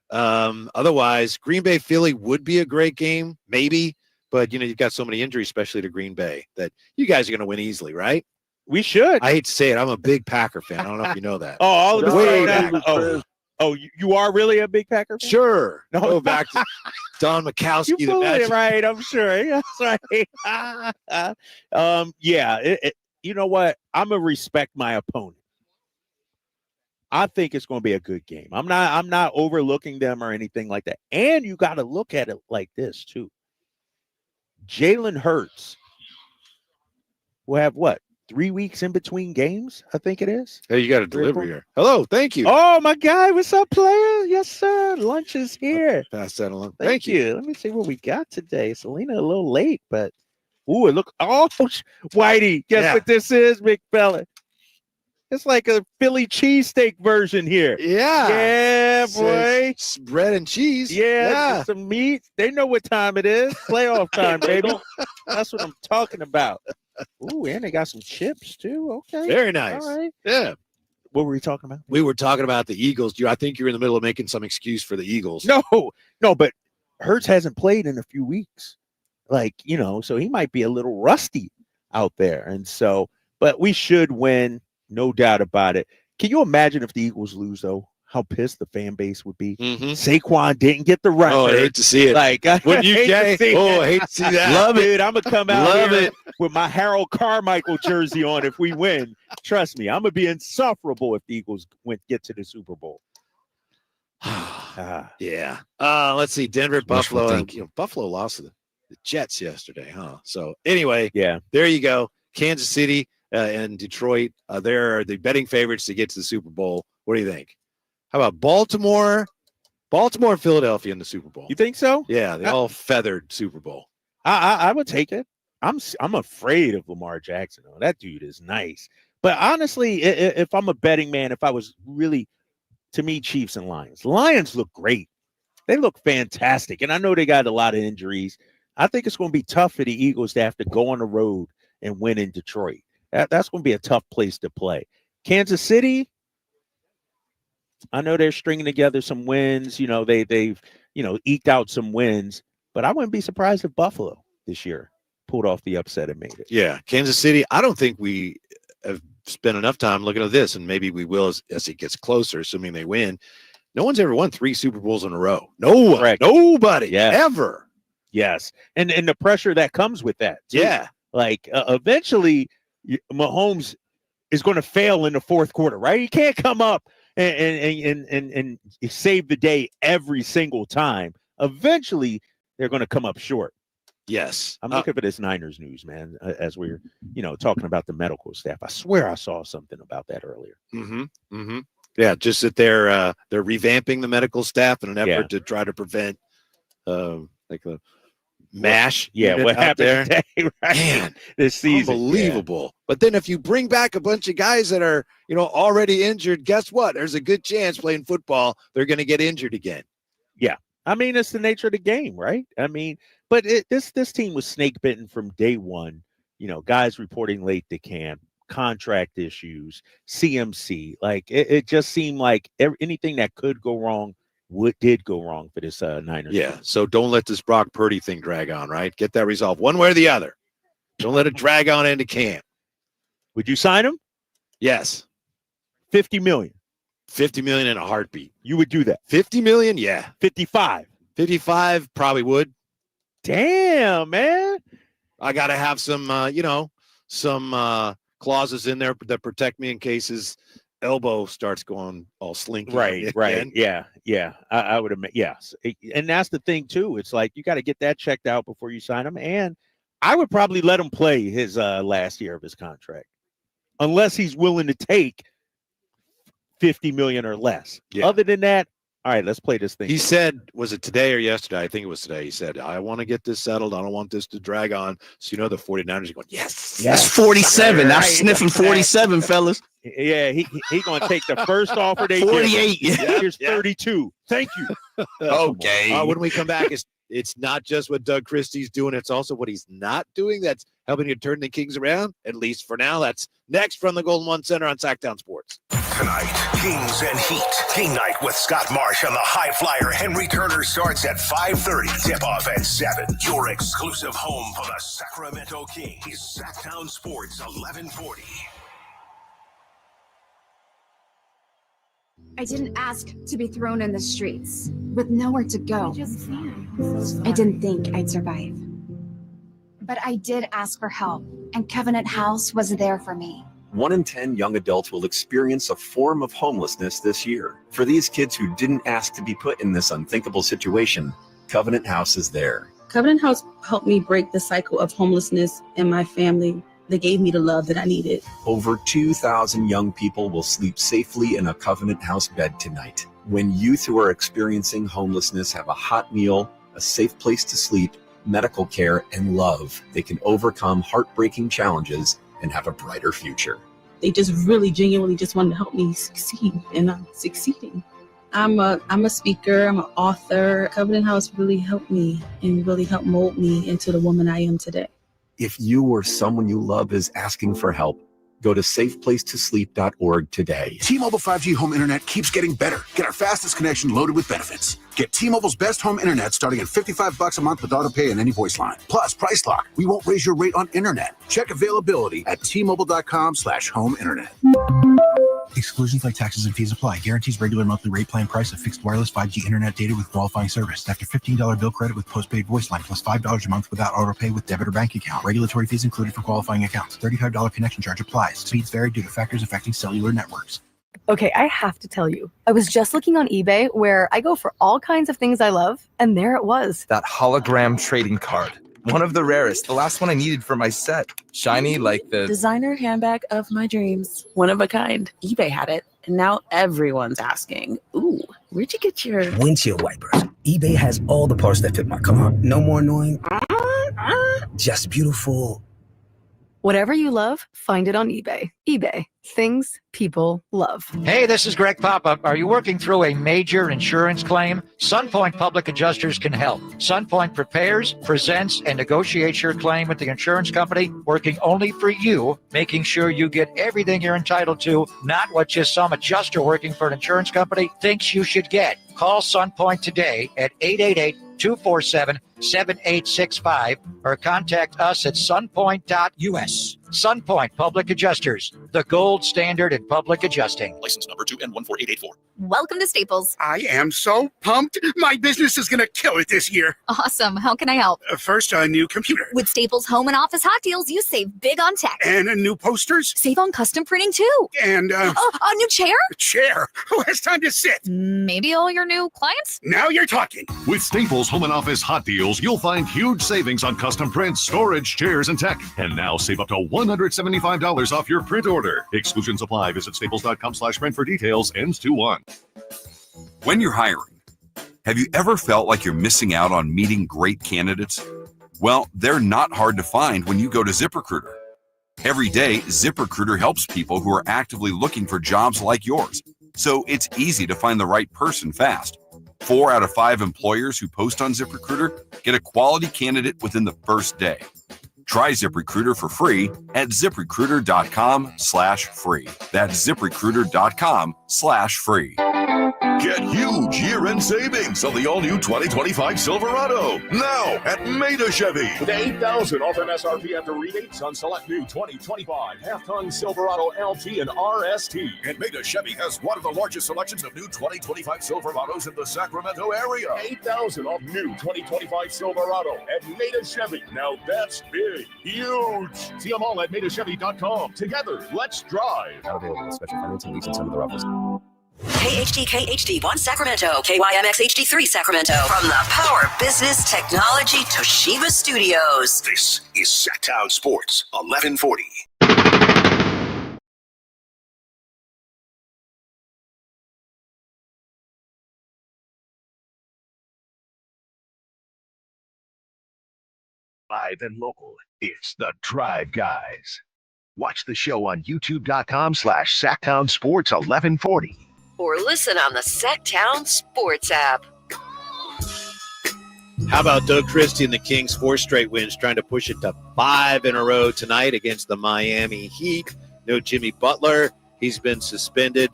Otherwise, Green Bay Philly would be a great game, maybe, but you've got so many injuries, especially to Green Bay, that you guys are going to win easily, right? We should. I hate to say it, I'm a big Packer fan. I don't know if you know that. Oh, all of a Way sudden. back. You are really a big Packer fan? Sure. No. Go back to Don Mikowski, You the pulled it magic. right, I'm sure. That's right. You know what? I'm gonna respect my opponent. I think it's going to be a good game. I'm not overlooking them or anything like that. And you got to look at it like this too. Jalen Hurts will have 3 weeks in between games, I think it is. Hey, you got a delivery here. Hello, thank you. Oh, my guy. What's up, player? Yes, sir. Lunch is here. Pass that along. Thank you. Let me see what we got today. Selena a little late, but Whitey, guess what this is, big fella? It's like a Philly cheesesteak version here. Yeah. Yeah, boy. It's bread and cheese. Yeah. Some meat. They know what time it is. Playoff time, baby. That's what I'm talking about. Ooh, and they got some chips, too. Okay. Very nice. All right. Yeah. What were we talking about? We were talking about the Eagles. I think you're in the middle of making some excuse for the Eagles. No, but Hurts hasn't played in a few weeks. So he might be a little rusty out there. And so, but we should win. No doubt about it. Can you imagine if the Eagles lose, though? How pissed the fan base would be. Mm-hmm. Saquon didn't get the run. Oh, I hate to see it. Wouldn't you, Jay? I hate to see that. Love it. Dude, I'm going to come out here with my Harold Carmichael jersey on if we win. Trust me, I'm going to be insufferable if the Eagles get to the Super Bowl. Yeah. Let's see. Denver, Buffalo. Buffalo lost to the Jets yesterday, huh? So anyway, there you go. Kansas City and Detroit, they're the betting favorites to get to the Super Bowl. What do you think? How about Baltimore and Philadelphia in the Super Bowl? You think so? Yeah, they all feathered Super Bowl. I would take it. I'm afraid of Lamar Jackson. Oh, that dude is nice. But honestly, if I'm a betting man, if I was really, to me, Chiefs and Lions. Lions look great. They look fantastic. And I know they got a lot of injuries. I think it's going to be tough for the Eagles to have to go on the road and win in Detroit. That's going to be a tough place to play. Kansas City, I know they're stringing together some wins. They've eked out some wins, but I wouldn't be surprised if Buffalo this year pulled off the upset and made it. Yeah, Kansas City, I don't think we have spent enough time looking at this, and maybe we will as it gets closer, assuming they win. No one's ever won 3 Super Bowls in a row. No one. Correct. Nobody ever. Yes, and the pressure that comes with that, too. Yeah. Eventually, Mahomes is going to fail in the fourth quarter, right? He can't come up and save the day every single time. Eventually, they're going to come up short. Yes. I'm looking for this Niners news, man, as we're, talking about the medical staff. I swear I saw something about that earlier. Mm-hmm. Mm-hmm. Yeah, just that they're revamping the medical staff in an effort to try to prevent a MASH. Yeah, what happened today, right? Man, this season. Unbelievable. Yeah. But then if you bring back a bunch of guys that are, already injured, guess what? There's a good chance playing football, they're going to get injured again. Yeah. I mean, it's the nature of the game, right? I mean, but this team was snake bitten from day one. Guys reporting late to camp, contract issues, CMC. It just seemed like anything that could go wrong did go wrong for this Niners. Yeah, so don't let this Brock Purdy thing drag on, right? Get that resolved one way or the other. Don't let it drag on into camp. Would you sign him? Yes. $50 million. $50 million in a heartbeat. You would do that? $50 million? Yeah. 55. 55 probably would. Damn, man. I got to have some, some clauses in there that protect me in case his elbow starts going all slinky. Right. Yeah. I would admit, yes. And that's the thing, too. It's like you got to get that checked out before you sign him. And I would probably let him play his last year of his contract unless he's willing to take $50 million or less. Yeah. Other than that, all right, let's play this thing. He said, was it today or yesterday? I think it was today. He said, I want to get this settled. I don't want this to drag on. So, the 49ers are going, yes. That's 47. I'm sniffing 47, fellas. Yeah, he going to take the first offer they 48. Give. Here's 32. Thank you. Okay. When we come back, it's not just what Doug Christie's doing. It's also what he's not doing that's helping you turn the Kings around, at least for now. That's next from the Golden One Center on Sacktown Sports. Tonight, Kings and Heat. King Night with Scott Marsh on the High Flyer. Henry Turner starts at 5:30. Tip-off at 7. Your exclusive home for the Sacramento Kings. Sacktown Sports, 1140. I didn't ask to be thrown in the streets with nowhere to go. I didn't think I'd survive. But I did ask for help, and Covenant House was there for me. 1 in 10 young adults will experience a form of homelessness this year. For these kids who didn't ask to be put in this unthinkable situation, Covenant House is there. Covenant House helped me break the cycle of homelessness in my family. They gave me the love that I needed. Over 2,000 young people will sleep safely in a Covenant House bed tonight. When youth who are experiencing homelessness have a hot meal, a safe place to sleep, medical care, and love, they can overcome heartbreaking challenges and have a brighter future. They just really genuinely just wanted to help me succeed, and I'm succeeding. I'm a speaker, I'm an author. Covenant House really helped me and really helped mold me into the woman I am today. If you or someone you love is asking for help, go to safeplacetosleep.org today. T-Mobile 5G home internet keeps getting better. Get our fastest connection loaded with benefits. Get T-Mobile's best home internet starting at $55 a month with auto pay and any voice line. Plus, Price Lock. We won't raise your rate on internet. Check availability at T-Mobile.com/home internet. Exclusions like taxes and fees apply. Guarantees regular monthly rate plan price of fixed wireless 5G internet data with qualifying service. After $15 bill credit with postpaid voice line plus $5 a month without auto pay with debit or bank account. Regulatory fees included for qualifying accounts. $35 connection charge applies. Speeds vary due to factors affecting cellular networks. Okay, I have to tell you, I was just looking on eBay where I go for all kinds of things I love, and there it was. That hologram trading card. One of the rarest. The last one I needed for my set. Shiny like the designer handbag of my dreams. One of a kind. eBay had it, and now everyone's asking, ooh, where'd you get your windshield wipers? eBay has all the parts that fit my car. No more annoying, just beautiful. Whatever you love, find it on eBay. eBay, things people love. Hey, this is Greg Papa. Are you working through a major insurance claim? Sunpoint Public Adjusters can help. Sunpoint prepares, presents, and negotiates your claim with the insurance company, working only for you, making sure you get everything you're entitled to, not what just some adjuster working for an insurance company thinks you should get. Call Sunpoint today at 888-247-7865 or contact us at sunpoint.us. Sunpoint Public Adjusters, the gold standard in public adjusting. License number 2N14884. Welcome to Staples. I am so pumped. My business is going to kill it this year. Awesome. How can I help? First, a new computer. With Staples Home and Office Hot Deals, you save big on tech. And new posters. Save on custom printing, too. And, a new chair? A chair. Who has time to sit? Maybe all your new clients? Now you're talking. With Staples Home and Office Hot Deals, you'll find huge savings on custom prints, storage, chairs, and tech. And now save up to $175 off your print order. Exclusions apply. Visit staples.com/print for details. Ends 2/1. When you're hiring, have you ever felt like you're missing out on meeting great candidates? Well, they're not hard to find when you go to ZipRecruiter. Every day, ZipRecruiter helps people who are actively looking for jobs like yours. So it's easy to find the right person fast. 4 out of 5 employers who post on ZipRecruiter get a quality candidate within the first day. Try ZipRecruiter for free at ZipRecruiter.com/free. That's ZipRecruiter.com/free. Get huge year-end savings on the all-new 2025 Silverado. Now at Maida Chevy. With $8,000 off MSRP after rebates on select new 2025 half-ton Silverado LT and RST. And Maida Chevy has one of the largest selections of new 2025 Silverados in the Sacramento area. $8,000 off new 2025 Silverado at Maida Chevy. Now that's big, huge. See them all at MaidaChevy.com. Together, let's drive. Not available. Special financing lease in some of the offers. KHD1 Sacramento, KYMX HD3 Sacramento. From the Power Business Technology Toshiba Studios. This is Sacktown Sports 1140. Live and local, it's the Drive Guys. Watch the show on youtube.com/Sacktown Sports 1140. Or listen on the Sacktown Sports app. How about Doug Christie and the Kings? 4 straight wins, trying to push it to 5 in a row tonight against the Miami Heat. No Jimmy Butler. He's been suspended.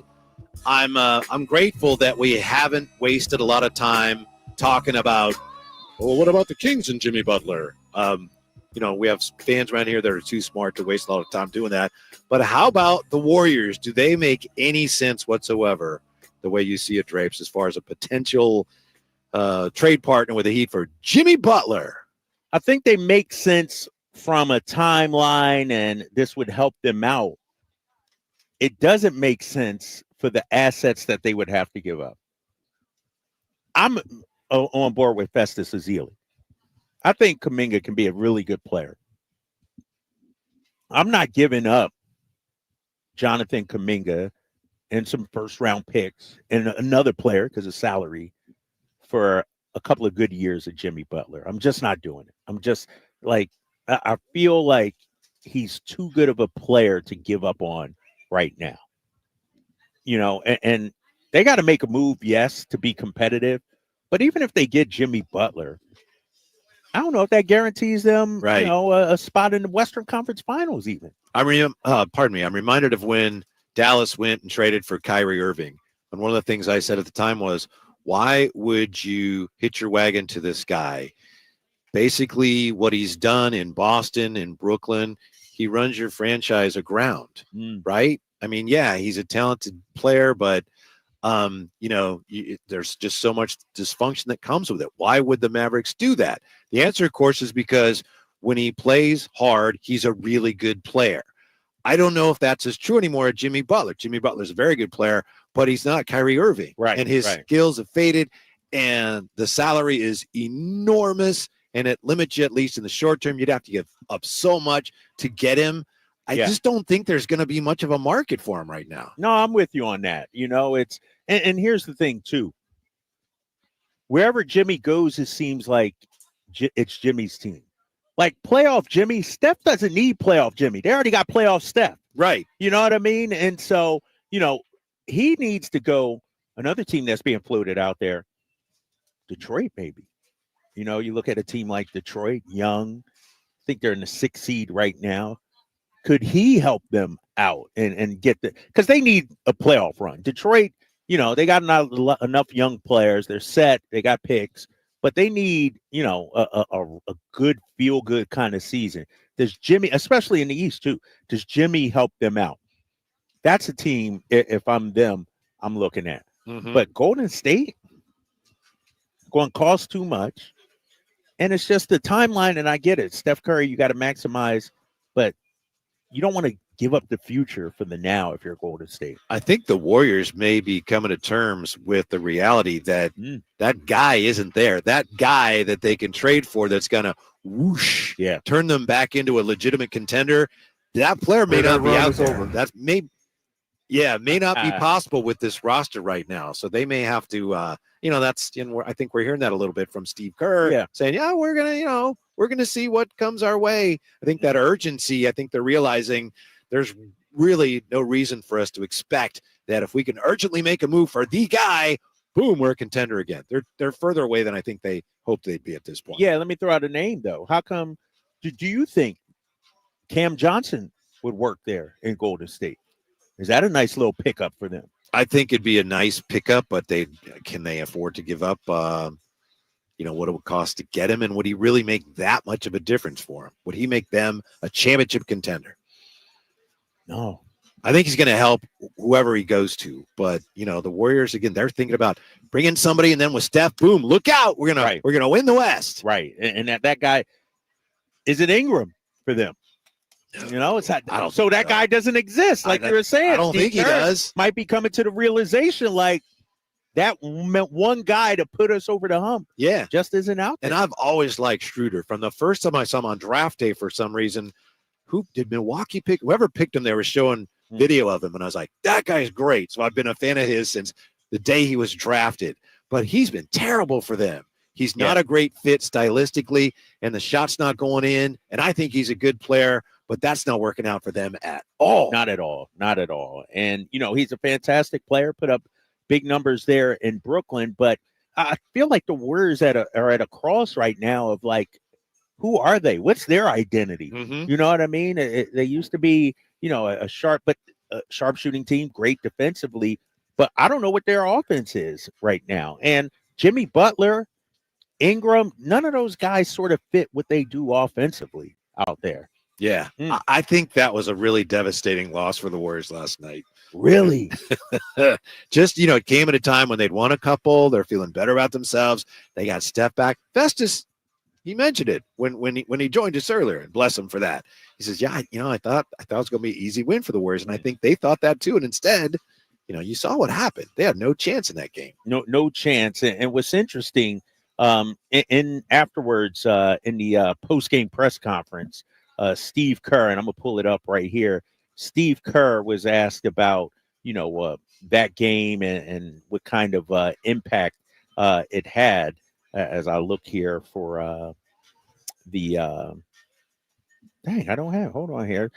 I'm grateful that we haven't wasted a lot of time talking about, well, what about the Kings and Jimmy Butler? We have fans around here that are too smart to waste a lot of time doing that. But how about the Warriors? Do they make any sense whatsoever, the way you see it, Drapes, as far as a potential trade partner with the Heat for Jimmy Butler? I think they make sense from a timeline, and this would help them out. It doesn't make sense for the assets that they would have to give up. I'm on board with Festus Ezeli. I think Kuminga can be a really good player. I'm not giving up Jonathan Kuminga and some first-round picks and another player because of salary for a couple of good years of Jimmy Butler. I'm just not doing it. I'm just like, I feel like he's too good of a player to give up on right now. And they got to make a move, yes, to be competitive. But even if they get Jimmy Butler, I don't know if that guarantees them, a spot in the Western Conference Finals even. I'm reminded of when Dallas went and traded for Kyrie Irving. And one of the things I said at the time was, why would you hitch your wagon to this guy? Basically, what he's done in Boston, in Brooklyn, he runs your franchise aground, right? I mean, yeah, he's a talented player, but, there's just so much dysfunction that comes with it. Why would the Mavericks do that? The answer, of course, is because when he plays hard, he's a really good player. I don't know if that's as true anymore at Jimmy Butler. Jimmy Butler's a very good player, but he's not Kyrie Irving. Right. And his skills have faded, and the salary is enormous, and it limits you, at least in the short term. You'd have to give up so much to get him. I just don't think there's going to be much of a market for him right now. No, I'm with you on that. It's and here's the thing, too. Wherever Jimmy goes, it seems like it's Jimmy's team. Like playoff Jimmy, Steph doesn't need playoff Jimmy. They already got playoff Steph. Right. You know what I mean? And so, he needs to go. Another team that's being floated out there, Detroit, maybe. You look at a team like Detroit, young. I think they're in the 6th seed right now. Could he help them out and get because they need a playoff run? Detroit, they got enough young players. They're set. They got picks. But they need, a good feel-good kind of season. Does Jimmy, especially in the East, too, does Jimmy help them out? That's a team, if I'm them, I'm looking at. Mm-hmm. But Golden State going to cost too much. And it's just the timeline, and I get it. Steph Curry, you got to maximize. But you don't want to give up the future for the now if you're Golden State. I think the Warriors may be coming to terms with the reality that that guy isn't there. That guy that they can trade for that's going to turn them back into a legitimate contender. That player may not be out there. That may not be possible with this roster right now. So they may have to, I think we're hearing that a little bit from Steve Kerr saying, we're going to see what comes our way. I think that urgency, I think they're realizing there's really no reason for us to expect that if we can urgently make a move for the guy, boom, we're a contender again. They're further away than I think they hoped they'd be at this point. Yeah, let me throw out a name, though. How come do you think Cam Johnson would work there in Golden State? Is that a nice little pickup for them? I think it'd be a nice pickup, but can they afford to give up what it would cost to get him, and would he really make that much of a difference for him? Would he make them a championship contender? No. I think he's going to help whoever he goes to, but the Warriors, again, they're thinking about bringing somebody, and then with Steph, boom, look out, we're gonna win the West, right? And that guy is it Ingram for them? It's not. That guy doesn't exist, like you were saying. I don't think he does. Might be coming to the realization, like that one guy to put us over the hump. Yeah, just isn't out there. And I've always liked Schroeder from the first time I saw him on draft day. For some reason, who did Milwaukee pick? Whoever picked him, they were showing video of him, and I was like, that guy's great. So I've been a fan of his since the day he was drafted. But he's been terrible for them. He's not a great fit stylistically, and the shot's not going in. And I think he's a good player, but that's not working out for them at all. Not at all. Not at all. And, he's a fantastic player, put up big numbers there in Brooklyn. But I feel like the Warriors are at a cross right now of like, who are they? What's their identity? Mm-hmm. You know what I mean? They used to be, a sharpshooting team, great defensively. But I don't know what their offense is right now. And Jimmy Butler, Ingram, none of those guys sort of fit what they do offensively out there. Yeah, I think that was a really devastating loss for the Warriors last night. Really? Just, it came at a time when they'd won a couple. They're feeling better about themselves. They got Steph back. Festus, he mentioned it when he joined us earlier, and bless him for that. He says, I thought it was going to be an easy win for the Warriors, and I think they thought that too. And instead, you saw what happened. They had no chance in that game. No chance. And what's interesting, in afterwards, in the post-game press conference, Steve Kerr, and I'm gonna pull it up right here. Steve Kerr was asked about, that game and what kind of impact it had. As I look here for the, I don't have. Hold on here.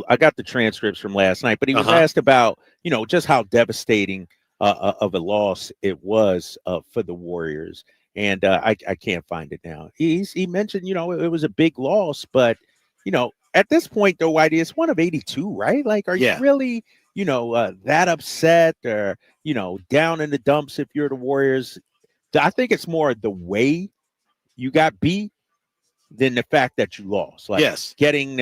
I got the transcripts from last night, but he was asked about, just how devastating of a loss it was for the Warriors. And I can't find it now. He mentioned, it was a big loss, but, at this point, though, Whitey, it's one of 82, right? Like, are you really, that upset or, down in the dumps if you're the Warriors? I think it's more the way you got beat than the fact that you lost. Like, getting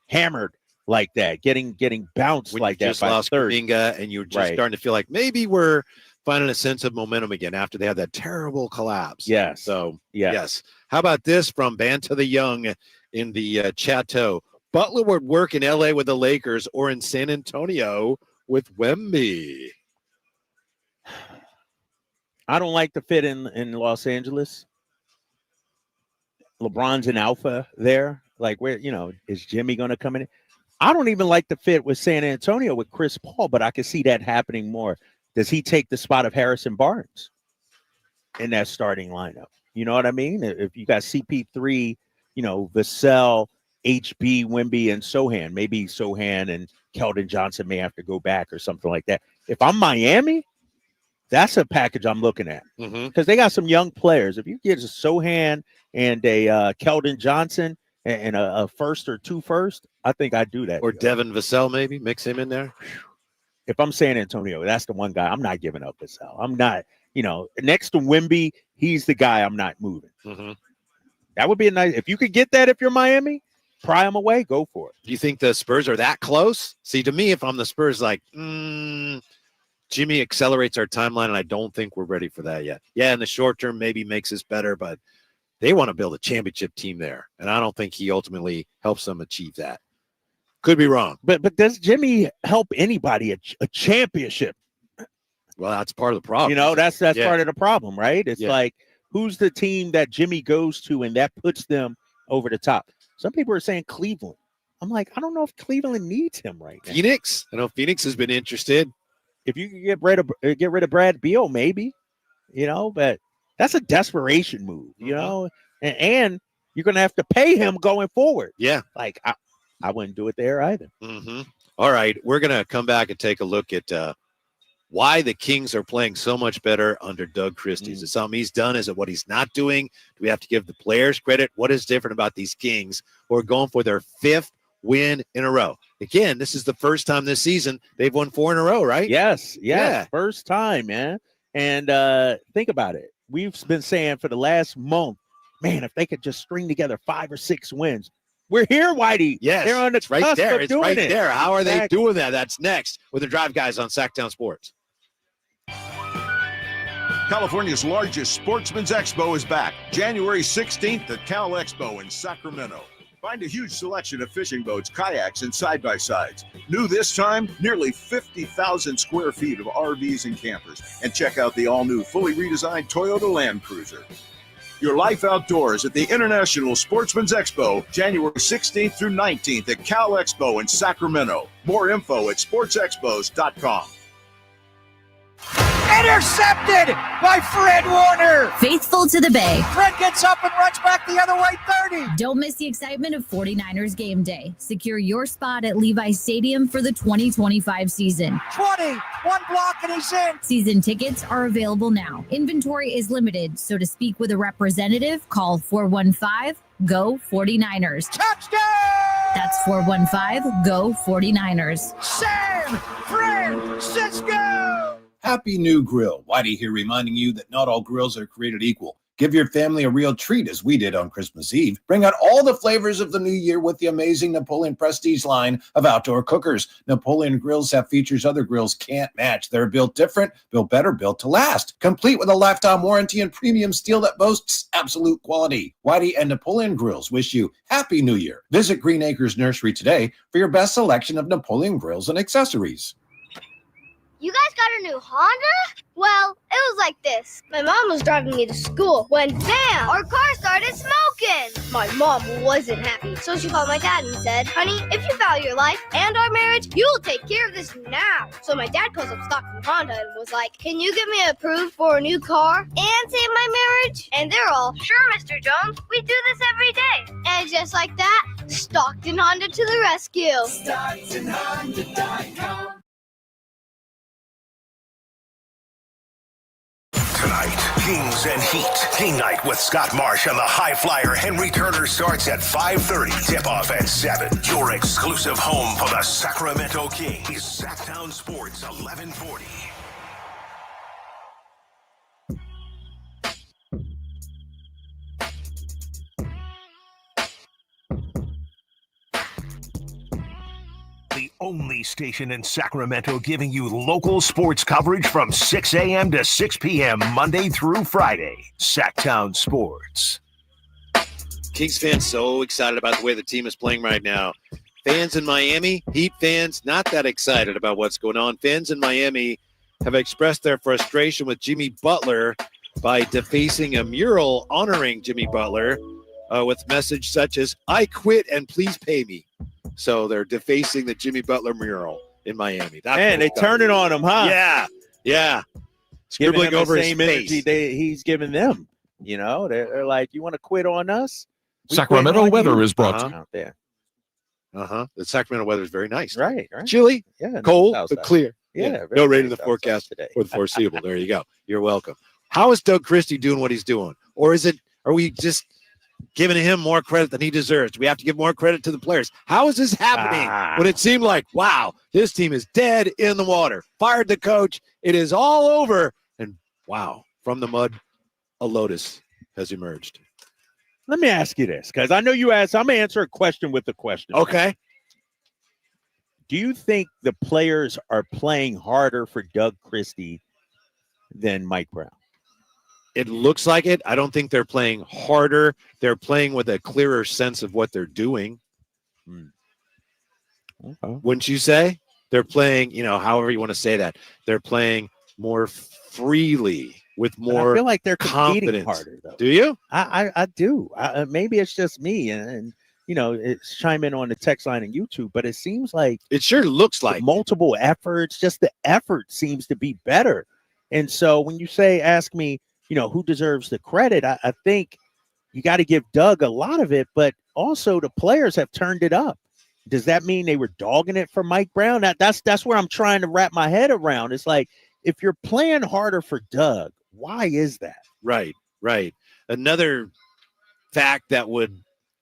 hammered like that, getting bounced when like you that just by lost third. Kuminga, and you're just starting to feel like maybe we're finding a sense of momentum again after they had that terrible collapse. Yes. So, yes. How about this from Banta the Young in the Chateau? Butler would work in LA with the Lakers or in San Antonio with Wemby. I don't like the fit in Los Angeles. LeBron's an alpha there. Like, where, is Jimmy going to come in? I don't even like the fit with San Antonio with Chris Paul, but I can see that happening more. Does he take the spot of Harrison Barnes in that starting lineup? You know what I mean? If you got CP3, Vassell, HB, Wemby, and Sohan, maybe Sohan and Keldon Johnson may have to go back or something like that. If I'm Miami, that's a package I'm looking at because they got some young players. If you get a Sohan and a Keldon Johnson and a first or two first, I think I'd do that. Or Devin Vassell, maybe mix him in there. If I'm San Antonio, that's the one guy I'm not giving up Vassell. I'm not, next to Wemby, he's the guy I'm not moving. That would be a nice, if you could get that if you're Miami, pry him away, go for it. Do you think the Spurs are that close? See, to me, if I'm the Spurs, like, Jimmy accelerates our timeline, and I don't think we're ready for that yet. Yeah, in the short term, maybe makes us better, but they want to build a championship team there, and I don't think he ultimately helps them achieve that. Could be wrong. But does Jimmy help anybody a championship? Well, that's part of the problem. That's part of the problem, right? It's like, who's the team that Jimmy goes to and that puts them over the top? Some people are saying Cleveland. I'm like, I don't know if Cleveland needs him right now. Phoenix? I know Phoenix has been interested. If you could get rid of Brad Beal, maybe, but that's a desperation move, and you're going to have to pay him going forward. Yeah. Like, I wouldn't do it there either. All right. We're going to come back and take a look at why the Kings are playing so much better under Doug Christie. Is it something he's done? Is it what he's not doing? Do we have to give the players credit? What is different about these Kings who are going for their 5th win in a row? Again, this is the first time this season they've won 4 in a row, right? Yes. First time, man. And think about it. We've been saying for the last month, man, if they could just string together 5 or 6 wins. We're here, Whitey. Yes, they're on the it's right there. It's right there. How are they doing that? That's next with the Drive Guys on Sacktown Sports. California's largest sportsman's expo is back, January 16th at Cal Expo in Sacramento. Find a huge selection of fishing boats, kayaks, and side-by-sides. New this time, nearly 50,000 square feet of RVs and campers. And check out the all-new, fully redesigned Toyota Land Cruiser. Your life outdoors at the International Sportsman's Expo, January 16th through 19th at Cal Expo in Sacramento. More info at sportsexpos.com. Intercepted by Fred Warner. Faithful to the Bay. Fred gets up and runs back the other way, 30. Don't miss the excitement of 49ers game day. Secure your spot at Levi's Stadium for the 2025 season. 20, 1 block and he's in. Season tickets are available now. Inventory is limited, so to speak with a representative, call 415-GO-49ers. Touchdown! That's 415-GO-49ers. San Francisco! Happy New Grill. Whitey here reminding you that not all grills are created equal. Give your family a real treat as we did on Christmas Eve. Bring out all the flavors of the new year with the amazing Napoleon Prestige line of outdoor cookers. Napoleon grills have features other grills can't match. They're built different, built better, built to last. Complete with a lifetime warranty and premium steel that boasts absolute quality. Whitey and Napoleon Grills wish you Happy New Year. Visit Green Acres Nursery today for your best selection of Napoleon grills and accessories. You guys got a new Honda? Well, it was like this. My mom was driving me to school when, bam, our car started smoking. weekend. My mom wasn't happy, so she called my dad and said, honey, if you value your life and our marriage, you'll take care of this now. So my dad calls up Stockton Honda and was like, can you get me approved for a new car and save my marriage? And they're all, sure, Mr. Jones, we do this every day. And just like that, Stockton Honda to the rescue. StocktonHonda.com. Tonight, Kings and Heat. Game night with Scott Marsh and the high flyer Henry Turner starts at 5:30. Tip-off at 7. Your exclusive home for the Sacramento Kings is Sacktown Sports 1140. The only station in Sacramento giving you local sports coverage from 6 a.m. to 6 p.m. Monday through Friday. Sacktown Sports. Kings fans so excited about the way the team is playing right now. Fans in Miami, Heat fans, not that excited about what's going on. Fans in Miami have expressed their frustration with Jimmy Butler by defacing a mural honoring Jimmy Butler with message such as, I quit and please pay me. So they're defacing the Jimmy Butler mural in Miami. Man, they turn it on him, huh? Yeah, yeah. Scribbling over his face. He's giving them. You know, they're like, you want to quit on us? Sacramento weather is brought to you out there. The Sacramento weather is very nice. Right. Chilly, yeah, cold, but clear. Yeah. No rain in the forecast today. for the foreseeable. There you go. You're welcome. How is Doug Christie doing what he's doing? Or are we just giving him more credit than he deserves? Do we have to give more credit to the players? How is this happening when it seemed like, wow, this team is dead in the water? Fired the coach. It is all over. And wow, from the mud, a lotus has emerged. Let me ask you this, because I know you asked. I'm going to answer a question with a question. Okay. Do you think the players are playing harder for Doug Christie than Mike Brown? It looks like it. I don't think they're playing harder. They're playing with a clearer sense of what they're doing. Okay. Wouldn't you say? They're playing, however you want to say that. They're playing more freely with more I feel like they're competing confidence. harder, though. Do you? I do. Maybe it's just me, and it's chime in on the text line and YouTube, but it seems like it sure looks like multiple efforts. Just the effort seems to be better. And so when you ask me, who deserves the credit, I think you got to give Doug a lot of it, but also the players have turned it up. Does that mean they were dogging it for Mike Brown? That's where I'm trying to wrap my head around. It's like, if you're playing harder for Doug, why is that? Right. Another fact that would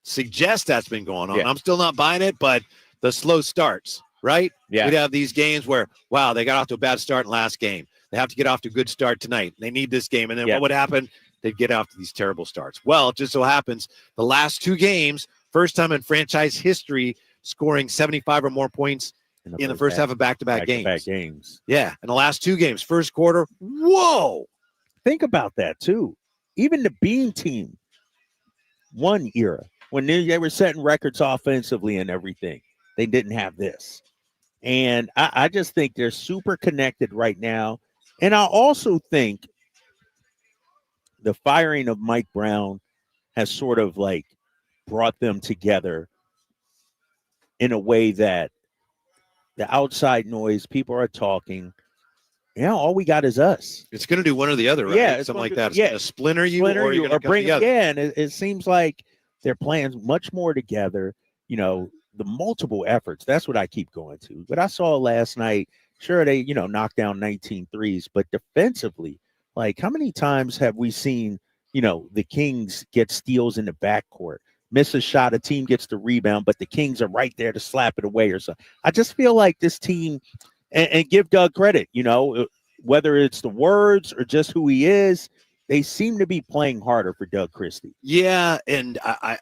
suggest that's been going on. Yeah. I'm still not buying it, but the slow starts, right? Yeah. We'd have these games where, wow, they got off to a bad start in last game. They have to get off to a good start tonight. They need this game. And then what would happen? They'd get off to these terrible starts. Well, it just so happens the last two games, first time in franchise history, scoring 75 or more points in the first half of back-to-back games. Yeah, in the last two games, first quarter, whoa. Think about that, too. Even the Bean team, one era, when they were setting records offensively and everything, they didn't have this. And I just think they're super connected right now. And I also think the firing of Mike Brown has sort of like brought them together in a way that the outside noise, people are talking, all we got is us. It's going to do one or the other, right? Yeah, something like that. It's going to splinter you or you're going to come bring together. Yeah, and it seems like they're playing much more together, the multiple efforts. That's what I keep going to. But I saw last night, sure, they, knocked down 19 threes, but defensively, like how many times have we seen, the Kings get steals in the backcourt, miss a shot, a team gets the rebound, but the Kings are right there to slap it away or something. I just feel like this team, and give Doug credit, whether it's the words or just who he is, they seem to be playing harder for Doug Christie. Yeah, and I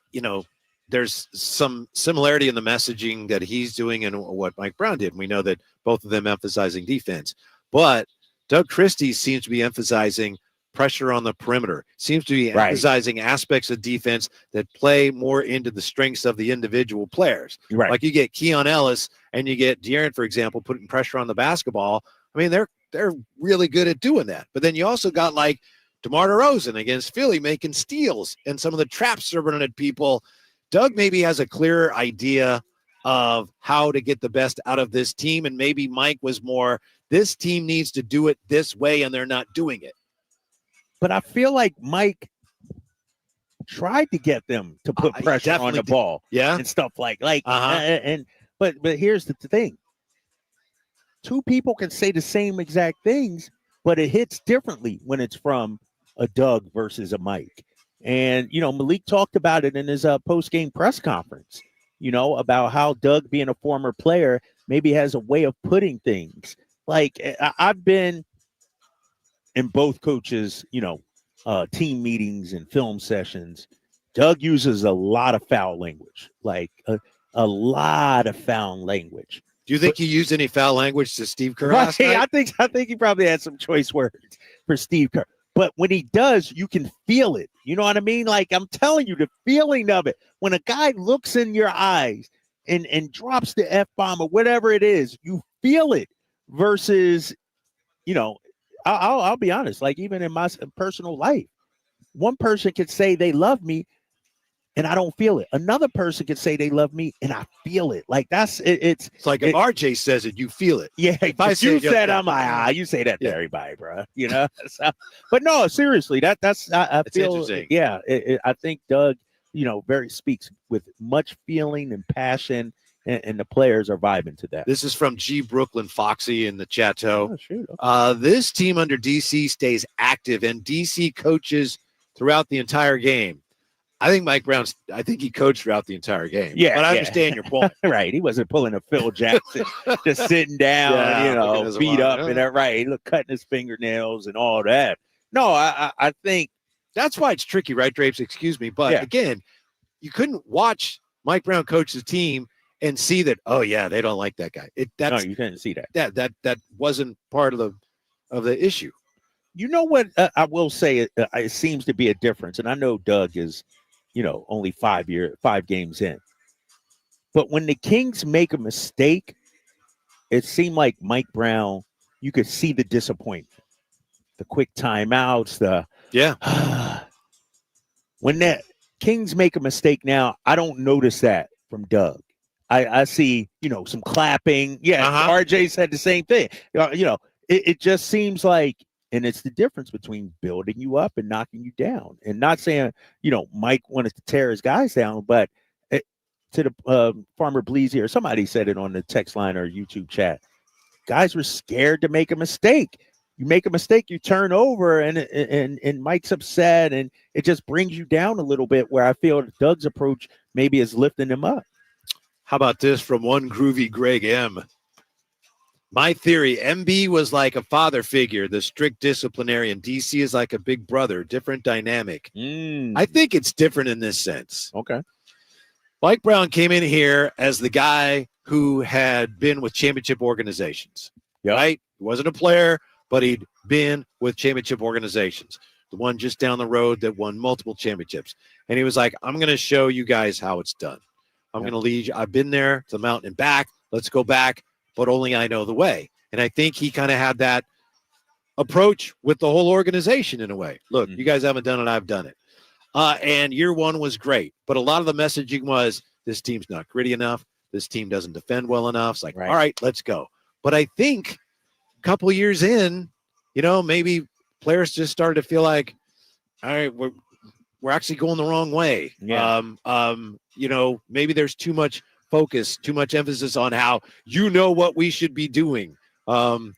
there's some similarity in the messaging that he's doing and what Mike Brown did. And we know that both of them emphasizing defense. But Doug Christie seems to be emphasizing pressure on the perimeter, seems to be emphasizing aspects of defense that play more into the strengths of the individual players. Right. Like you get Keon Ellis and you get De'Aaron, for example, putting pressure on the basketball. I mean, they're really good at doing that. But then you also got like DeMar DeRozan against Philly making steals and some of the traps they're running at people. Doug maybe has a clearer idea of how to get the best out of this team, and maybe Mike was more, this team needs to do it this way, and they're not doing it. But I feel like Mike tried to get them to put pressure on the ball, and stuff but here's the thing: two people can say the same exact things, but it hits differently when it's from a Doug versus a Mike. And Malik talked about it in his post-game press conference. About how Doug, being a former player, maybe has a way of putting things. Like, I've been in both coaches, team meetings and film sessions. Doug uses a lot of foul language, like a lot of foul language. Do you think he used any foul language to Steve Kerr last night? I think he probably had some choice words for Steve Kerr. But when he does, you can feel it. You know what I mean? Like, I'm telling you, the feeling of it. When a guy looks in your eyes and drops the F-bomb or whatever it is, you feel it versus, I'll be honest, like even in my personal life, one person could say they love me and I don't feel it. Another person could say they love me and I feel it. Like that's it. It's like if RJ says it, you feel it. Yeah. If I say you said, I'm like, you say that to everybody, bro. So, but no, seriously, that's I feel interesting. Yeah. I think Doug, very speaks with much feeling and passion, and the players are vibing to that. This is from G. Brooklyn Foxy in the Chateau. Oh, shoot. Okay. This team under DC stays active, and DC coaches throughout the entire game. I think Mike Brown's, he coached throughout the entire game. Yeah. But I understand your point. Right. He wasn't pulling a Phil Jackson, just sitting down, beat up and that, right. Look, cutting his fingernails and all that. No, I think that's why it's tricky, right, Drapes? Excuse me. But again, you couldn't watch Mike Brown coach the team and see that, oh yeah, they don't like that guy. No, you couldn't see that. That wasn't part of the issue. You know what? I will say it seems to be a difference. And I know Doug is, only 5 games in. But when the Kings make a mistake, it seemed like Mike Brown, you could see the disappointment, the quick timeouts, when the Kings make a mistake now, I don't notice that from Doug. I see, some clapping. Yeah, RJ said the same thing. It just seems like, and it's the difference between building you up and knocking you down. And not saying, Mike wanted to tear his guys down, but to the Farmer Bleezy or somebody said it on the text line or YouTube chat, guys were scared to make a mistake. You make a mistake, you turn over, and Mike's upset, and it just brings you down a little bit, where I feel Doug's approach maybe is lifting him up. How about this from one groovy Greg M? My theory, MB was like a father figure, the strict disciplinarian. DC is like a big brother, different dynamic. I think it's different in this sense. Okay. Mike Brown came in here as the guy who had been with championship organizations, right? He wasn't a player, but he'd been with championship organizations. The one just down the road that won multiple championships. And he was like, I'm going to show you guys how it's done. I'm going to lead you. I've been there to the mountain and back. Let's go back. But only I know the way. And I think he kind of had that approach with the whole organization in a way. Look, you guys haven't done it. I've done it. And year one was great. But a lot of the messaging was, this team's not gritty enough. This team doesn't defend well enough. It's like, all right, let's go. But I think a couple years in, maybe players just started to feel like, all right, we're actually going the wrong way. Yeah. Maybe there's too much focus, too much emphasis on how what we should be doing. And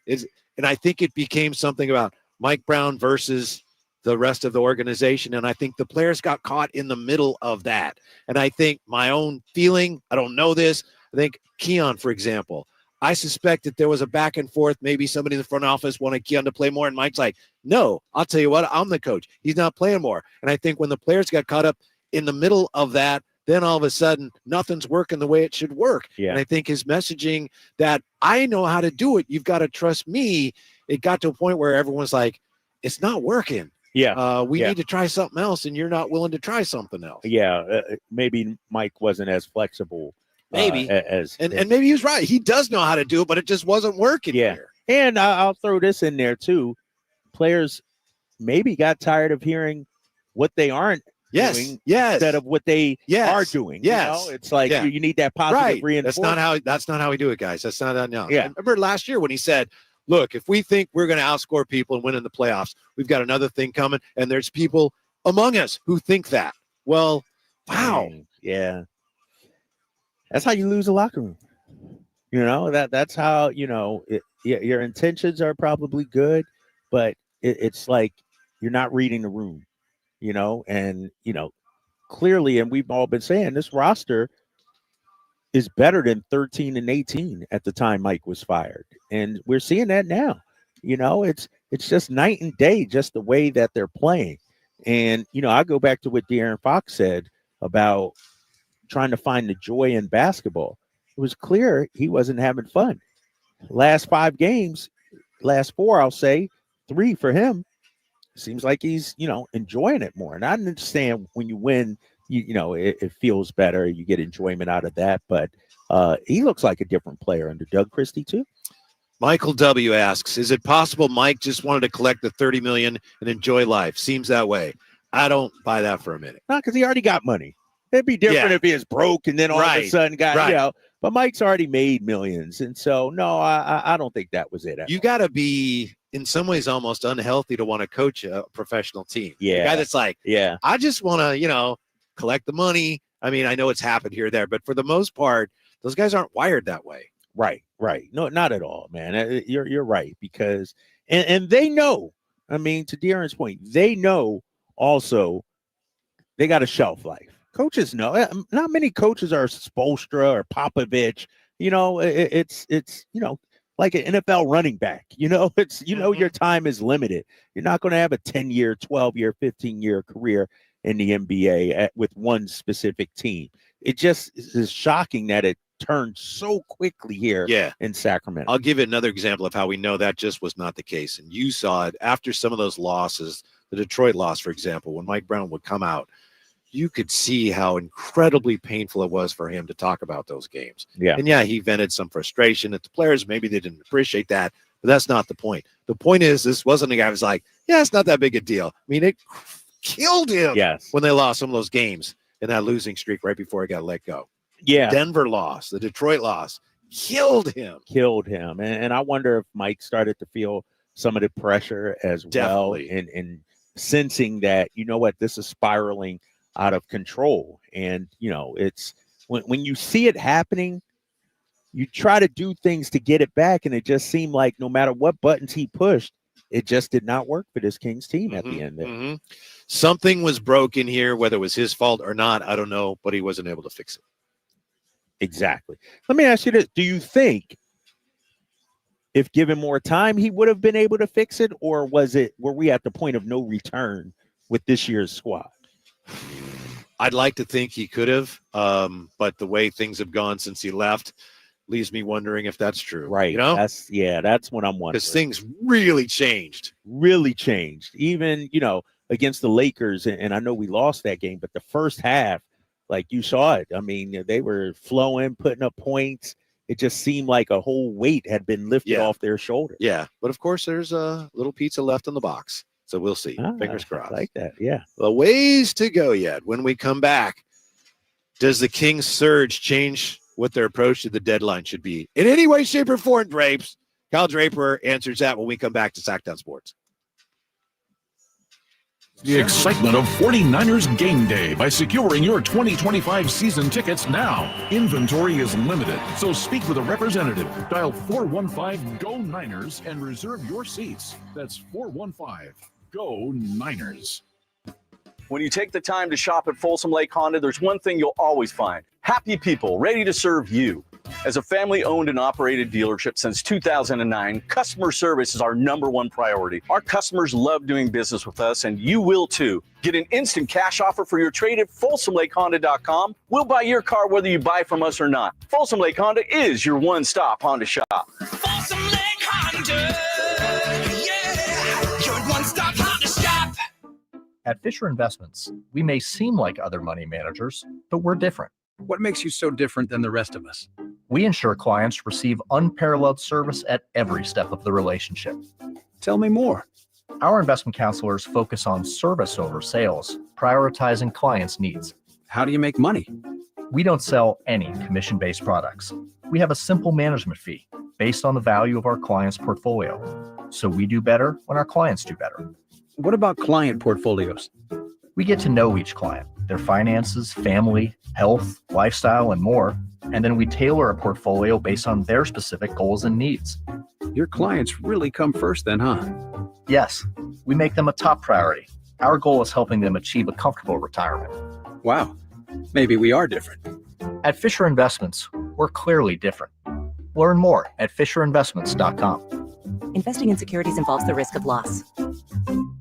I think it became something about Mike Brown versus the rest of the organization. And I think the players got caught in the middle of that. And I think my own feeling, I don't know this, I think Keon, for example, I suspect that there was a back and forth. Maybe somebody in the front office wanted Keon to play more. And Mike's like, no, I'll tell you what, I'm the coach. He's not playing more. And I think when the players got caught up in the middle of that, then all of a sudden nothing's working the way it should work. Yeah. And I think his messaging that I know how to do it, you've got to trust me. It got to a point where everyone's like, it's not working. Yeah. We need to try something else, and you're not willing to try something else. Yeah. Maybe Mike wasn't as flexible. Maybe. And maybe he was right. He does know how to do it, but it just wasn't working here. And I'll throw this in there too. Players maybe got tired of hearing what they aren't doing instead of what they are doing. Yes. You know, it's like you need that positive reinforcement. That's not how we do it, guys. That's not how. Yeah. I remember last year when he said, look, if we think we're going to outscore people and win in the playoffs, we've got another thing coming, and there's people among us who think that. Well, wow. Yeah. That's how you lose a locker room. You know, that's how, you know, your intentions are probably good, but it's like you're not reading the room, you know, and, you know, clearly, and we've all been saying this roster is better than 13 and 18 at the time Mike was fired. And we're seeing that now. You know, it's just night and day, just the way that they're playing. And, you know, I go back to what De'Aaron Fox said about trying to find the joy in basketball. It was clear he wasn't having fun. Last 5 games, last 4, I'll say, 3 for him. Seems like he's, you know, enjoying it more. And I understand when you win, you know, it feels better. You get enjoyment out of that. But he looks like a different player under Doug Christie, too. Michael W. asks, is it possible Mike just wanted to collect the $30 million and enjoy life? Seems that way. I don't buy that for a minute. Not because he already got money. It'd be different if he was broke and then all of a sudden got, you know. But Mike's already made millions. And so, no, I don't think that was it. You got to be, in some ways, almost unhealthy to want to coach a professional team. Yeah. A guy that's like, I just want to, you know, collect the money. I mean, I know it's happened here or there, but for the most part, those guys aren't wired that way. Right. No, not at all, man. You're right, because and they know. I mean, to De'Aaron's point, they know also they got a shelf life. Coaches know. Not many coaches are Spoelstra or Popovich. You know, it's you know, like an NFL running back. You know, it's your time is limited. You're not going to have a 10-year, 12-year, 15-year career in the NBA with one specific team. It just is shocking that it turned so quickly here in Sacramento. I'll give you another example of how we know that just was not the case. And you saw it after some of those losses, the Detroit loss, for example, when Mike Brown would come out, you could see how incredibly painful it was for him to talk about those games. Yeah. And he vented some frustration at the players. Maybe they didn't appreciate that, but that's not the point. The point is, this wasn't a guy who was like, it's not that big a deal. I mean, it killed him when they lost some of those games in that losing streak right before he got let go. Yeah. Denver loss, the Detroit loss, killed him. And I wonder if Mike started to feel some of the pressure as well, and sensing that, you know what, this is spiraling out of control. And, you know, it's when you see it happening, you try to do things to get it back. And it just seemed like no matter what buttons he pushed, it just did not work for this Kings team at the end there. Something was broken here, whether it was his fault or not, I don't know, but he wasn't able to fix it. Exactly. Let me ask you this. Do you think if given more time, he would have been able to fix it? Or were we at the point of no return with this year's squad? I'd like to think he could have, but the way things have gone since he left leaves me wondering if that's true. Right. You know? That's what I'm wondering. Because things really changed. Even, you know, against the Lakers, and I know we lost that game, but the first half, like you saw it. I mean, they were flowing, putting up points. It just seemed like a whole weight had been lifted off their shoulders. Yeah, but of course, there's a little pizza left in the box. So we'll see. Fingers crossed. I like that, yeah. A ways to go yet. When we come back, does the Kings surge change what their approach to the deadline should be? In any way, shape, or form, Drapes? Kyle Draper answers that when we come back to Sacktown Sports. The excitement of 49ers game day by securing your 2025 season tickets now. Inventory is limited, so speak with a representative. Dial 415-GO-NINERS and reserve your seats. That's 415-GO-NINERS. When you take the time to shop at Folsom Lake Honda, there's one thing you'll always find. Happy people ready to serve you. As a family-owned and operated dealership since 2009, customer service is our #1 priority. Our customers love doing business with us, and you will too. Get an instant cash offer for your trade at FolsomLakeHonda.com. We'll buy your car whether you buy from us or not. Folsom Lake Honda is your one-stop Honda shop. Folsom Lake Honda, your one-stop Honda shop. At Fisher Investments, we may seem like other money managers, but we're different. What makes you so different than the rest of us? We ensure clients receive unparalleled service at every step of the relationship. Tell me more. Our investment counselors focus on service over sales, prioritizing clients' needs. How do you make money? We don't sell any commission-based products. We have a simple management fee based on the value of our clients' portfolio. So we do better when our clients do better. What about client portfolios? We get to know each client, their finances, family, health, lifestyle, and more. And then we tailor a portfolio based on their specific goals and needs. Your clients really come first then, huh? Yes, we make them a top priority. Our goal is helping them achieve a comfortable retirement. Wow, maybe we are different. At Fisher Investments, we're clearly different. Learn more at FisherInvestments.com. Investing in securities involves the risk of loss.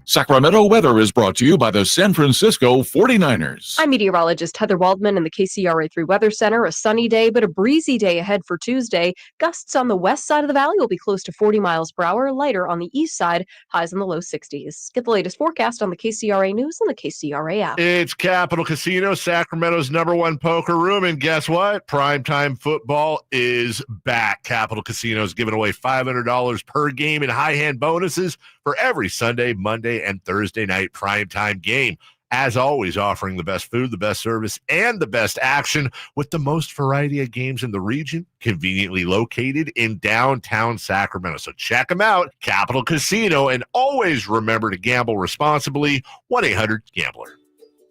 Sacramento weather is brought to you by the San Francisco 49ers. I'm meteorologist Heather Waldman in the KCRA3 Weather Center. A sunny day, but a breezy day ahead for Tuesday. Gusts on the west side of the valley will be close to 40 miles per hour, lighter on the east side, highs in the low 60s. Get the latest forecast on the KCRA News and the KCRA app. It's Capital Casino, Sacramento's #1 poker room, and guess what? Primetime football is back. Capital Casino is giving away $500 per game in high-hand bonuses for every Sunday, Monday, and Thursday night primetime game. As always, offering the best food, the best service, and the best action with the most variety of games in the region, conveniently located in downtown Sacramento. So check them out, Capital Casino, and always remember to gamble responsibly. 1-800-GAMBLER.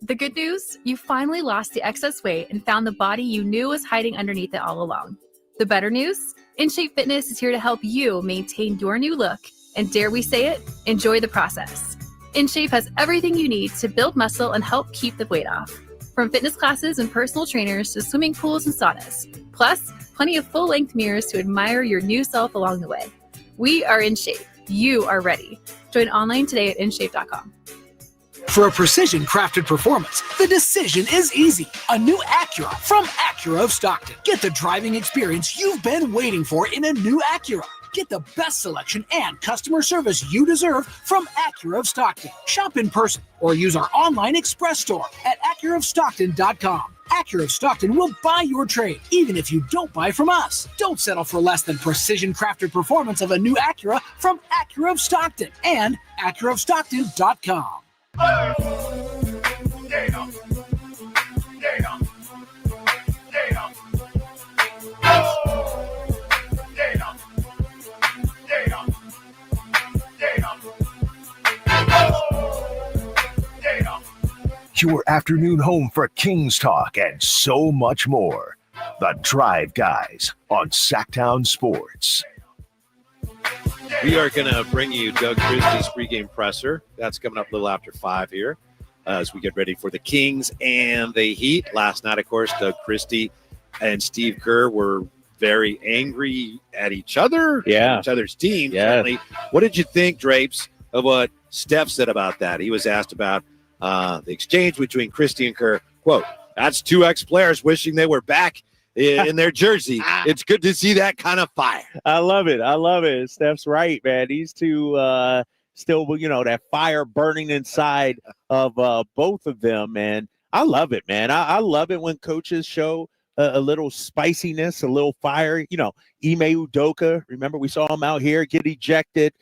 The good news, you finally lost the excess weight and found the body you knew was hiding underneath it all along. The better news, InShape Fitness is here to help you maintain your new look and, dare we say it, enjoy the process. InShape has everything you need to build muscle and help keep the weight off. From fitness classes and personal trainers to swimming pools and saunas. Plus, plenty of full-length mirrors to admire your new self along the way. We are InShape. You are ready. Join online today at InShape.com. For a precision-crafted performance, the decision is easy. A new Acura from Acura of Stockton. Get the driving experience you've been waiting for in a new Acura. Get the best selection and customer service you deserve from Acura of Stockton. Shop in person or use our online express store at AcuraofStockton.com. Acura of Stockton will buy your trade, even if you don't buy from us. Don't settle for less than precision-crafted performance of a new Acura from Acura of Stockton and AcuraofStockton.com. Your afternoon home for Kings talk and so much more. The Drive Guys on Sacktown Sports. We are going to bring you Doug Christie's pregame presser. That's coming up a little after 5 here as we get ready for the Kings and the Heat. Last night, of course, Doug Christie and Steve Kerr were very angry at each other, each other's team. Yeah. What did you think, Drapes, of what Steph said about that? He was asked about the exchange between Christie and Kerr. Quote, "That's two ex-players wishing they were back in their jersey. It's good to see that kind of fire." I love it. Steph's right, man. These two still, that fire burning inside of both of them, and I love it, man. I love it when coaches show a little spiciness, a little fire. Ime Udoka, remember we saw him out here get ejected.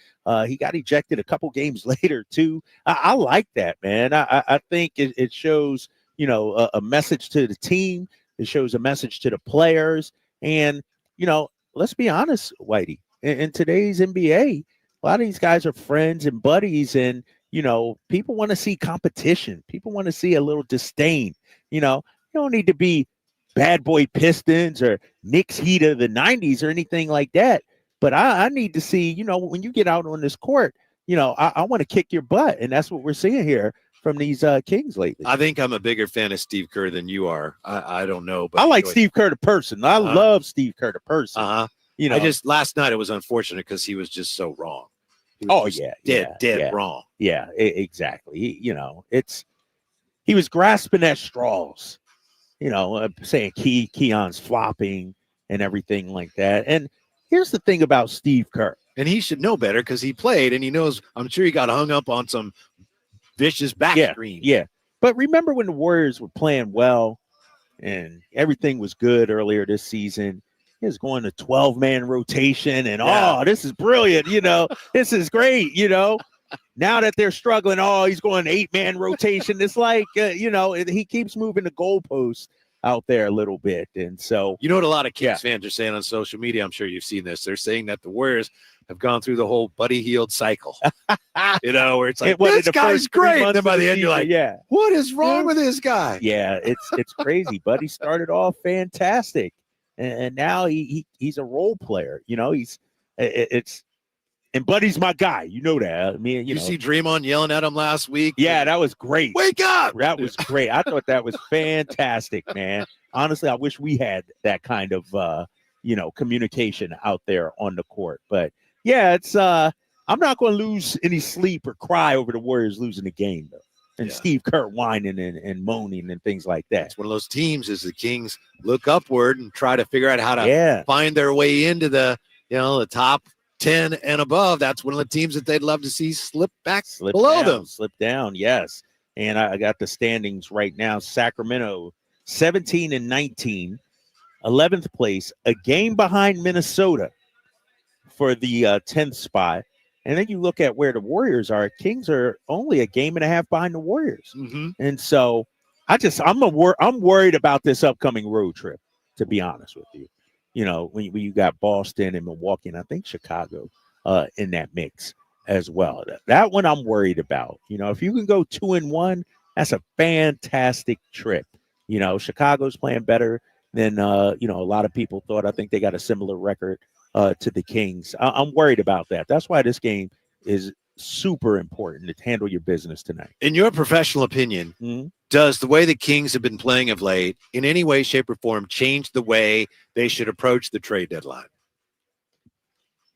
He got ejected a couple games later, too. I like that, man. I think it shows, a message to the team. It shows a message to the players. And, let's be honest, Whitey, in today's NBA, a lot of these guys are friends and buddies. And, people want to see competition. People want to see a little disdain. You don't need to be Bad Boy Pistons or Knicks Heat of the 90s or anything like that. But I need to see, when you get out on this court, I want to kick your butt. And that's what we're seeing here from these Kings lately. I think I'm a bigger fan of Steve Kerr than you are. I don't know. But I like Steve Kerr the person. I love Steve Kerr the person. Last night it was unfortunate because he was just so wrong. Dead wrong. Yeah, exactly. He was grasping at straws, saying Keon's flopping and everything like that. And here's the thing about Steve Kerr. And he should know better because he played and he knows, I'm sure he got hung up on some vicious back screen. Yeah. But remember when the Warriors were playing well and everything was good earlier this season? He was going to 12-man rotation and, this is brilliant. This is great. now that they're struggling, he's going 8-man rotation. It's like, he keeps moving the goalposts out there a little bit. And so, you know what a lot of Kings fans are saying on social media? I'm sure you've seen this. They're saying that the Warriors have gone through the whole Buddy Hield cycle, where it's like, this guy's great. And then by the end, you're like, what is wrong with this guy? Yeah, it's crazy. Buddy started off fantastic. And now he's a role player. And Buddy's my guy. You know that. I mean, you see Draymond yelling at him last week? Yeah, that was great. Wake up! That was great. I thought that was fantastic, man. Honestly, I wish we had that kind of, communication out there on the court. But, yeah, it's I'm not going to lose any sleep or cry over the Warriors losing the game, though. And Steve Kerr whining and moaning and things like that. It's one of those teams as the Kings look upward and try to figure out how to find their way into the top 10 and above. That's one of the teams that they'd love to see slip below them. Slip down, yes. And I got the standings right now. Sacramento, 17 and 19, 11th place, a game behind Minnesota for the 10th spot. And then you look at where the Warriors are. Kings are only a game and a half behind the Warriors. Mm-hmm. And so I'm worried about this upcoming road trip, to be honest with you. When you got Boston and Milwaukee, and I think Chicago in that mix as well. That one I'm worried about. If you can go 2-1, that's a fantastic trip. Chicago's playing better than, a lot of people thought. I think they got a similar record to the Kings. I'm worried about that. That's why this game is super important to handle your business tonight. In your professional opinion, does the way the Kings have been playing of late in any way, shape, or form change the way they should approach the trade deadline?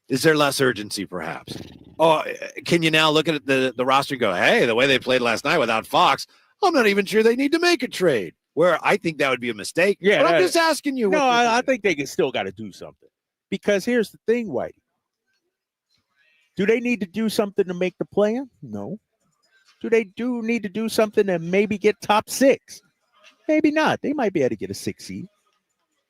Is there less urgency, perhaps? Or can you now look at the roster and go, hey, the way they played last night without Fox, I'm not even sure they need to make a trade, where I think that would be a mistake. Yeah, but I'm just asking you. No, I think they still got to do something. Because here's the thing, Whitey. Do they need to do something to make the play-in? No. Do they need to do something to maybe get top 6? Maybe not. They might be able to get a 6 seed.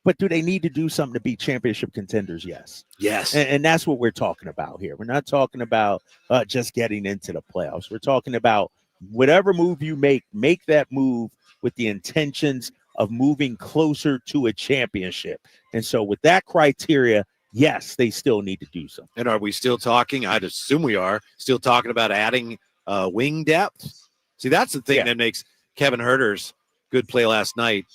But do they need to do something to be championship contenders? Yes. Yes. And that's what we're talking about here. We're not talking about just getting into the playoffs. We're talking about whatever move you make that move with the intentions of moving closer to a championship. And so with that criteria, yes, they still need to do something. And are we still talking? I'd assume we are still talking about adding wing depth. See, that's the thing that makes Kevin Huerter's good play last night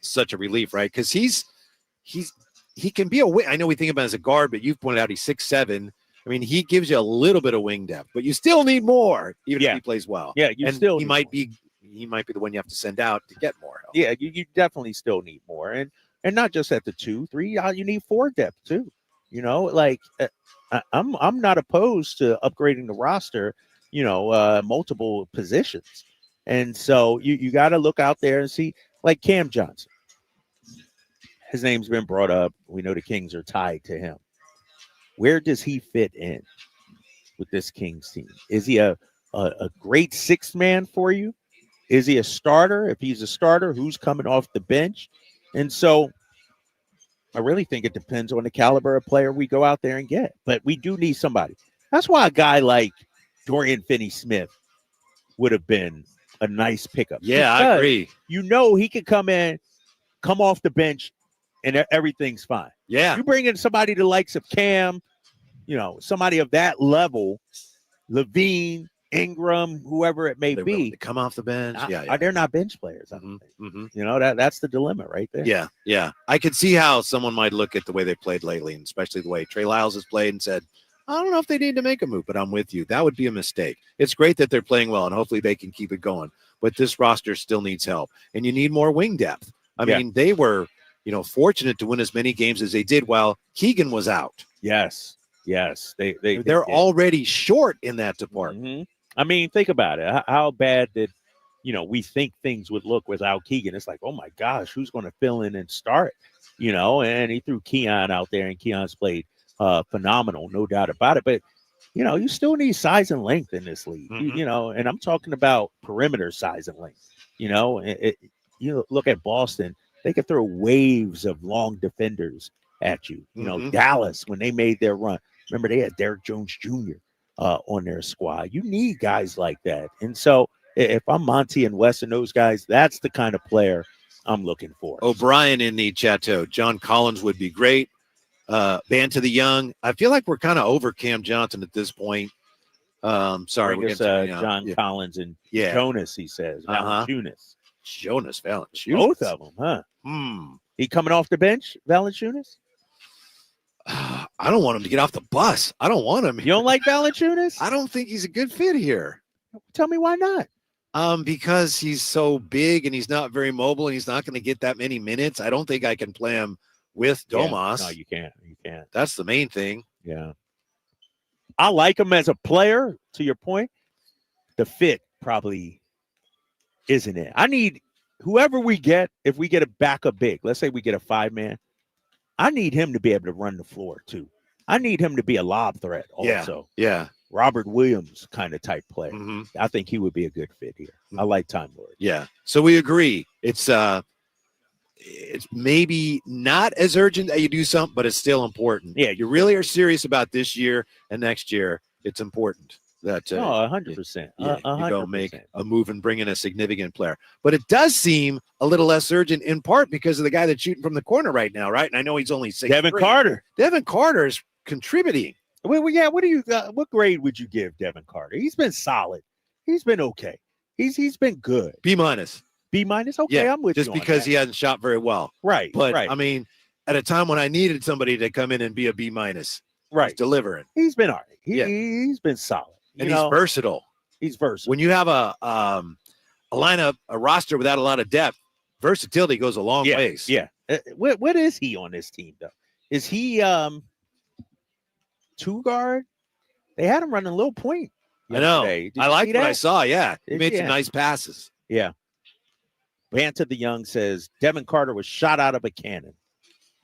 such a relief, right? Because he can be a wing. I know we think about him as a guard, but you've pointed out he's 6'7". I mean, he gives you a little bit of wing depth, but you still need more, even if he plays well. Yeah, he might be the one you have to send out to get more help. Yeah, you definitely still need more, and not just at the 2, 3. You need 4 depth too. I'm not opposed to upgrading the roster. Multiple positions, and so you got to look out there and see, like Cam Johnson. His name's been brought up. We know the Kings are tied to him. Where does he fit in with this Kings team? Is he a great 6th man for you? Is he a starter? If he's a starter, who's coming off the bench? And so I really think it depends on the caliber of player we go out there and get. But we do need somebody. That's why a guy like Dorian Finney-Smith would have been a nice pickup. Yeah, I agree. He could come off the bench, and everything's fine. Yeah. You bring in somebody the likes of Cam, somebody of that level, Levine, Ingram, whoever it may be. To come off the bench. They're not bench players. I don't think. That's the dilemma right there. Yeah, yeah. I could see how someone might look at the way they played lately, and especially the way Trey Lyles has played, and said, I don't know if they need to make a move, but I'm with you. That would be a mistake. It's great that they're playing well, and hopefully they can keep it going. But this roster still needs help, and you need more wing depth. I mean, they were, fortunate to win as many games as they did while Keegan was out. Yes. They're already short in that department. Mm-hmm. I mean, think about it. How bad did, we think things would look without Keegan? It's like, oh my gosh, who's going to fill in and start? And he threw Keon out there, and Keon's played phenomenal, no doubt about it. But, you still need size and length in this league, and I'm talking about perimeter size and length. You look at Boston, they could throw waves of long defenders at you. Dallas, when they made their run, remember they had Derrick Jones Jr. on their squad. You need guys like that. And so if I'm Monty and Wes and those guys, that's the kind of player I'm looking for. O'Brien in the chateau. John Collins would be great. Band to the Young. I feel like we're kind of over Cam Johnson at this point. Sorry, we're getting John Collins and Jonas, he says. Jonas Valanciunas. Both of them, huh? He coming off the bench, Valanciunas? I don't want him to get off the bus. I don't want him. You don't like Valanciunas? I don't think he's a good fit here. Tell me why not. Because he's so big and he's not very mobile and he's not going to get that many minutes. I don't think I can play him with Domas. No, you can't. You can't. That's the main thing. Yeah. I like him as a player, to your point. The fit probably isn't it. I need whoever we get, if we get a backup big, let's say we get a 5-man, I need him to be able to run the floor too. I need him to be a lob threat also. Yeah. Robert Williams kind of type player. I think he would be a good fit here. I like Time Lord. Yeah. So we agree. It's maybe not as urgent that you do something, but it's still important. Yeah. You really are serious about this year and next year. It's important that 100%. you go make a move and bring in a significant player. But it does seem a little less urgent in part because of the guy that's shooting from the corner right now, right? And I know he's only 6'3". Devin Carter. Devin Carter is contributing. Well, yeah. What do you? What grade would you give Devin Carter? He's been solid. He's been okay. He's been good. B-. B-. Okay, I'm with you. Just because he hasn't shot very well. Right. But right. I mean, at a time when I needed somebody to come in and be a B-, right, he's delivering. He's been all right. He's been solid. And he's versatile. He's versatile. When you have a lineup, a roster without a lot of depth, versatility goes a long ways. Yeah. What is he on this team though? Is he 2 guard? They had him running a little point yesterday. I know. I liked what I saw. Yeah. He made some nice passes. Yeah. Band to the Young says Devin Carter was shot out of a cannon.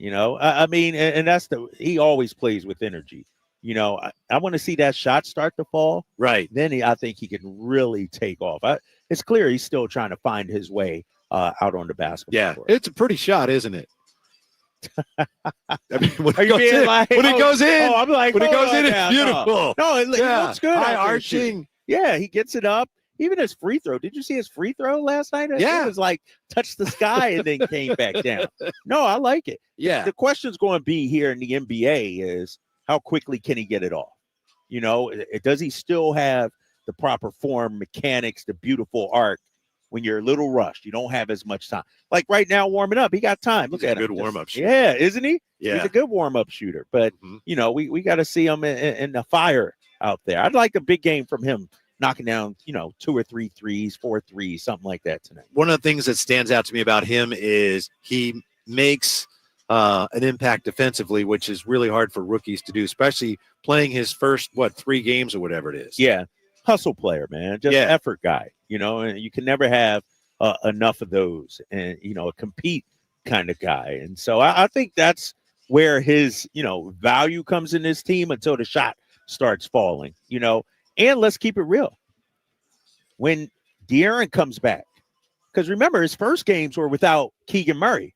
I mean, and that's he always plays with energy. I want to see that shot start to fall. Right. Then I think he can really take off. It's clear he's still trying to find his way out on the basketball court. It's a pretty shot, isn't it? I mean, when Are you being like, when it goes in, I'm like, when it goes in, now, it's beautiful. No, it looks good. High arching. Yeah, he gets it up. Even his free throw. Did you see his free throw last night? It was like touched the sky and then came back down. No, I like it. Yeah. The question's going to be here in the NBA is how quickly can he get it off? Does he still have the proper form, mechanics, the beautiful arc when you're a little rushed? You don't have as much time. Like right now, warming up, he got time. Look at him. Good warm-up shooter. Yeah, isn't he? Yeah. He's a good warm-up shooter. But, we got to see him in the fire out there. I'd like a big game from him, knocking down, 2 or 3 threes, 4 threes, something like that tonight. One of the things that stands out to me about him is he makes an impact defensively, which is really hard for rookies to do, especially playing his first, 3 games or whatever it is. Yeah. Hustle player, man. Just an effort guy, and you can never have enough of those and, a compete kind of guy. And so I think that's where his, value comes in this team until the shot starts falling, and let's keep it real. When De'Aaron comes back, because remember his first games were without Keegan Murray.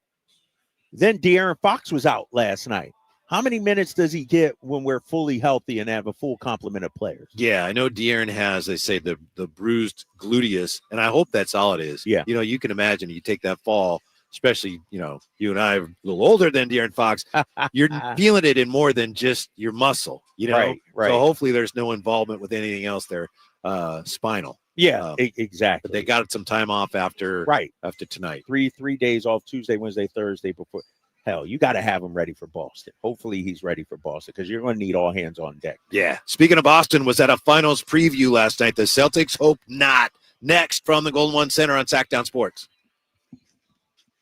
Then De'Aaron Fox was out last night. How many minutes does he get when we're fully healthy and have a full complement of players? Yeah, I know De'Aaron has, they say, the bruised gluteus, and I hope that's all it is. Yeah. You can imagine you take that fall, especially, you and I are a little older than De'Aaron Fox. You're feeling it in more than just your muscle, Right. So hopefully there's no involvement with anything else there, spinal. Yeah, exactly. But they got some time off after tonight. Three days off, Tuesday, Wednesday, Thursday before. Hell, you got to have him ready for Boston. Hopefully he's ready for Boston because you're going to need all hands on deck. Yeah. Speaking of Boston, was at a finals preview last night. The Celtics hope not. Next from the Golden One Center on Sacktown Sports.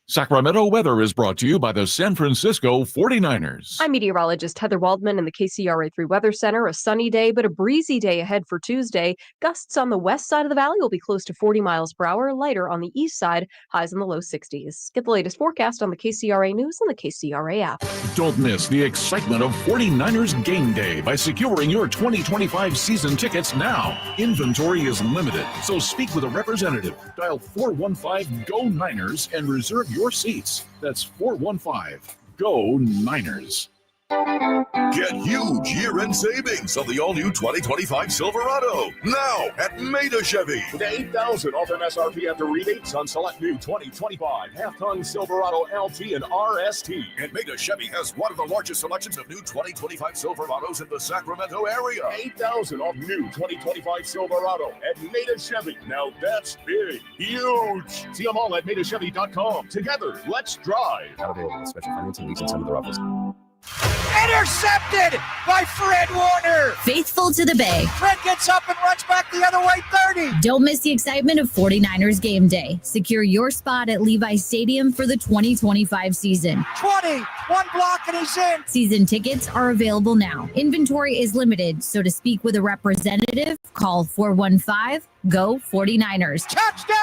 Sacramento weather is brought to you by the San Francisco 49ers. I'm meteorologist Heather Waldman in the KCRA3 Weather Center. A sunny day, but a breezy day ahead for Tuesday. Gusts on the west side of the valley will be close to 40 miles per hour, lighter on the east side, highs in the low 60s. Get the latest forecast on the KCRA News and the KCRA app. Don't miss the excitement of 49ers game day by securing your 2025 season tickets now. Inventory is limited, so speak with a representative. Dial 415-GO-NINERS and reserve your seats. That's 415-GO-NINERS. Get huge year-end savings on the all-new 2025 Silverado now at Maida Chevy. With $8,000 off MSRP after rebates on select new 2025 half-ton Silverado LT and RST. And Maida Chevy has one of the largest selections of new 2025 Silverados in the Sacramento area. $8,000 off new 2025 Silverado at Maida Chevy. Now that's big, huge. See them all at MaidaChevy.com. Together, let's drive. Not available. Special financing needs in some of their offices. Intercepted by Fred Warner. Faithful to the Bay. Fred gets up and runs back the other way 30. Don't miss the excitement of 49ers game day. Secure your spot at Levi's Stadium for the 2025 season. 20, one block and he's in. Season tickets are available now. Inventory is limited, so to speak with a representative, call 415-GO-49ers. Touchdown!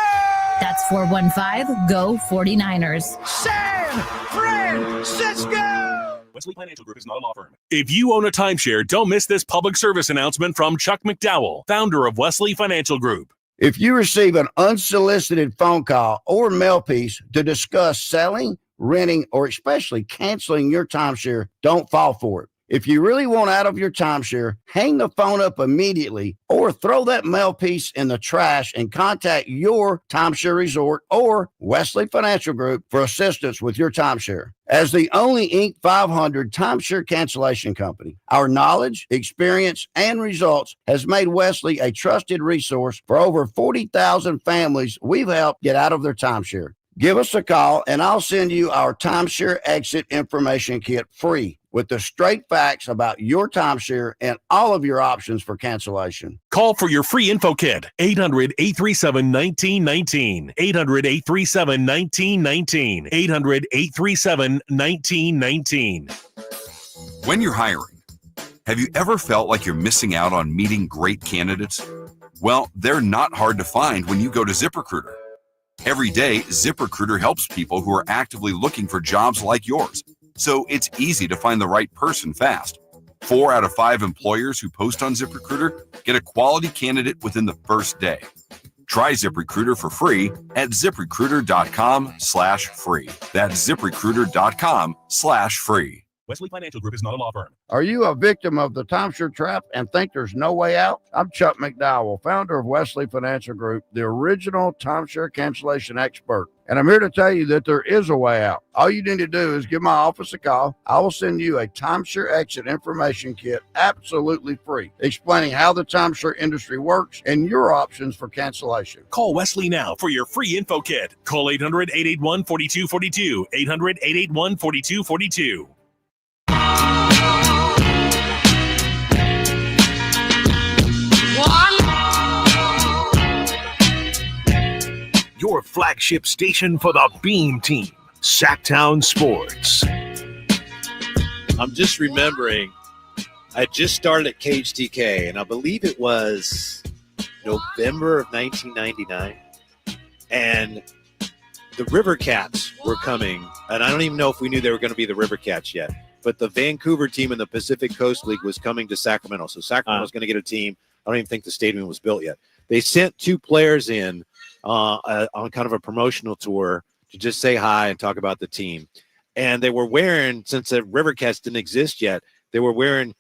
That's 415-GO-49ers. San Francisco! Wesley Financial Group is not a law firm. If you own a timeshare, don't miss this public service announcement from Chuck McDowell, founder of Wesley Financial Group. If you receive an unsolicited phone call or mail piece to discuss selling, renting, or especially canceling your timeshare, don't fall for it. If you really want out of your timeshare, hang the phone up immediately or throw that mail piece in the trash and contact your timeshare resort or Wesley Financial Group for assistance with your timeshare. As the only Inc. 500 timeshare cancellation company, our knowledge, experience, and results has made Wesley a trusted resource for over 40,000 families we've helped get out of their timeshare. Give us a call and I'll send you our timeshare exit information kit free with the straight facts about your timeshare and all of your options for cancellation. Call for your free info kit, 800-837-1919, 800-837-1919, 800-837-1919. When you're hiring, have you ever felt like you're missing out on meeting great candidates? Well, they're not hard to find when you go to ZipRecruiter. Every day, ZipRecruiter helps people who are actively looking for jobs like yours. So it's easy to find the right person fast. 4 out of 5 employers who post on ZipRecruiter get a quality candidate within the first day. Try ZipRecruiter for free at ZipRecruiter.com/free. That's ZipRecruiter.com/free. Wesley Financial Group is not a law firm. Are you a victim of the timeshare trap and think there's no way out? I'm Chuck McDowell, founder of Wesley Financial Group, the original timeshare cancellation expert. And I'm here to tell you that there is a way out. All you need to do is give my office a call. I will send you a timeshare exit information kit absolutely free, explaining how the timeshare industry works and your options for cancellation. Call Wesley now for your free info kit. Call 800-881-4242, 800-881-4242. Your flagship station for the Beam Team, Sacktown Sports. I'm just remembering, I just started at KHTK, and I believe it was November of 1999, and the River Cats were coming, and I don't even know if we knew they were going to be the River Cats yet, but the Vancouver team in the Pacific Coast League was coming to Sacramento, so Sacramento was going to get a team. I don't even think the stadium was built yet. They sent 2 players in on kind of a promotional tour to just say hi and talk about the team. And they were wearing, since the River Cats didn't exist yet, they were wearing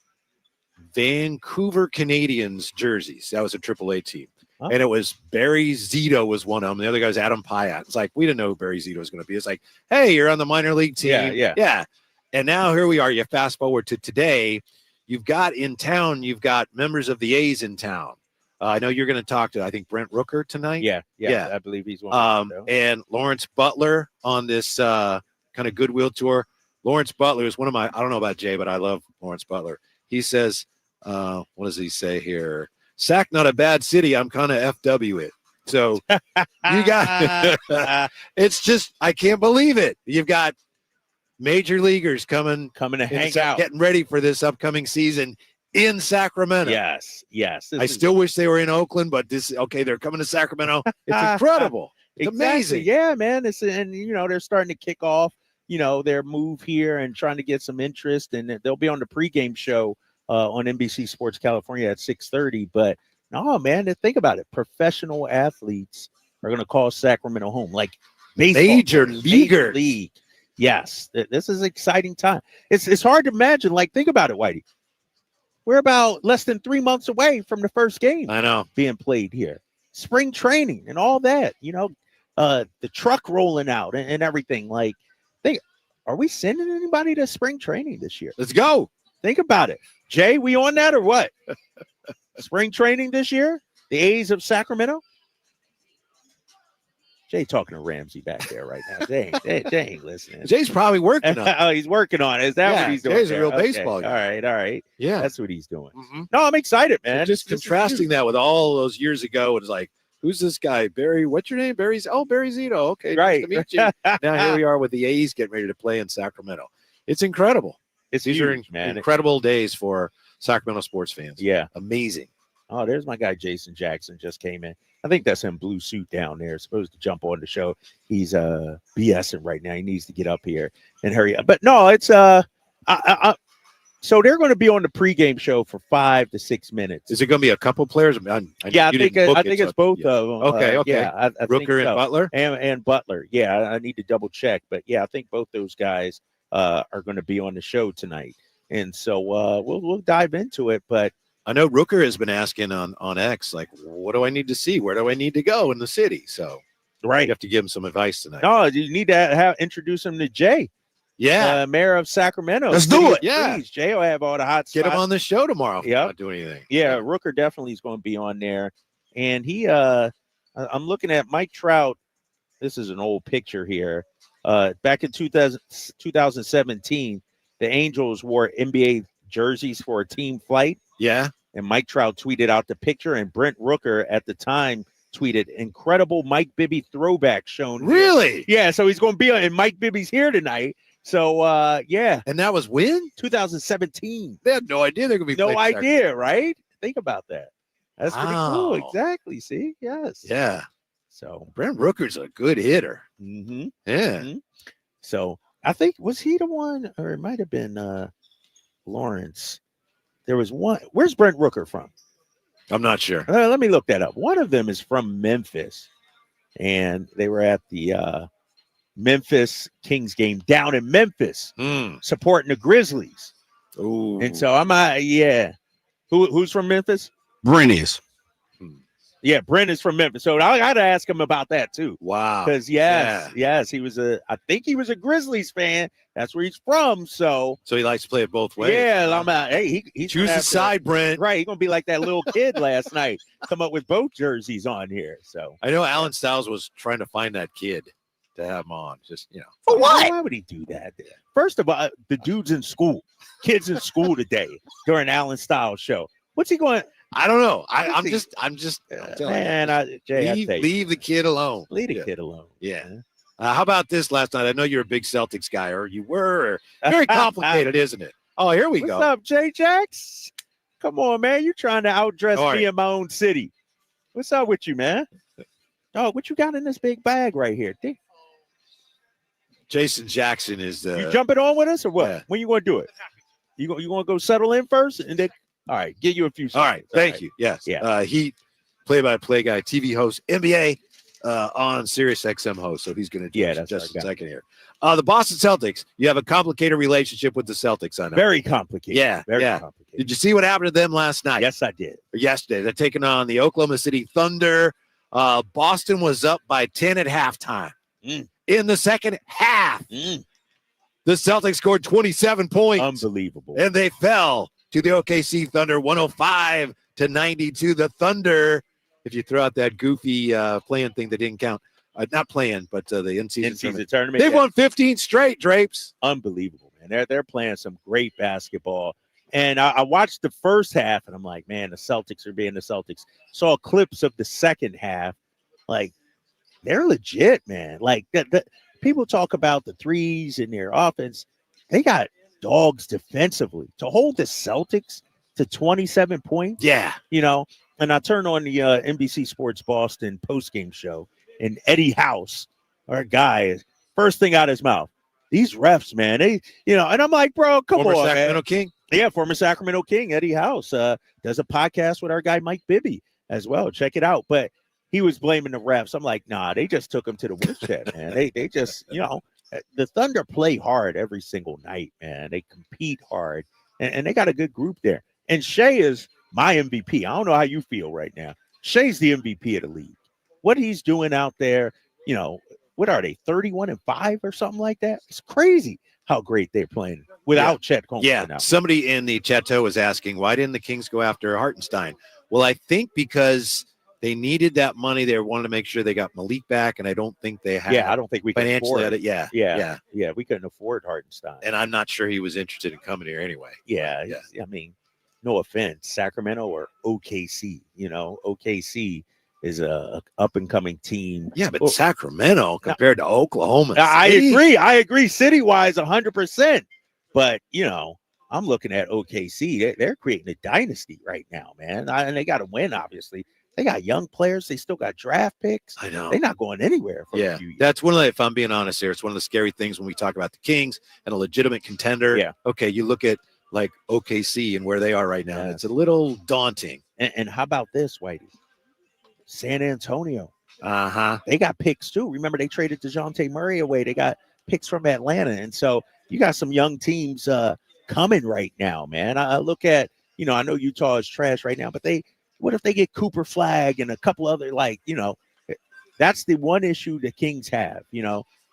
Vancouver Canadians jerseys. That was a AAA team. Huh? And it was Barry Zito was one of them. The other guy was Adam Pyatt. It's like, we didn't know who Barry Zito was going to be. It's like, hey, you're on the minor league team. Yeah. And now here we are. You fast forward to today. You've got members of the A's in town. I know you're going to talk to, I think, Brent Rooker tonight. Yeah. I believe he's one. And Lawrence Butler on this kind of goodwill tour. Lawrence Butler is one of my, I don't know about Jay, but I love Lawrence Butler. He says, what does he say here? Sac, not a bad city. I'm kind of FW it. So you got, it's just, I can't believe it. You've got major leaguers coming to hang out, getting ready for this upcoming season in Sacramento. Yes. I still wish they were in Oakland, but they're coming to Sacramento. It's incredible. It's amazing. Yeah, man. And they're starting to kick off, their move here and trying to get some interest, and they'll be on the pregame show on NBC Sports California at 6:30. But no, man, think about it. Professional athletes are going to call Sacramento home, like baseball, major leaguers. League. Yes, this is an exciting time. It's hard to imagine. Like, think about it, Whitey. We're about less than 3 months away from the first game. I know. Being played here. Spring training and all that, the truck rolling out and everything. Like, are we sending anybody to spring training this year? Let's go. Think about it. Jay, we on that or what? Spring training this year? The A's of Sacramento? Jay talking to Ramsey back there right now. Jay ain't listening. Jay's probably working on it. Oh, he's working on it. Is that what he's doing? Jay's there? a real Okay. baseball guy. All right. Yeah. That's what he's doing. No, I'm excited, man. Just contrasting that with all those years ago. It's like, who's this guy? Barry, what's your name? Barry Zito. Okay, right. Nice to meet you. Now here we are with the A's getting ready to play in Sacramento. It's incredible. These huge, are man. incredible days for Sacramento sports fans. Yeah. Amazing. Oh, there's my guy Jason Jackson just came in. I think that's him, blue suit down there. Supposed to jump on the show. He's BSing right now. He needs to get up here and hurry up. But no, it's so they're going to be on the pregame show for 5 to 6 minutes. Is it going to be a couple players? I think it's both of them. Okay. Yeah, I think Rooker so. and Butler? And Butler. Yeah, I need to double check. But yeah, I think both those guys are going to be on the show tonight. And so we'll dive into it. But I know Rooker has been asking on X, like, what do I need to see? Where do I need to go in the city? So right, you have to give him some advice tonight. No, you need to introduce him to Jay. Yeah, mayor of Sacramento. Let's do it. Yeah, please. Jay will have all the hot spots. Get him on the show tomorrow. Yeah, not do anything. Yeah, Rooker definitely is going to be on there. And he, I'm looking at Mike Trout. This is an old picture here. Back in 2017, the Angels wore NBA jerseys for a team flight. Yeah. And Mike Trout tweeted out the picture, and Brent Rooker at the time tweeted, "Incredible Mike Bibby throwback shown." Really? Yeah. So he's going to be on, and Mike Bibby's here tonight. So yeah. And that was when? 2017. They had no idea they're going to be. No idea, right? Think about that. That's pretty cool. Wow. Exactly. See? Yes. Yeah. So Brent Rooker's a good hitter. Mm-hmm. Yeah. Mm-hmm. So I think, was he the one, or it might have been Lawrence? There was one. Where's Brent Rooker from? I'm not sure. Let me look that up. One of them is from Memphis, and they were at the Memphis Kings game down in Memphis, supporting the Grizzlies. Ooh. And so yeah. Who's from Memphis? Brent is. Yeah, Brent is from Memphis. So I got to ask him about that too. Wow. Because yes, he was I think he was a Grizzlies fan. That's where he's from. So he likes to play it both ways. Yeah, I'm out. Hey, he choose a side, Brent. Right, he's gonna be like that little kid last night. Come up with both jerseys on here. So I know Alan Stiles was trying to find that kid to have him on. Just for what? Why would he do that? First of all, the dude's in school. Kids in school today during Alan Stiles show. What's he going? I don't know. I'm just man. Jay, leave the kid alone. Leave the kid alone. Yeah. How about this last night? I know you're a big Celtics guy, or you were. Very complicated, isn't it? Oh, here we go. What's up, Jay Jax? Come on, man. You're trying to outdress All right. me in my own city. What's up with you, man? Oh, what you got in this big bag right here? Jason Jackson is the. You jumping on with us or what? Yeah. When you going to do it? You going to go settle in first, and then all right, give you a few seconds. All right, thank you. Yes. Yeah. Heat play-by-play guy, TV host, NBA on Sirius XM host. So he's going to do that's just a right, second here. The Boston Celtics. You have a complicated relationship with the Celtics. I know. Very complicated. Yeah. Very yeah. complicated. Did you see what happened to them last night? Yes, I did. Or yesterday, they're taking on the Oklahoma City Thunder. Boston was up by 10 at halftime. In the second half, the Celtics scored 27 points. Unbelievable. And they fell to the OKC Thunder 105-92. The Thunder, if you throw out that goofy playing thing that didn't count, not playing, but the in-season tournament. They've won 15 straight, Drapes. Unbelievable, man. They're playing some great basketball. And I watched the first half, and I'm like, man, the Celtics are being the Celtics. Saw clips of the second half. Like, they're legit, man. Like, the people talk about the threes in their offense. They got dogs defensively. To hold the Celtics to 27 points. Yeah. And I turned on the NBC Sports Boston postgame show, and Eddie House, our guy, first thing out of his mouth, these refs, man, and I'm like, bro, come Former on, Sacramento man. King. Yeah, former Sacramento King, Eddie House, does a podcast with our guy Mike Bibby as well. Check it out. But he was blaming the refs. I'm like, nah, they just took him to the woodshed, man. They just, the Thunder play hard every single night, man. They compete hard, and they got a good group there. And Shea is my MVP. I don't know how you feel right now. Shea's the MVP of the league. What he's doing out there, what are they, 31-5 or something like that? It's crazy how great they're playing without Chet Holmgren. Yeah, somebody in the chateau was asking, why didn't the Kings go after Hartenstein? Well, I think because they needed that money. They wanted to make sure they got Malik back, and I don't think they had. Yeah, I don't think we financially could afford it. Yeah. We couldn't afford Hartenstein, and I'm not sure he was interested in coming here anyway. Yeah. I mean, no offense, Sacramento or OKC. OKC is a up and coming team. Yeah, but Sacramento compared to Oklahoma City. I agree. City wise, 100%. But I'm looking at OKC. They're creating a dynasty right now, man. And they got to win, obviously. They got young players. They still got draft picks. I know. They're not going anywhere for a few years. That's one of the, if I'm being honest here, it's one of the scary things when we talk about the Kings and a legitimate contender. Yeah. Okay, you look at like OKC and where they are right now. Yeah. It's a little daunting. And how about this, Whitey? San Antonio. Uh-huh. They got picks too. Remember, they traded DeJounte Murray away. They got picks from Atlanta. And so you got some young teams coming right now, man. I look at, I know Utah is trash right now, but what if they get Cooper Flagg and a couple other, that's the one issue the Kings have.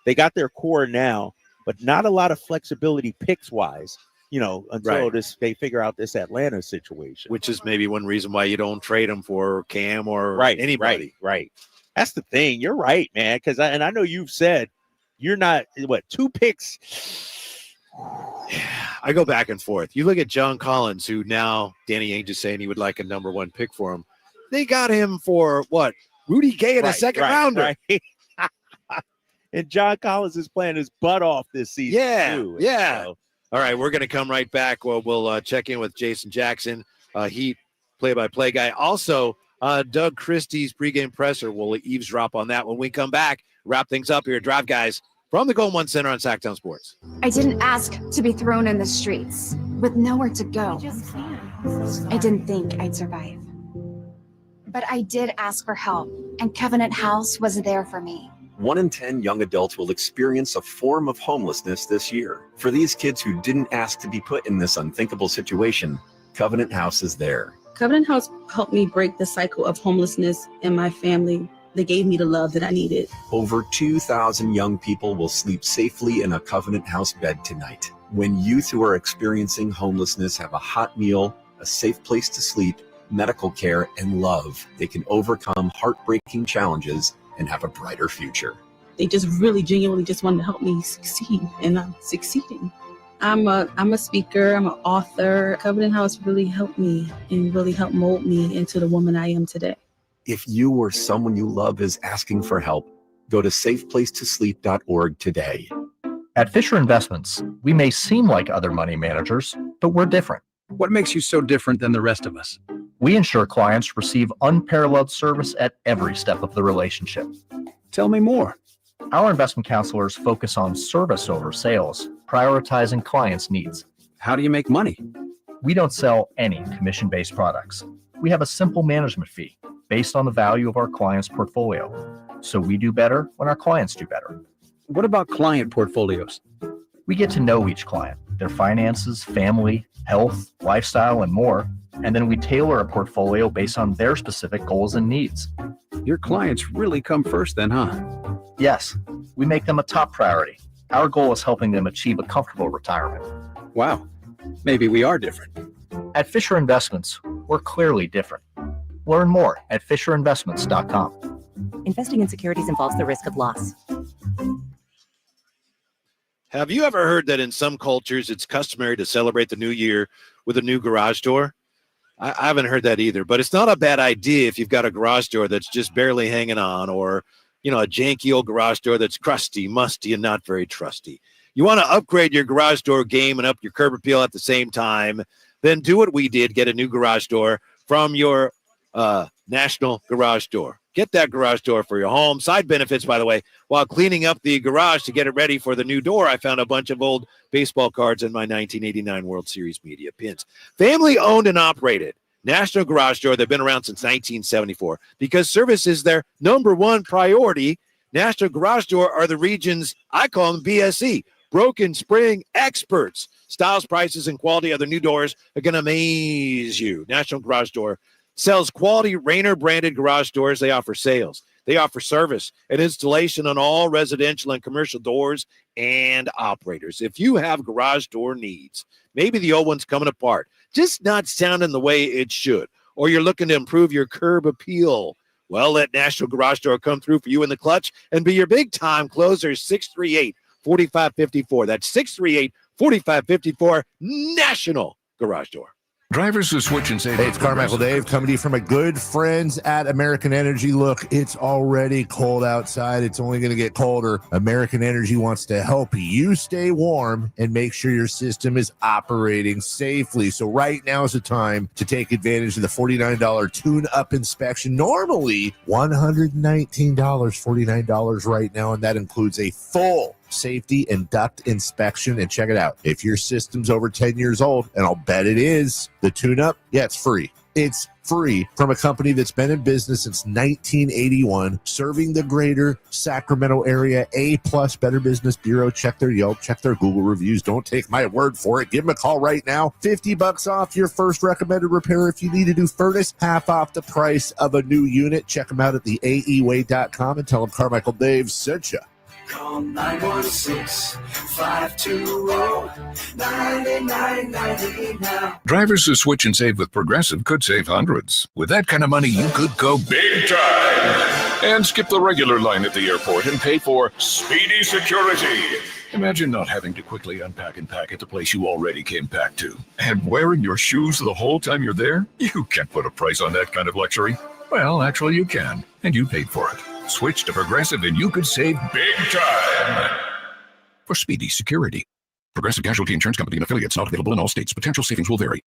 They got their core now, but not a lot of flexibility picks wise, until they figure out this Atlanta situation. Which is maybe one reason why you don't trade them for Cam or anybody. Right. That's the thing. You're right, man. Because I know you've said you're not, 2 picks. I go back and forth. You look at John Collins, who now Danny Ainge is saying he would like a number 1 pick for him. They got him for what? Rudy Gay in a second rounder. Right. And John Collins is playing his butt off this season. Too. So, all right, we're going to come right back. We'll check in with Jason Jackson, Heat play-by-play guy. Also, Doug Christie's pregame presser. We'll eavesdrop on that when we come back. Wrap things up here. Drive Guys from the Golden One Center on Sacktown Sports. I didn't ask to be thrown in the streets with nowhere to go. I didn't think I'd survive. But I did ask for help, and Covenant House was there for me. 1 in 10 young adults will experience a form of homelessness this year. For these kids who didn't ask to be put in this unthinkable situation, Covenant House is there. Covenant House helped me break the cycle of homelessness in my family. They gave me the love that I needed. Over 2,000 young people will sleep safely in a Covenant House bed tonight. When youth who are experiencing homelessness have a hot meal, a safe place to sleep, medical care, and love, they can overcome heartbreaking challenges and have a brighter future. They just really genuinely just wanted to help me succeed, and I'm succeeding. I'm a speaker, I'm an author. Covenant House really helped me and really helped mold me into the woman I am today. If you or someone you love is asking for help, go to safeplacetosleep.org today. At Fisher Investments, we may seem like other money managers, but we're different. What makes you so different than the rest of us? We ensure clients receive unparalleled service at every step of the relationship. Tell me more. Our investment counselors focus on service over sales, prioritizing clients' needs. How do you make money? We don't sell any commission-based products. We have a simple management fee based on the value of our client's portfolio. So we do better when our clients do better. What about client portfolios? We get to know each client, their finances, family, health, lifestyle, and more. And then we tailor a portfolio based on their specific goals and needs. Your clients really come first then, huh? Yes, we make them a top priority. Our goal is helping them achieve a comfortable retirement. Wow, maybe we are different. At Fisher Investments, we're clearly different. Learn more at FisherInvestments.com. Investing in securities involves the risk of loss. Have you ever heard that in some cultures it's customary to celebrate the new year with a new garage door? I haven't heard that either, but it's not a bad idea if you've got a garage door that's just barely hanging on, or, a janky old garage door that's crusty, musty, and not very trusty. You want to upgrade your garage door game and up your curb appeal at the same time, then do what we did. Get a new garage door from your National Garage Door. Get that garage door for your home. Side benefits, by the way, while cleaning up the garage to get it ready for the new door, I found a bunch of old baseball cards and my 1989 World Series media pins. Family owned and operated. National Garage Door. They've been around since 1974 because service is their number one priority. National Garage Door are the region's, I call them BSE, broken spring experts. Styles, prices, and quality of their new doors are going to amaze you. National Garage Door sells quality Rainer branded garage doors. They offer sales. They offer service and installation on all residential and commercial doors and operators. If you have garage door needs, maybe the old one's coming apart, just not sounding the way it should, or you're looking to improve your curb appeal, well, let National Garage Door come through for you in the clutch and be your big-time closer, 638-4554. That's 638-4554, National Garage Door. Drivers who switch and save. Hey, it's Carmichael Dave coming to you from my good friends at American Energy. Look, it's already cold outside. It's only going to get colder. American Energy wants to help you stay warm and make sure your system is operating safely. So right now is the time to take advantage of the $49 tune-up inspection. Normally $119, $49 right now, and that includes a full safety and duct inspection. And check it out. If your system's over 10 years old, and I'll bet it is, the tune-up, yeah, it's free. It's free from a company that's been in business since 1981, serving the greater Sacramento area. A+ Better Business Bureau. Check their Yelp, check their Google reviews. Don't take my word for it. Give them a call right now. $50 off your first recommended repair. If you need a new furnace, half off the price of a new unit. Check them out at theaeway.com and tell them Carmichael Dave sent you. Call 916-520-9990 now. Drivers who switch and save with Progressive could save hundreds. With that kind of money, you could go big time and skip the regular line at the airport and pay for speedy security. Imagine not having to quickly unpack and pack at the place you already came back to. And wearing your shoes the whole time you're there? You can't put a price on that kind of luxury. Well, actually you can, and you paid for it. Switch to Progressive and you could save big time for speedy security. Progressive Casualty Insurance Company and affiliates, not available in all states. Potential savings will vary.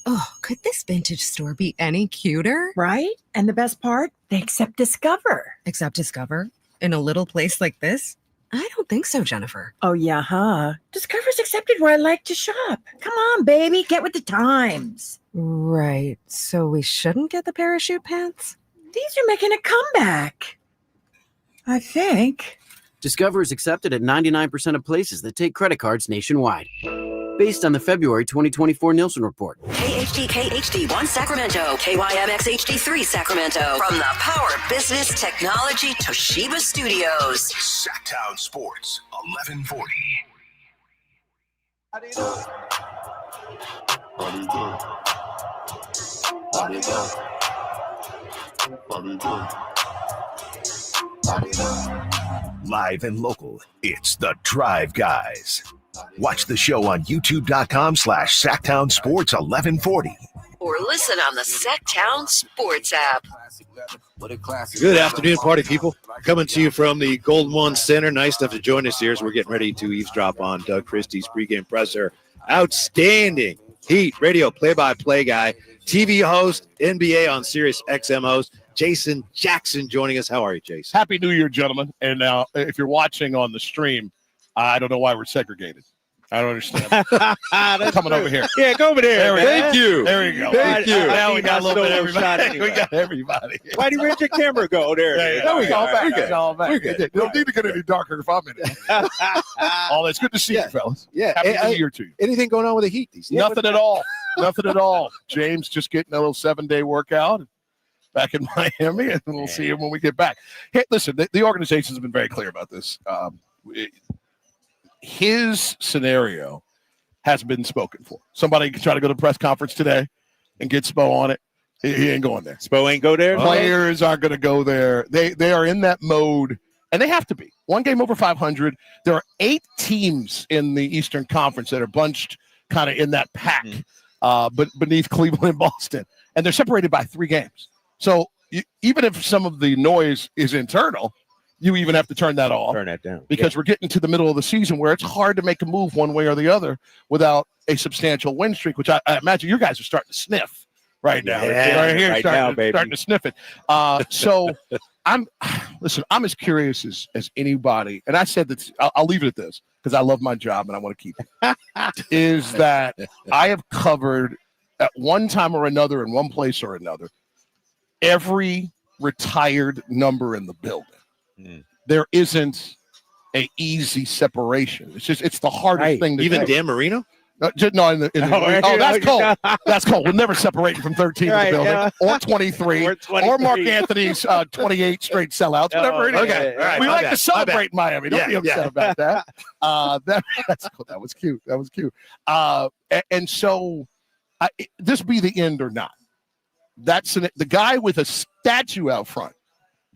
Oh, could this vintage store be any cuter? Right? And the best part, they accept Discover. Accept Discover? In a little place like this? I don't think so, Jennifer. Oh, yeah, huh? Discover's accepted where I like to shop. Come on, baby, get with the times. Right. So we shouldn't get the parachute pants? These are making a comeback, I think. Discover is accepted at 99% of places that take credit cards nationwide. Based on the February 2024 Nielsen report. KHD KHD1 Sacramento, KYMX HD3 Sacramento. From the Power Business Technology Toshiba Studios. Sacktown Sports, 1140. Live and local, it's the Drive Guys. Watch the show on youtube.com/Sacktown Sports 1140. Or listen on the Sacktown Sports app. Good afternoon, party people. Coming to you from the Golden One Center. Nice enough to join us here as we're getting ready to eavesdrop on Doug Christie's pregame presser. Outstanding Heat radio play-by-play guy, TV host, NBA on Sirius XM host, Jason Jackson joining us. How are you, Jason? Happy New Year, gentlemen. And now, if you're watching on the stream, I don't know why we're segregated. I don't understand. Coming over here. Yeah, go over there. Thank you. There you go. Thank you. Now we got a little bit of everybody. We got everybody. Why do you where'd your camera go? There. There we go. It's all back. We're good. You don't need to get any darker if I'm in it. Oh, it's good to see you, fellas. Yeah. Happy New Year to you. Anything going on with the Heat these days? Nothing at all. Nothing at all. James just getting a little 7-day workout back in Miami, and we'll see him when we get back. Hey, listen, the organization's been very clear about this. His scenario has been spoken for. Somebody can try to go to the press conference today and get Spo on it. He ain't going there. Spo ain't go there? Players aren't going to go there. They are in that mode, and they have to be. One game over 500. There are 8 teams in the Eastern Conference that are bunched kind of in that pack, but beneath Cleveland and Boston. And they're separated by 3 games. So even if some of the noise is internal, you even have to turn that off. Turn that down. Because we're getting to the middle of the season where it's hard to make a move one way or the other without a substantial win streak, which I imagine you guys are starting to sniff right now. Yeah, right here, right starting to sniff it. So I'm as curious as anybody, and I said that I'll leave it at this because I love my job and I want to keep it, is that I have covered at one time or another in one place or another every retired number in the building. there isn't a easy separation. It's the hardest thing to Even do. Dan Marino? That's cold. That's cold. We're never separating from 13 in the building, or 23, or Mark Anthony's 28 straight sellouts, whatever it is. Okay, all right, we my like bad, to celebrate my bad. Miami. Don't be upset about that. That's cool. That was cute. That was cute. And so, this be the end or not? The guy with a statue out front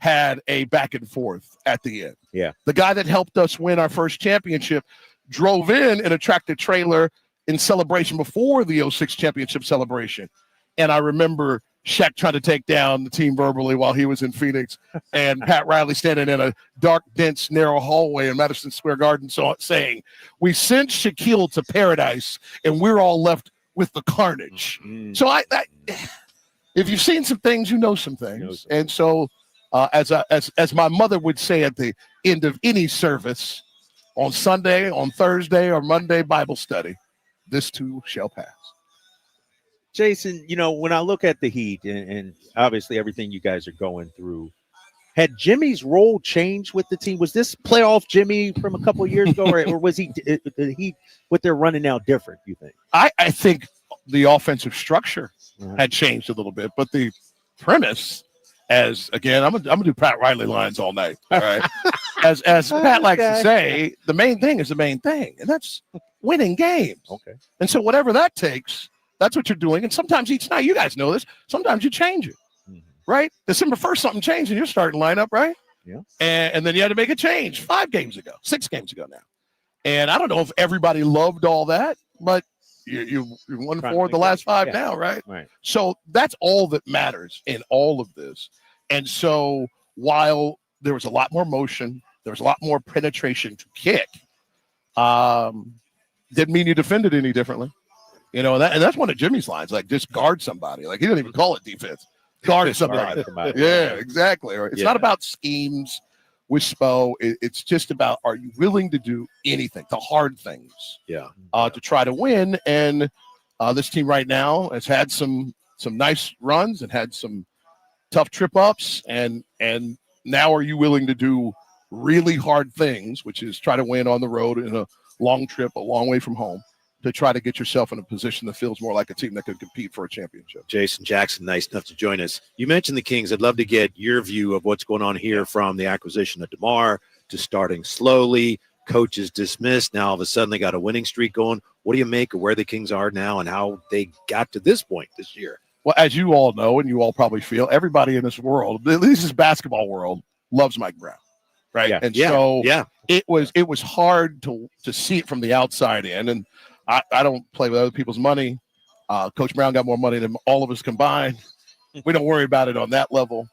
had a back and forth at the end. Yeah. The guy that helped us win our first championship drove in a tractor trailer in celebration before the 06 championship celebration. And I remember Shaq trying to take down the team verbally while he was in Phoenix, and Pat Riley standing in a dark, dense, narrow hallway in Madison Square Garden saying, "We sent Shaquille to paradise, and we're all left with the carnage." Mm-hmm. So if you've seen some things, you know some things. And so as my mother would say at the end of any service, on Sunday, on Thursday, or Monday Bible study, this too shall pass. Jason, when I look at the Heat and obviously everything you guys are going through, had Jimmy's role changed with the team? Was this playoff Jimmy from a couple of years ago, or was he what they're running now different, you think? I think the offensive structure had changed a little bit, but the premise, as again, I'm gonna do Pat Riley lines all night. All right. As Pat likes to say, the main thing is the main thing, and that's winning games. Okay. And so whatever that takes, that's what you're doing. And sometimes each night, you guys know this, sometimes you change it. Right? December 1st, something changed in your starting lineup, right? Yeah. And then you had to make a change 6 games ago now. And I don't know if everybody loved all that, but you won 4 of the last 5 now, right? Right. So that's all that matters in all of this. And so while there was a lot more motion, there was a lot more penetration to kick, didn't mean you defended any differently. And that's one of Jimmy's lines, like just guard somebody. Like he didn't even call it defense. Guard somebody. Yeah, exactly. It's not about schemes with Spo. It's just about, are you willing to do anything, the hard things, to try to win? And this team right now has had some nice runs and had some tough trip ups, and now are you willing to do really hard things, which is try to win on the road in a long trip, a long way from home, to try to get yourself in a position that feels more like a team that could compete for a championship. Jason Jackson, nice enough to join us. You mentioned the Kings. I'd love to get your view of what's going on here, from the acquisition of DeMar to starting slowly. Coaches dismissed. Now all of a sudden they got a winning streak going. What do you make of where the Kings are now and how they got to this point this year? Well, as you all know, and you all probably feel, everybody in this world, at least this basketball world, loves Mike Brown, right? Yeah. And so it was hard to see it from the outside in. And I don't play with other people's money. Coach Brown got more money than all of us combined. We don't worry about it on that level.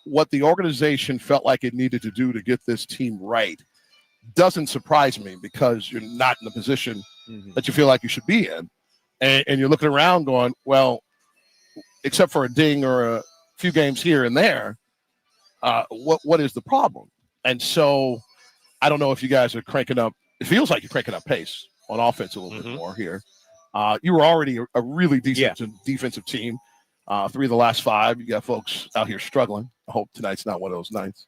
What the organization felt like it needed to do to get this team right doesn't surprise me, because you're not in the position that you feel like you should be in. And you're looking around going, well, except for a ding or a few games here and there, what is the problem? And so I don't know if you guys are cranking up. It feels like you're cranking up pace on offense a little bit more here. You were already a really decent defensive team. 3 of the last 5. You got folks out here struggling. I hope tonight's not one of those nights.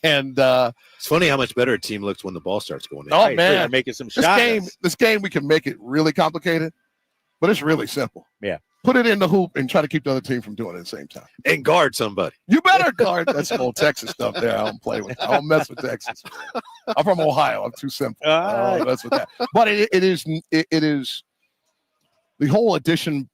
And it's funny how much better a team looks when the ball starts going in. Oh, man. Making some shots. This game, we can make it really complicated, but it's really simple. Yeah. Put it in the hoop and try to keep the other team from doing it at the same time. And guard somebody. You better guard. That's some old Texas stuff there. I don't play with. I don't mess with Texas. I'm from Ohio. I'm too simple. I don't mess with that. But it is the whole addition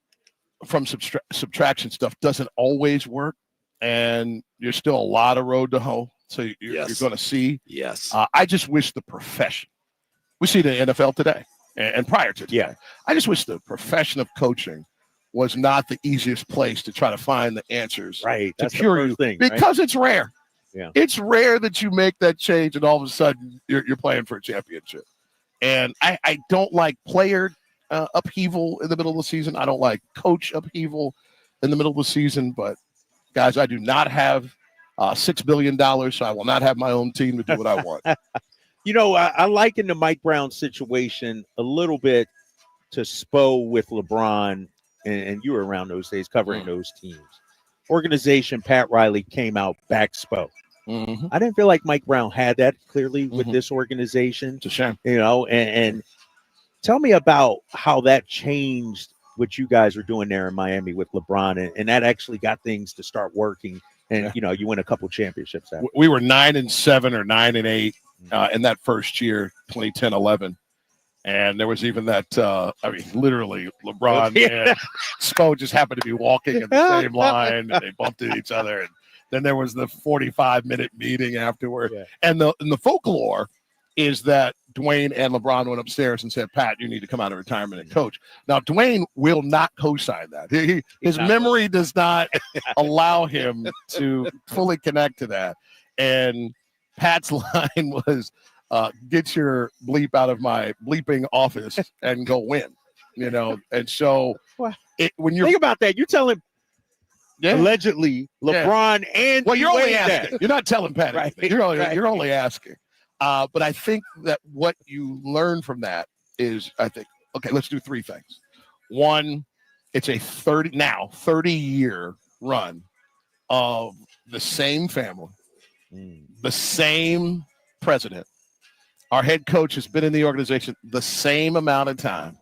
from subtraction stuff doesn't always work, and there's still a lot of road to hoe. So you're going to see. Yes. I just wish the profession. We see the NFL today and prior to today. Yeah. I just wish the profession of coaching was not the easiest place to try to find the answers. Right. To That's cure the you, first thing, because it's rare. Yeah. It's rare that you make that change and all of a sudden you're playing for a championship. And I don't like player upheaval in the middle of the season. I don't like coach upheaval in the middle of the season. But, guys, I do not have $6 billion, so I will not have my own team to do what I want. I liken the Mike Brown situation a little bit to Spo with LeBron, and you were around those days covering those teams. Organization, Pat Riley came out, back Spo. Mm-hmm. I didn't feel like Mike Brown had that clearly with this organization. It's a shame. And tell me about how that changed what you guys were doing there in Miami with LeBron, and that actually got things to start working. And, you win a couple championships. We were 9-7 or 9-8 in that first year, 2010-11. And there was even that, literally, LeBron and Spo just happened to be walking in the same line, and they bumped into each other. And then there was the 45-minute meeting afterward. Yeah. And the folklore is that Dwayne and LeBron went upstairs and said, Pat, you need to come out of retirement and coach. Now, Dwayne will not co-sign that. His memory does not allow him to fully connect to that. And Pat's line was, get your bleep out of my bleeping office and go win. And so when you think about that, you tell him allegedly LeBron and you're only asking. You're not telling Pat. Right. You're only asking. But I think that what you learn from that is, okay, let's do three things. One, it's a 30-year run of the same family, the same president. Our head coach has been in the organization the same amount of time.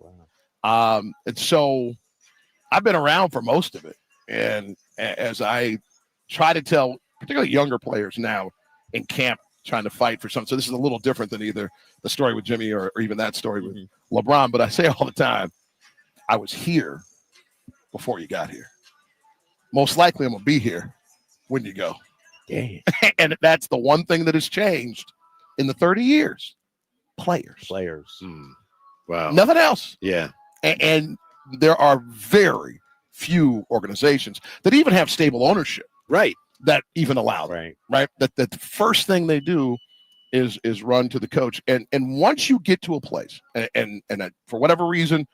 And so I've been around for most of it. And as I try to tell, particularly younger players now in camp, trying to fight for something. So this is a little different than either the story with Jimmy or even that story with LeBron. But I say all the time, I was here before you got here. Most likely I'm going to be here when you go. Dang. And that's the one thing that has changed in the 30 years. Players. Wow. Nothing else. Yeah. And there are very few organizations that even have stable ownership. Right. That even allow them, right? That the first thing they do is run to the coach, and once you get to a place, and for whatever reason,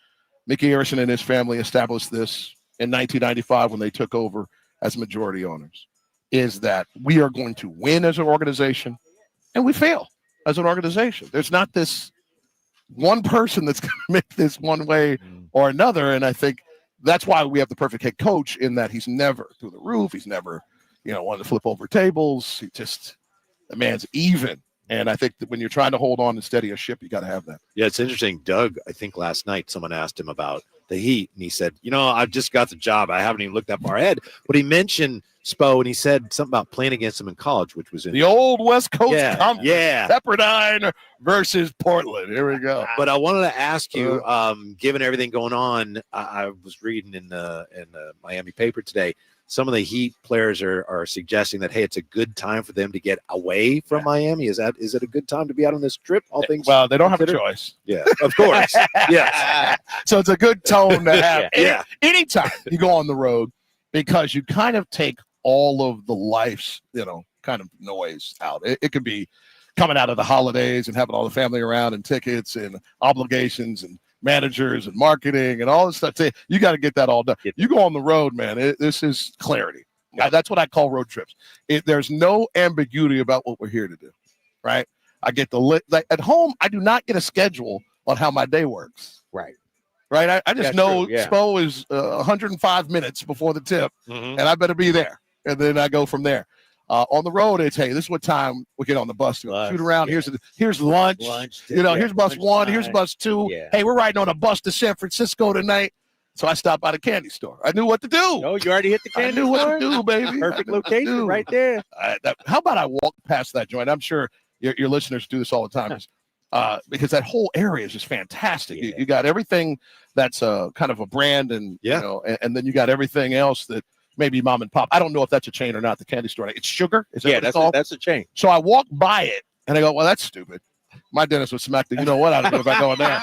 Mickey Arison and his family established this in 1995 when they took over as majority owners, is that we are going to win as an organization, and we fail as an organization. There's not this one person that's going to make this one way or another, and I think that's why we have the perfect head coach in that he's never through the roof, he's never wanted to flip over tables. The man's even. And I think that when you're trying to hold on and steady a ship, you got to have that. Yeah, it's interesting. Doug, I think last night someone asked him about the Heat, and he said, I've just got the job. I haven't even looked that far ahead. But he mentioned Spo, and he said something about playing against him in college, which was in the old West Coast Conference. Yeah. Pepperdine versus Portland. Here we go. But I wanted to ask you, given everything going on, I was reading in the Miami paper today, some of the Heat players are suggesting that, hey, it's a good time for them to get away from Miami. Is it a good time to be out on this trip? All things well, they don't have a choice. Yeah, of course. Yes. So it's a good tone to have anytime you go on the road, because you kind of take all of the life's, kind of noise out. It could be coming out of the holidays and having all the family around and tickets and obligations and managers and marketing and all this stuff. You got to get that all done. You go on the road, man. This is clarity. That's what I call road trips. There's no ambiguity about what we're here to do, right? I get at home. I do not get a schedule on how my day works. Right. I just know Spo is 105 minutes before the tip, and I better be there. And then I go from there. On the road, it's, hey, this is what time we get on the bus to shoot around. Here's lunch. Here's bus one. Here's bus two. Yeah. Hey, we're riding on a bus to San Francisco tonight. So I stopped by the candy store. I knew what to do. Oh, you already hit the candy store? I knew what to do, baby. Perfect location right there. How about I walk past that joint? I'm sure your listeners do this all the time. Because that whole area is just fantastic. Yeah. You got everything that's kind of a brand, and and then you got everything else that maybe mom and pop. I don't know if that's a chain or not. The candy store. It's Sugar. Is that what it's called? That's a chain. So I walk by it and I go, well, that's stupid. My dentist would smack the, I don't know if I go in there.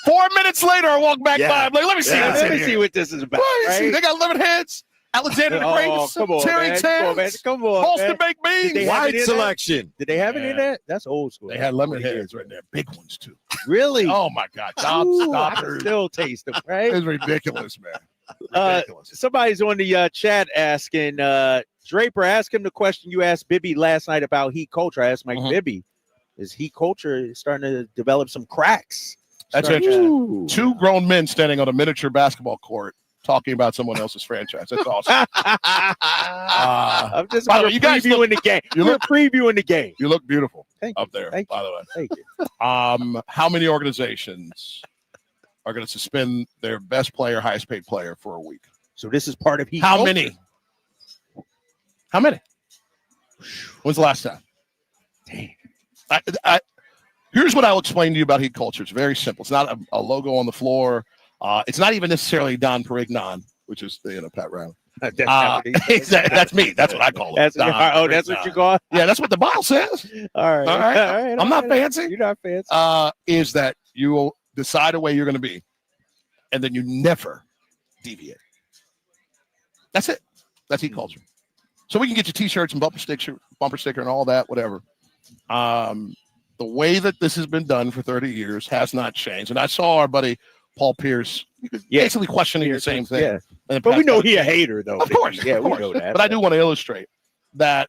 4 minutes later, I walk back by. I'm like, let me see. Let me see what this is about. Right? They got 11 heads. Alexander the Great, Terry Towns, come on, Holston Baked Beans, wide selection. Did they have any of that? That's old school. They had lemon heads right there, big ones too. Really? Oh my God, I can still taste them. Right? It's ridiculous, man. Somebody's on the chat asking Draper. Ask him the question you asked Bibby last night about Heat culture. I asked Mike Bibby, is Heat culture starting to develop some cracks? That's interesting. Two grown men standing on a miniature basketball court talking about someone else's franchise. That's awesome. I'm just by the way, you guys previewing the game. We're previewing the game. You look beautiful Thank up you. there, Thank by you. the way. Thank you. How many organizations are going to suspend their best player, highest paid player for a week? So this is part of Heat. How culture. many? How many? When's the last time? Dang. Here's what I'll explain to you about Heat culture. It's very simple. It's not a logo on the floor. It's not even necessarily Don Perignon, which is Pat Riley. That's me. That's what I call it. That's what you call it? Yeah, that's what the Bible says. All right. I'm not fancy. You're not fancy. Is that you will decide a way you're going to be, and then you never deviate. That's it. That's Heat culture. So we can get you T-shirts and bumper sticker and all that, whatever. The way that this has been done for 30 years has not changed. And I saw our buddy Paul Pierce basically questioning the same thing. Yeah. But we know he's a hater, though. Of course. Yeah, of course. we know that. But I do want to illustrate that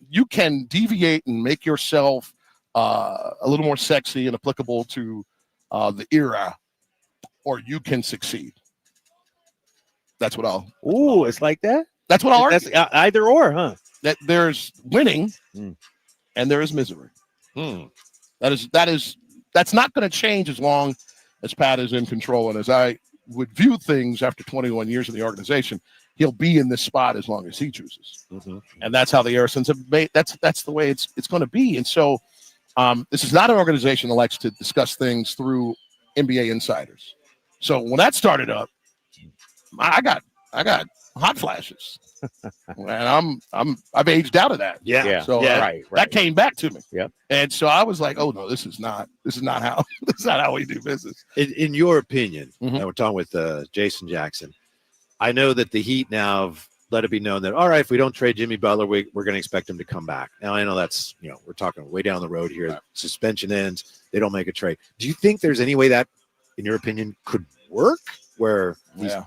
you can deviate and make yourself a little more sexy and applicable to the era, or you can succeed. That's what I'll. Ooh, it's like that? That's what I'll argue. That's either or, huh? That there's winning and there is misery. That's not going to change as long as Pat is in control. And as I would view things after 21 years in the organization, he'll be in this spot as long as he chooses. And that's how the Arisons have made. That's the way it's going to be. And so this is not an organization that likes to discuss things through NBA insiders. So when that started up, I got hot flashes. And I've aged out of that. Yeah. So right. that came back to me. Yep. And so I was like, oh no, this is not how we do business. In your opinion, and we're talking with Jason Jackson, I know that the Heat now have let it be known that, all right, if we don't trade Jimmy Butler, we're going to expect him to come back. Now, I know that's, we're talking way down the road here. Right. Suspension ends. They don't make a trade. Do you think there's any way that, in your opinion, could work where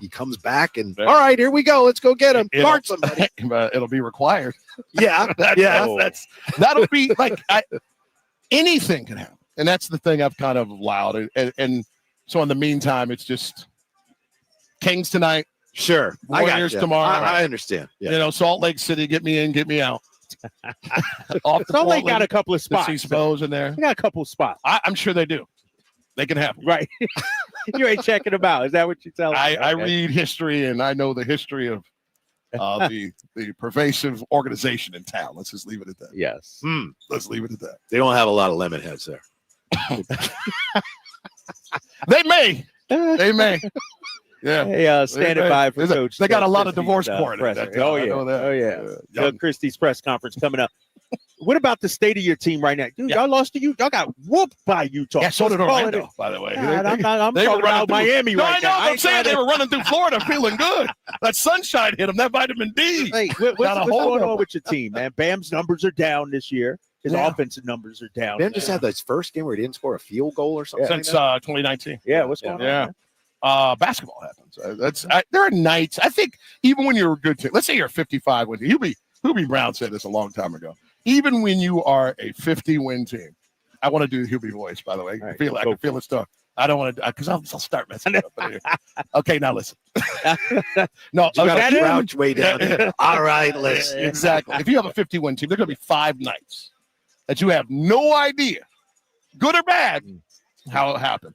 he comes back and, all right, here we go. Let's go get him. It'll be required. Yeah. That'll be like anything can happen. And that's the thing I've kind of allowed. And so in the meantime, it's just Kings tonight. Sure. Warriors tomorrow. I understand. Yeah. Salt Lake City, get me in, get me out. Salt Lake got a couple of spots. See Spurs in there. They got a couple of spots. I'm sure they do. They can have them. Right. You ain't checking them out. Is that what you tell me? I read history, and I know the history of the pervasive organization in town. Let's just leave it at that. Yes. Let's leave it at that. They don't have a lot of lemon heads there. They may. Yeah. Hey, standing by for Coach. They got a lot of divorce court. Oh yeah. Doug Christie's press conference coming up. What about the state of your team right now? Dude, y'all lost to you. Y'all got whooped by Utah. Yeah, so did Orlando, by the way. I'm talking about Miami right now. I'm saying they were running through Florida feeling good. That sunshine hit them. That vitamin D. Hey, what's going on with your team, man? Bam's numbers are down this year. His offensive numbers are down. Bam just had this first game where he didn't score a field goal or something. Since 2019. Yeah, what's going on? Yeah. Basketball happens. There are nights. I think even when you're a good team, let's say you're a 55 win team. Hubie Brown said this a long time ago. Even when you are a 50-win team, I want to do the Hubie voice, by the way. I can feel it start. I don't want to, because I'll start messing it up. Okay, now listen. No, you got to crouch way down there. All right, listen. Exactly. If you have a 50-win team, there are going to be 5 nights that you have no idea, good or bad, how it happened.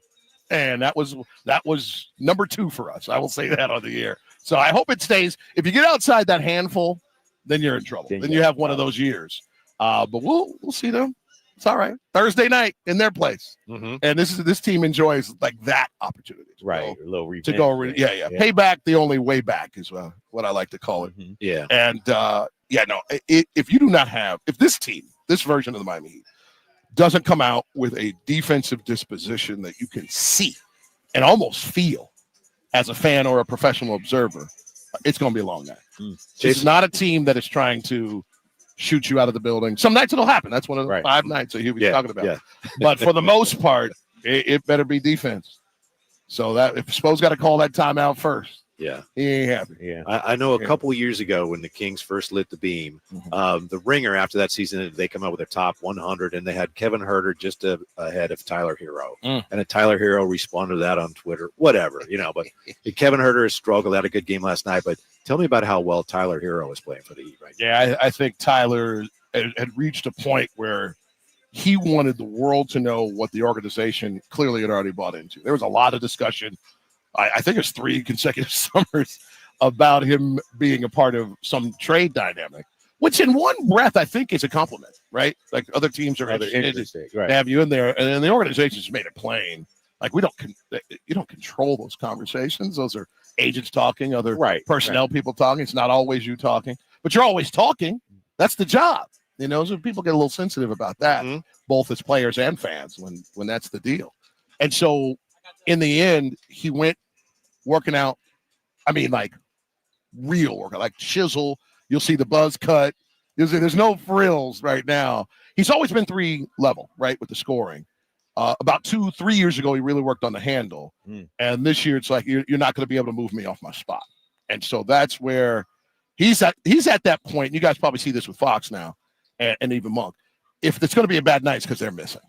And that was number 2 for us. I will say that on the air. So I hope it stays. If you get outside that handful, then you're in trouble. Then you have one of those years. But we'll see them. It's all right. Thursday night in their place, and this team enjoys like that opportunity. Right, a little revenge. To go, pay back the only way back is what I like to call it. Yeah, and if you do not have, if this team, this version of the Miami Heat, doesn't come out with a defensive disposition that you can see and almost feel as a fan or a professional observer, it's going to be a long night. It's not a team that is trying to shoot you out of the building. Some nights it'll happen. That's one of the 5 nights that he was talking about. Yeah. But for the most part, it better be defense. So that if Spo's got to call that timeout first, Yeah. He ain't happy. Yeah. I know a couple of years ago when the Kings first lit the beam, the Ringer after that season, they come out with their top 100, and they had Kevin Herter just ahead of Tyler Herro. And Tyler Herro responded to that on Twitter, whatever, but Kevin Herter has struggled, had a good game last night, but tell me about how well Tyler Herro is playing for the Heat right now. Yeah, I think Tyler had reached a point where he wanted the world to know what the organization clearly had already bought into. There was a lot of discussion. I think it's 3 consecutive summers about him being a part of some trade dynamic, which in one breath I think is a compliment, right? Like other teams are interested to have you in there, and then the organization's made it plain. Like you don't control those conversations. Those are agents talking, other personnel people talking. It's not always you talking, but you're always talking. That's the job. So people get a little sensitive about that, both as players and fans when that's the deal. And so in the end, he went working out. I mean, like real workout, like chisel. You'll see the buzz cut. There's no frills right now. He's always been 3 level, right, with the scoring. About 2-3 years ago, he really worked on the handle. And this year, it's like, you're not going to be able to move me off my spot. And so that's where he's at that point. You guys probably see this with Fox now and even Monk. If it's going to be a bad night, it's because they're missing.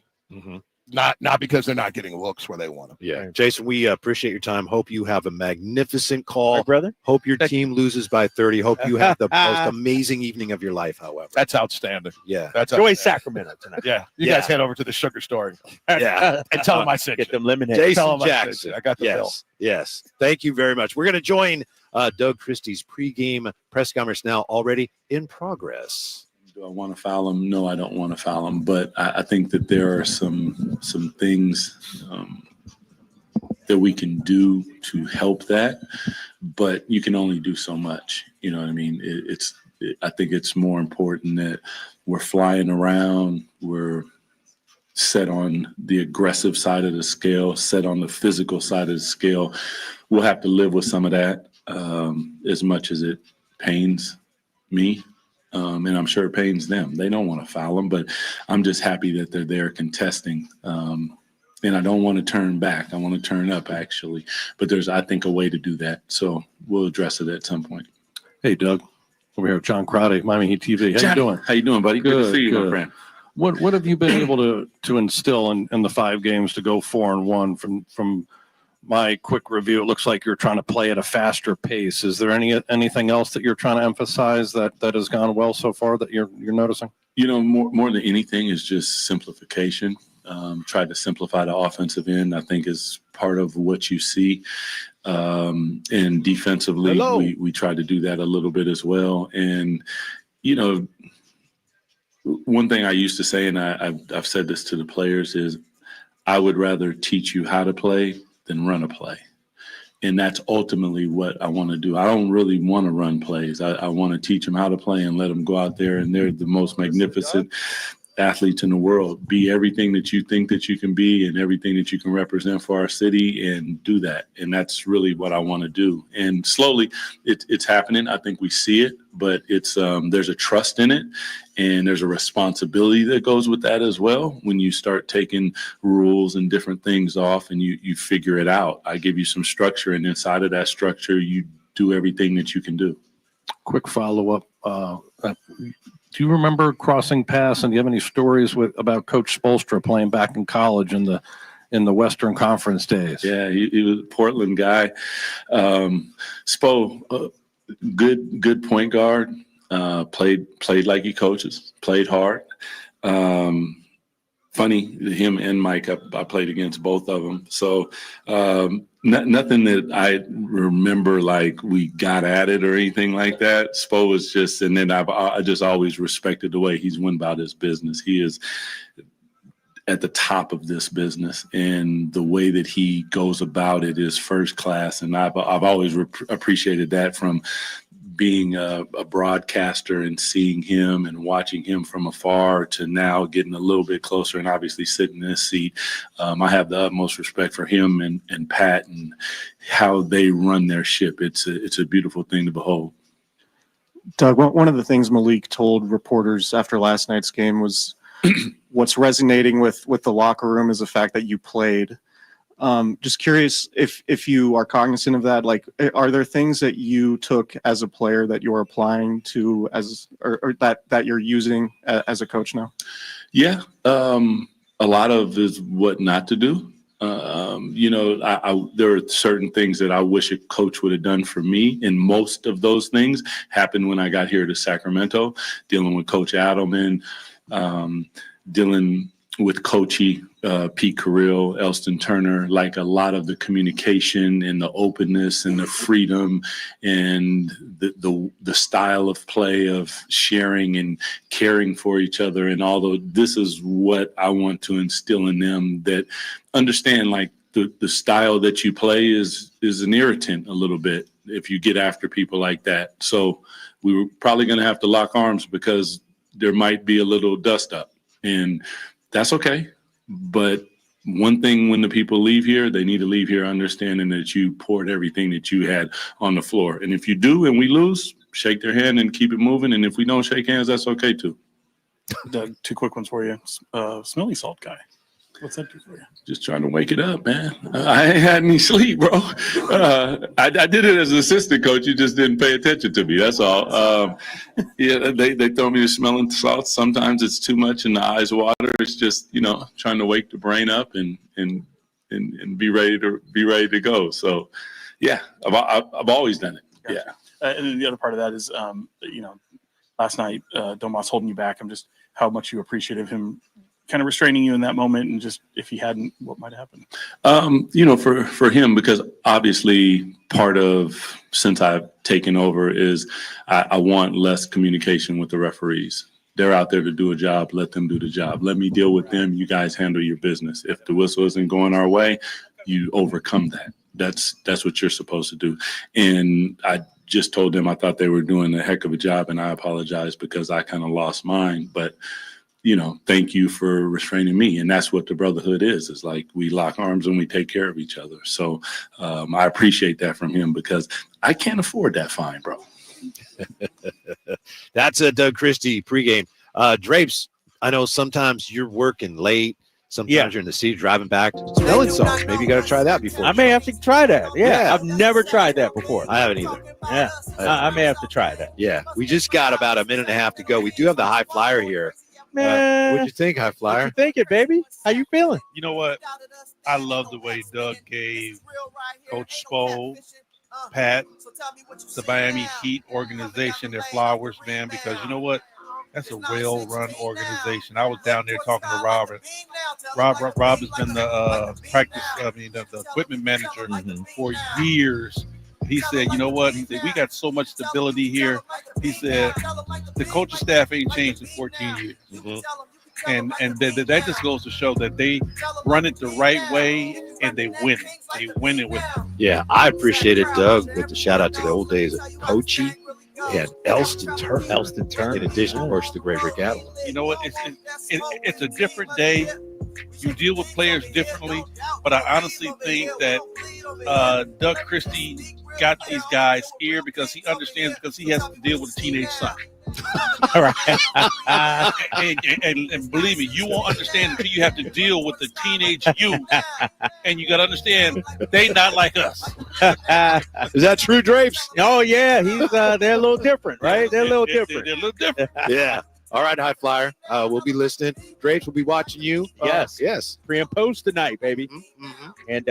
Not because they're not getting looks where they want them. Yeah. Jason, we appreciate your time. Hope you have a magnificent call. Hi, brother. Hope your team loses by 30. Hope you have the most amazing evening of your life, however. That's outstanding. Yeah. That's Enjoy Sacramento tonight. Yeah. You guys head over to the Sugar Story. Yeah. And tell them I sent you. Get them lemonade. Jason Jackson. I got the bill. Yes. Thank you very much. We're going to join Doug Christie's pregame press conference now, already in progress. Do I want to foul him? No, I don't want to foul him. But I think that there are some things that we can do to help that. But you can only do so much. You know what I mean? I think it's more important that we're flying around. We're set on the aggressive side of the scale, set on the physical side of the scale. We'll have to live with some of that as much as it pains me. And I'm sure it pains them. They don't want to foul them, but I'm just happy that they're there contesting. And I don't want to turn back. I want to turn up, actually. But there's, I think, a way to do that. So we'll address it at some point. Hey, Doug. Over here with John Crowdy, Miami Heat TV. How you doing? How you doing, buddy? Good to see you, my friend. What have you been able to instill in the 5 games to go 4-1 from my quick review? It looks like you're trying to play at a faster pace. Is there anything else that you're trying to emphasize that has gone well so far that you're noticing? More than anything is just simplification. Try to simplify the offensive end, I think, is part of what you see. And defensively, we try to do that a little bit as well. And, one thing I used to say, and I've said this to the players, is I would rather teach you how to play than run a play. And that's ultimately what I want to do. I don't really want to run plays. I want to teach them how to play and let them go out there, and they're the most magnificent athletes in the world. Be everything that you think that you can be and everything that you can represent for our city, and do that. And that's really what I want to do. And slowly it's happening. I think we see it, but it's there's a trust in it, and there's a responsibility that goes with that as well. When you start taking rules and different things off and you figure it out, I give you some structure, and inside of that structure, you do everything that you can do. Quick follow-up. Do you remember crossing paths, and do you have any stories about Coach Spoelstra playing back in college in the Western Conference days? Yeah, he was a Portland guy. Spo, good point guard. Played like he coaches. Played hard. Funny, him and Mike, I played against both of them. So nothing that I remember like we got at it or anything like that. Spo was just, and then I just always respected the way he's went about his business. He is at the top of this business, and the way that he goes about it is first class. And I've always appreciated that from being a broadcaster and seeing him and watching him from afar to now getting a little bit closer and obviously sitting in his seat. I have the utmost respect for him and Pat and how they run their ship. It's a beautiful thing to behold. Doug, one of the things Malik told reporters after last night's game was what's resonating with the locker room is the fact that you played. Just curious if you are cognizant of that. Like, are there things that you took as a player that you're applying to or that you're using as a coach now? Yeah, a lot of is what not to do. There are certain things that I wish a coach would have done for me, and most of those things happened when I got here to Sacramento, dealing with Coach Adelman, dealing with Coachy, Pete Carrill, Elston Turner. Like, a lot of the communication and the openness and the freedom and the style of play of sharing and caring for each other, and although this is what I want to instill in them, that understand, like, the style that you play is an irritant a little bit if you get after people like that. So we were probably going to have to lock arms because there might be a little dust up, and that's okay. But one thing, when the people leave here, they need to leave here understanding that you poured everything that you had on the floor. And if you do and we lose, shake their hand and keep it moving. And if we don't shake hands, that's okay too. Doug, 2 quick ones for you. Smelly salt guy. What's that do for you? Just trying to wake it up, man. I ain't had any sleep, bro. I did it as an assistant coach. You just didn't pay attention to me. That's all. They throw me to smelling salt. Sometimes it's too much and the eyes water. It's just, trying to wake the brain up and be ready to go. So, yeah, I've always done it. Gotcha. Yeah. And then the other part of that is, last night, Domas holding you back. I'm just how much you appreciate of him kind of restraining you in that moment, and just if he hadn't, what might happen? For him, because obviously part of, since I've taken over, is I want less communication with the referees. They're out there to do a job. Let them do the job. Let me deal with them. You guys handle your business. If the whistle isn't going our way, you overcome that. That's what you're supposed to do. And I just told them I thought they were doing a heck of a job, and I apologize because I kind of lost mine. But thank you for restraining me. And that's what the brotherhood is. It's like we lock arms and we take care of each other. So I appreciate that from him because I can't afford that fine, bro. That's a Doug Christie pregame. Drapes, I know sometimes you're working late. Sometimes you're in the city driving back. Smelling salt. Maybe you got to try that before. I may have to try that. Yeah. I've never tried that before. I haven't either. Yeah. I may have to try that. Yeah. We just got about a minute and a half to go. We do have the high flyer here. Man, what'd you think, High Flyer? What you thinking, baby? How you feeling? You know what? I love the way Doug gave Coach Spo, Pat, the Miami Heat organization their flowers, man, because you know what? That's a well-run organization. I was down there talking to Rob. Rob has been the equipment manager for years. He said, you know what? He said, we got so much stability here. He said, the coaching staff ain't changed in 14 years. And that just goes to show that they run it the right way and they win it. They win it with it. Yeah, I appreciate it, Doug, with the shout out to the old days of Coachy and Elston Turner. In addition, of course, to the great Rick Adelman. You know what? It's a different day. You deal with players differently, but I honestly think that Doug Christie got these guys here because he understands, because he has to deal with a teenage son. All right. and believe me, you won't understand until you have to deal with the teenage youth. And you got to understand, they not like us. Is that true, Drapes? Oh, yeah. They're a little different, right? They're a little different. They're a little different. Yeah. All right, High Flyer. We'll be listening. Drapes will be watching you. Yes. Pre and post tonight, baby. And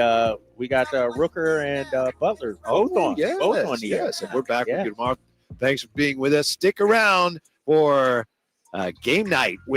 we got Rooker and Butler both on. Both on the air. Yes. And we're back with you tomorrow. Thanks for being with us. Stick around for game night with